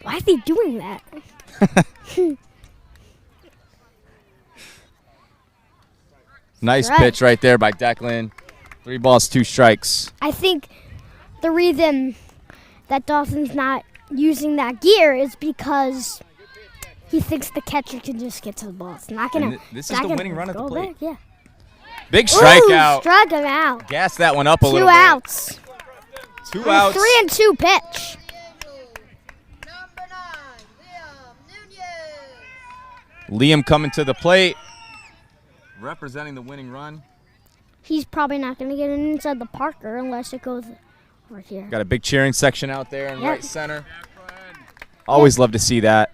D: Why is he doing that?
A: Nice
D: Right.
A: pitch right there by Declan. 3 balls, 2 strikes.
D: I think the reason that Dawson's not using that gear is because he thinks the catcher can just get to the ball. It's not gonna.
A: And this is the winning run at the
D: go
A: plate.
D: back, yeah.
A: Big
D: Ooh,
A: strikeout.
D: struck him out.
A: Gas that one up a
D: 2
A: little bit.
D: outs.
A: 2
D: On a
A: outs.
D: 3-2 pitch.
A: Liam coming to the plate, representing the winning run.
D: He's probably not going to get it inside the Parker unless it goes over here.
A: Got a big cheering section out there in
D: Yep.
A: right center. Always love to see that.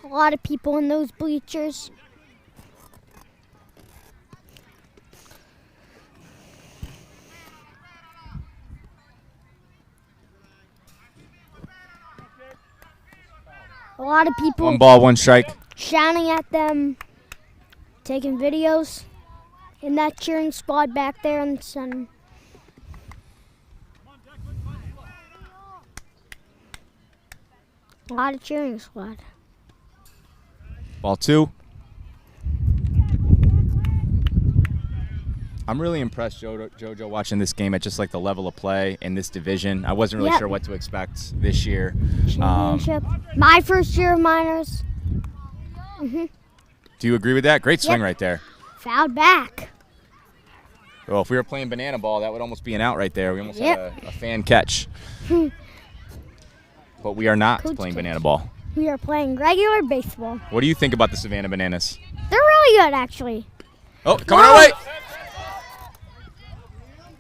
D: A lot of people in those bleachers. A lot of people
A: 1 ball, 1 strike.
D: shouting at them, taking videos in that cheering squad back there in the center. A lot of cheering squad.
A: Ball 2. I'm really impressed, Jojo, watching this game at just like the level of play in this division. I wasn't really
D: Yep.
A: sure what to expect this year.
D: Championship. My first year of minors.
A: Do you agree with that? Great swing
D: Yep.
A: right there.
D: Fouled back.
A: Well, if we were playing banana ball, that would almost be an out right there. We almost
D: Yep.
A: had a fan catch. But we are not
D: Coach
A: playing
D: catch.
A: banana ball.
D: We are playing regular baseball.
A: What do you think about the Savannah Bananas?
D: They're really good, actually.
A: Oh, coming our way.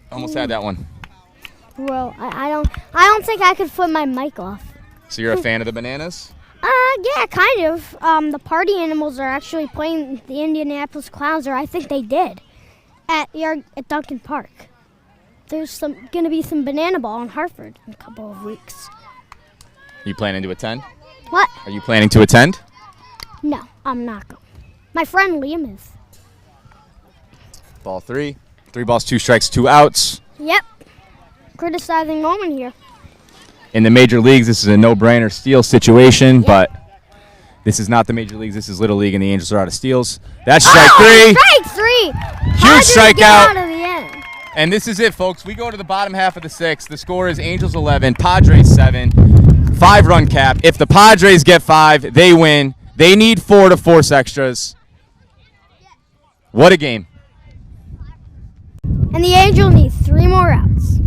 A: Almost had that one.
D: Well, I don't think I could flip my mic off.
A: So you're a fan of the Bananas?
D: Yeah, kind of. The party animals are actually playing the Indianapolis Clowns, or I think they did, at Duncan Park. There's gonna be some banana ball in Hartford in a couple of weeks.
A: Are you planning to attend?
D: What?
A: Are you planning to attend?
D: No, I'm not going. My friend Liam is.
A: Ball 3. 3 balls, 2 strikes, 2 outs.
D: Yep. Criticizing moment here.
A: In the major leagues, this is a no-brainer steal situation, but this is not the major leagues. This is Little League, and the Angels are out of steals. That's strike 3.
D: Strike 3.
A: Huge
D: Padres get
A: strikeout.
D: out of the end.
A: And this is it, folks. We go to the bottom half of the 6th. The score is Angels 11, Padres 7. 5-run cap. If the Padres get 5, they win. They need 4 to force extras. What a game.
D: And the Angel needs 3 more outs.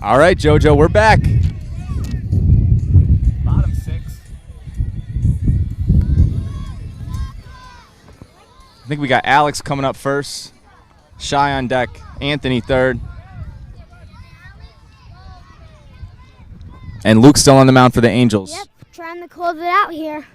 A: All right, JoJo, we're back. Bottom 6. I think we got Alex coming up first. Shy on deck. Anthony third. And Luke's still on the mound for the Angels.
D: Yep, trying to close it out here.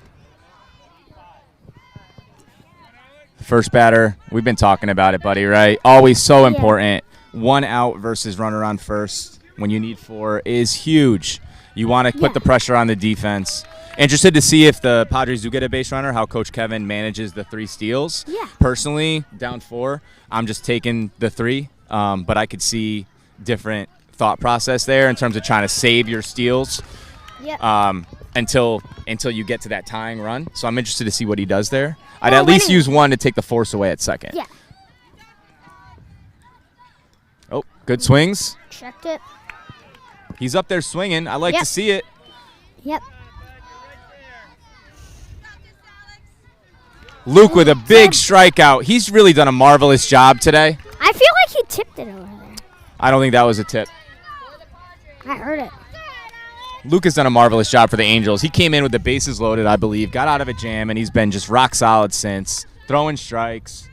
A: First batter, we've been talking about it, buddy, right? Always so important. 1 out versus runner on first when you need 4 is huge. You want to put the pressure on the defense. Interested to see if the Padres do get a base runner, how Coach Kevin manages the 3 steals.
D: Yeah.
A: Personally, down 4, I'm just taking the 3, but I could see different thought process there in terms of trying to save your steals until you get to that tying run. So I'm interested to see what he does there. I'd at least use 1 to take the force away at second.
D: Yeah.
A: Oh, good swings.
D: Checked it.
A: He's up there swinging. I like to see it.
D: Yep.
A: Luke with a big strikeout. He's really done a marvelous job today.
D: I feel like he tipped it over there.
A: I don't think that was a tip.
D: I heard it.
A: Luke has done a marvelous job for the Angels. He came in with the bases loaded, I believe, got out of a jam, and he's been just rock solid since. Throwing strikes.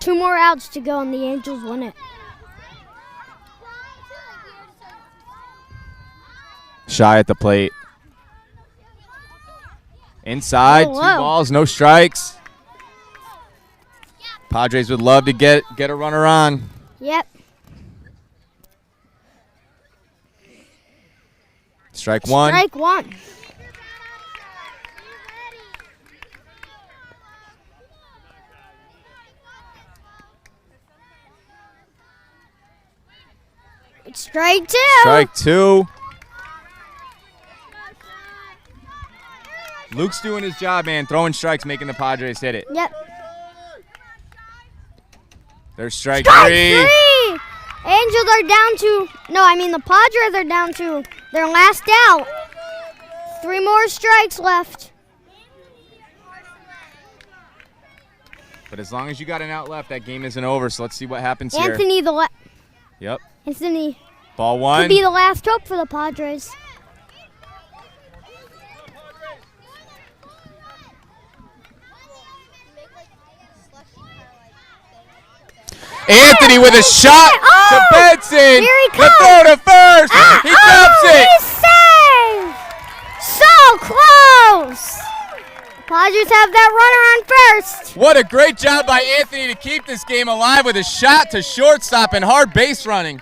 D: 2 more outs to go, and the Angels win it.
A: Shy at the plate. Inside, 2 balls, no strikes. Padres would love to get a runner on.
D: Yep.
A: Strike 1.
D: Strike 1. It's strike 2.
A: Strike 2. Luke's doing his job, man. Throwing strikes, making the Padres hit it.
D: Yep.
A: There's strike 3.
D: Angels are down to, the Padres are down to their last out. 3 more strikes left.
A: But as long as you got an out left, that game isn't over. So let's see what happens here.
D: Anthony,
A: Yep. Ball 1.
D: Could be the last hope for the Padres.
A: Anthony with a shot to Benson.
D: Here he comes.
A: The throw to first. He drops it.
D: He's saved. So close. The Padres have that runner on first.
A: What a great job by Anthony to keep this game alive with a shot to shortstop and hard base running.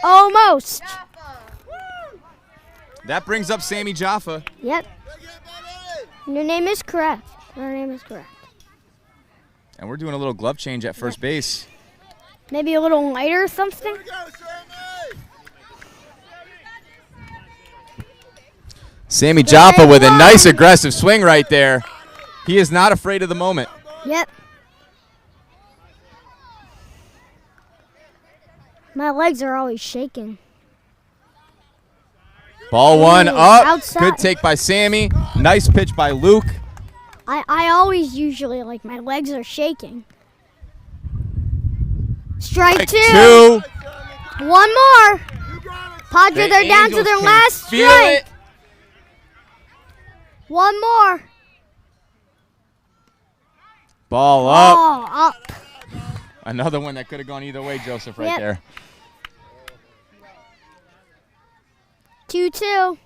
D: Almost.
A: That brings up Sammy Jaffa.
D: Yep. Your name is correct. Your name is correct.
A: And we're doing a little glove change at first base.
D: Maybe a little lighter or something?
A: Sammy Jaffa with a nice aggressive swing right there. He is not afraid of the moment.
D: Yep. My legs are always shaking.
A: Ball 1 up.
D: Outside.
A: Good take by Sammy. Nice pitch by Luke.
D: I always usually, my legs are shaking. Strike 2. 1 more. Padres are down to their last strike. 1 more.
A: Ball up.
D: Ball up.
A: Another one that could have gone either way, Joseph, right there.
D: 2-2.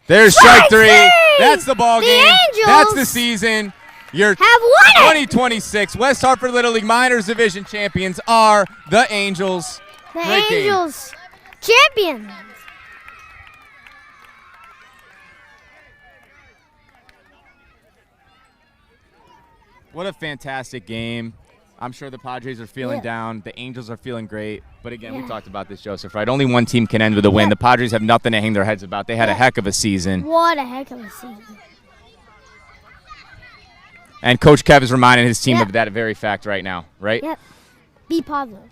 A: There's strike 3. That's the ball game.
D: Angels
A: That's the season. Your
D: have won it.
A: 2026 West Hartford Little League Minors Division champions are the Angels.
D: The
A: Great
D: Angels champions.
A: What a fantastic game. I'm sure the Padres are feeling down. The Angels are feeling great. But again, we talked about this, Joseph, right? Only one team can end with a win. The Padres have nothing to hang their heads about. They had a heck of a season.
D: What a heck of a season.
A: And Coach Kev is reminding his team of that very fact right now, right?
D: Yep. Be positive.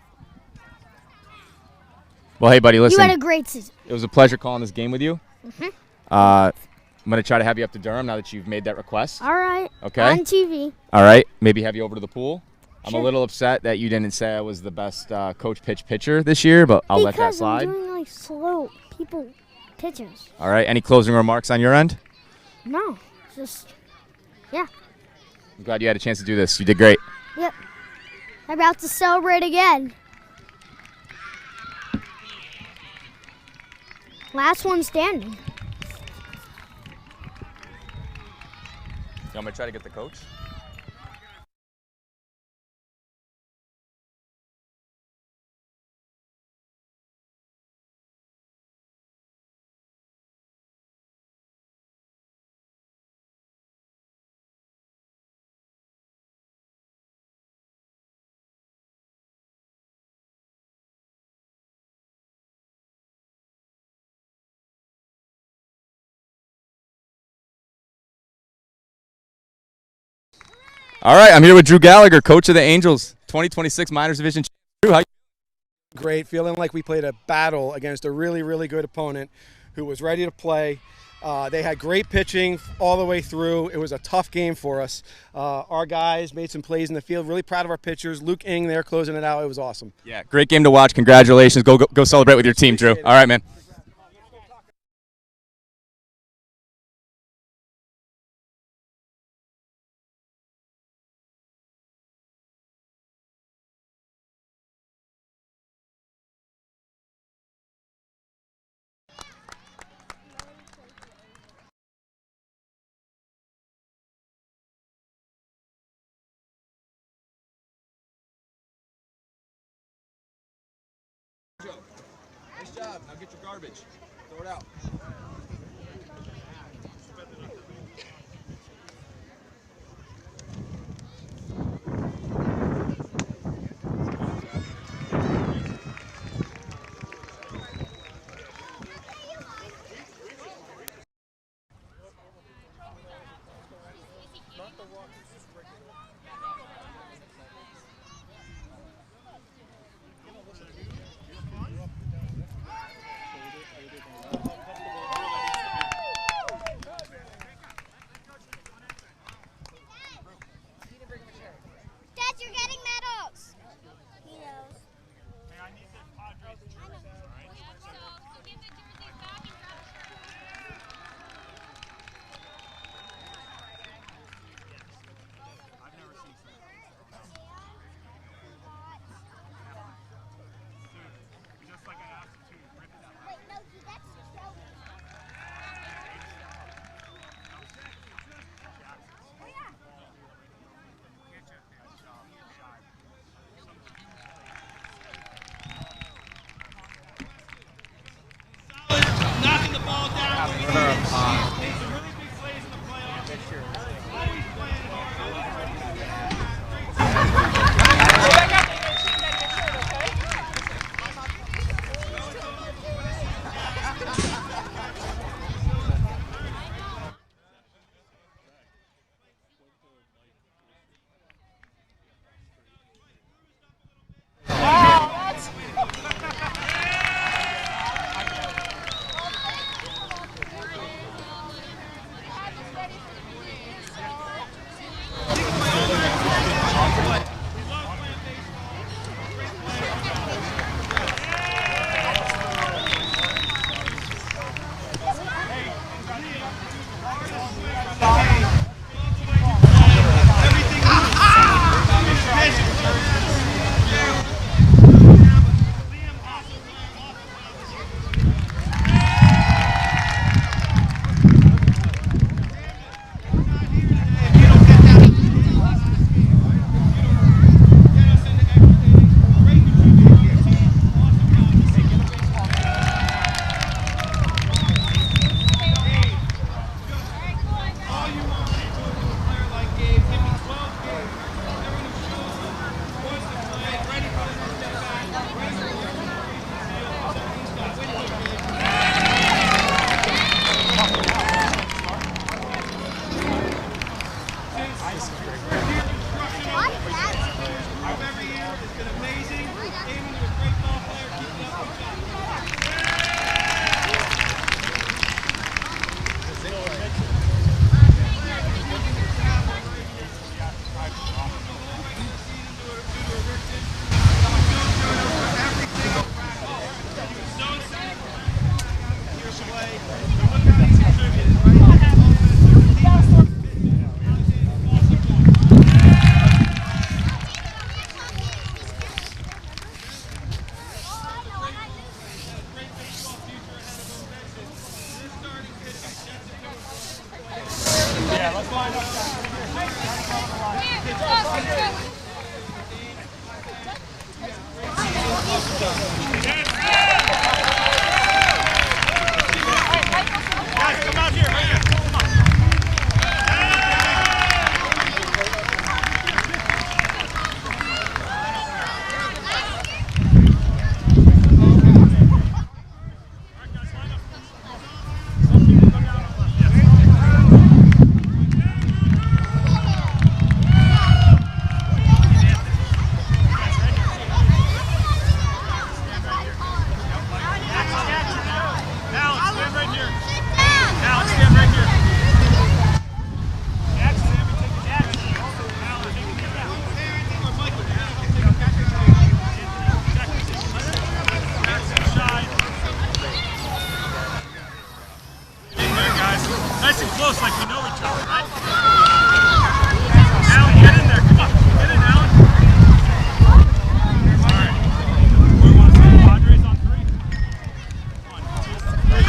A: Well, hey, buddy, listen.
D: You had a great season.
A: It was a pleasure calling this game with you. I'm going to try to have you up to Durham now that you've made that request.
D: All right.
A: Okay.
D: On TV.
A: All right. Maybe have you over to the pool. I'm a little upset that you didn't say I was the best coach pitcher this year, but I'll let that slide.
D: Because I'm doing like slow pitchers.
A: All right. Any closing remarks on your end?
D: No, just yeah.
A: I'm glad you had a chance to do this. You did great.
D: Yep. I'm about to celebrate again. Last one standing.
A: You want me to try to get the coach? All right, I'm here with Drew Gallagher, coach of the Angels, 2026 Minors Division. Drew, how you?
F: Great, feeling like we played a battle against a really, really good opponent who was ready to play. They had great pitching all the way through. It was a tough game for us. Our guys made some plays in the field. Really proud of our pitchers. Luke Ing there closing it out. It was awesome.
A: Yeah, great game to watch. Congratulations. Go celebrate with your team, Drew. All right, man. Nice job. Now get your garbage. Throw it out.
C: Dad, you're getting medals. He knows.
E: Hey, I need the Padres jerseys, all right?
C: So give the jerseys back and grab
E: I've never seen something. Just like I asked you to rip it out.
C: Wait, no, that's Joey.
G: Knocking the ball down.
E: Some really big plays in the playoffs. Always playing hard.
G: Guys, come out here, right here. Come on. Alex, stand right here. Alex, stand right here. Jackson, Sammy, take the Jackson. Alex, take the Jackson. Or Michael, take the Jackson, shy. In there, guys. Nice and close, like we know each other, right? Alan, get in there. Come on. Get in, Alan. All right. We want to see the Padres on 3. 1, 2, 3.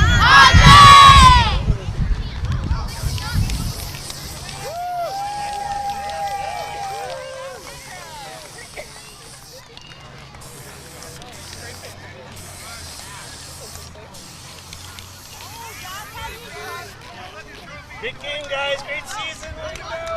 G: Big game, guys. Great season. Way to go.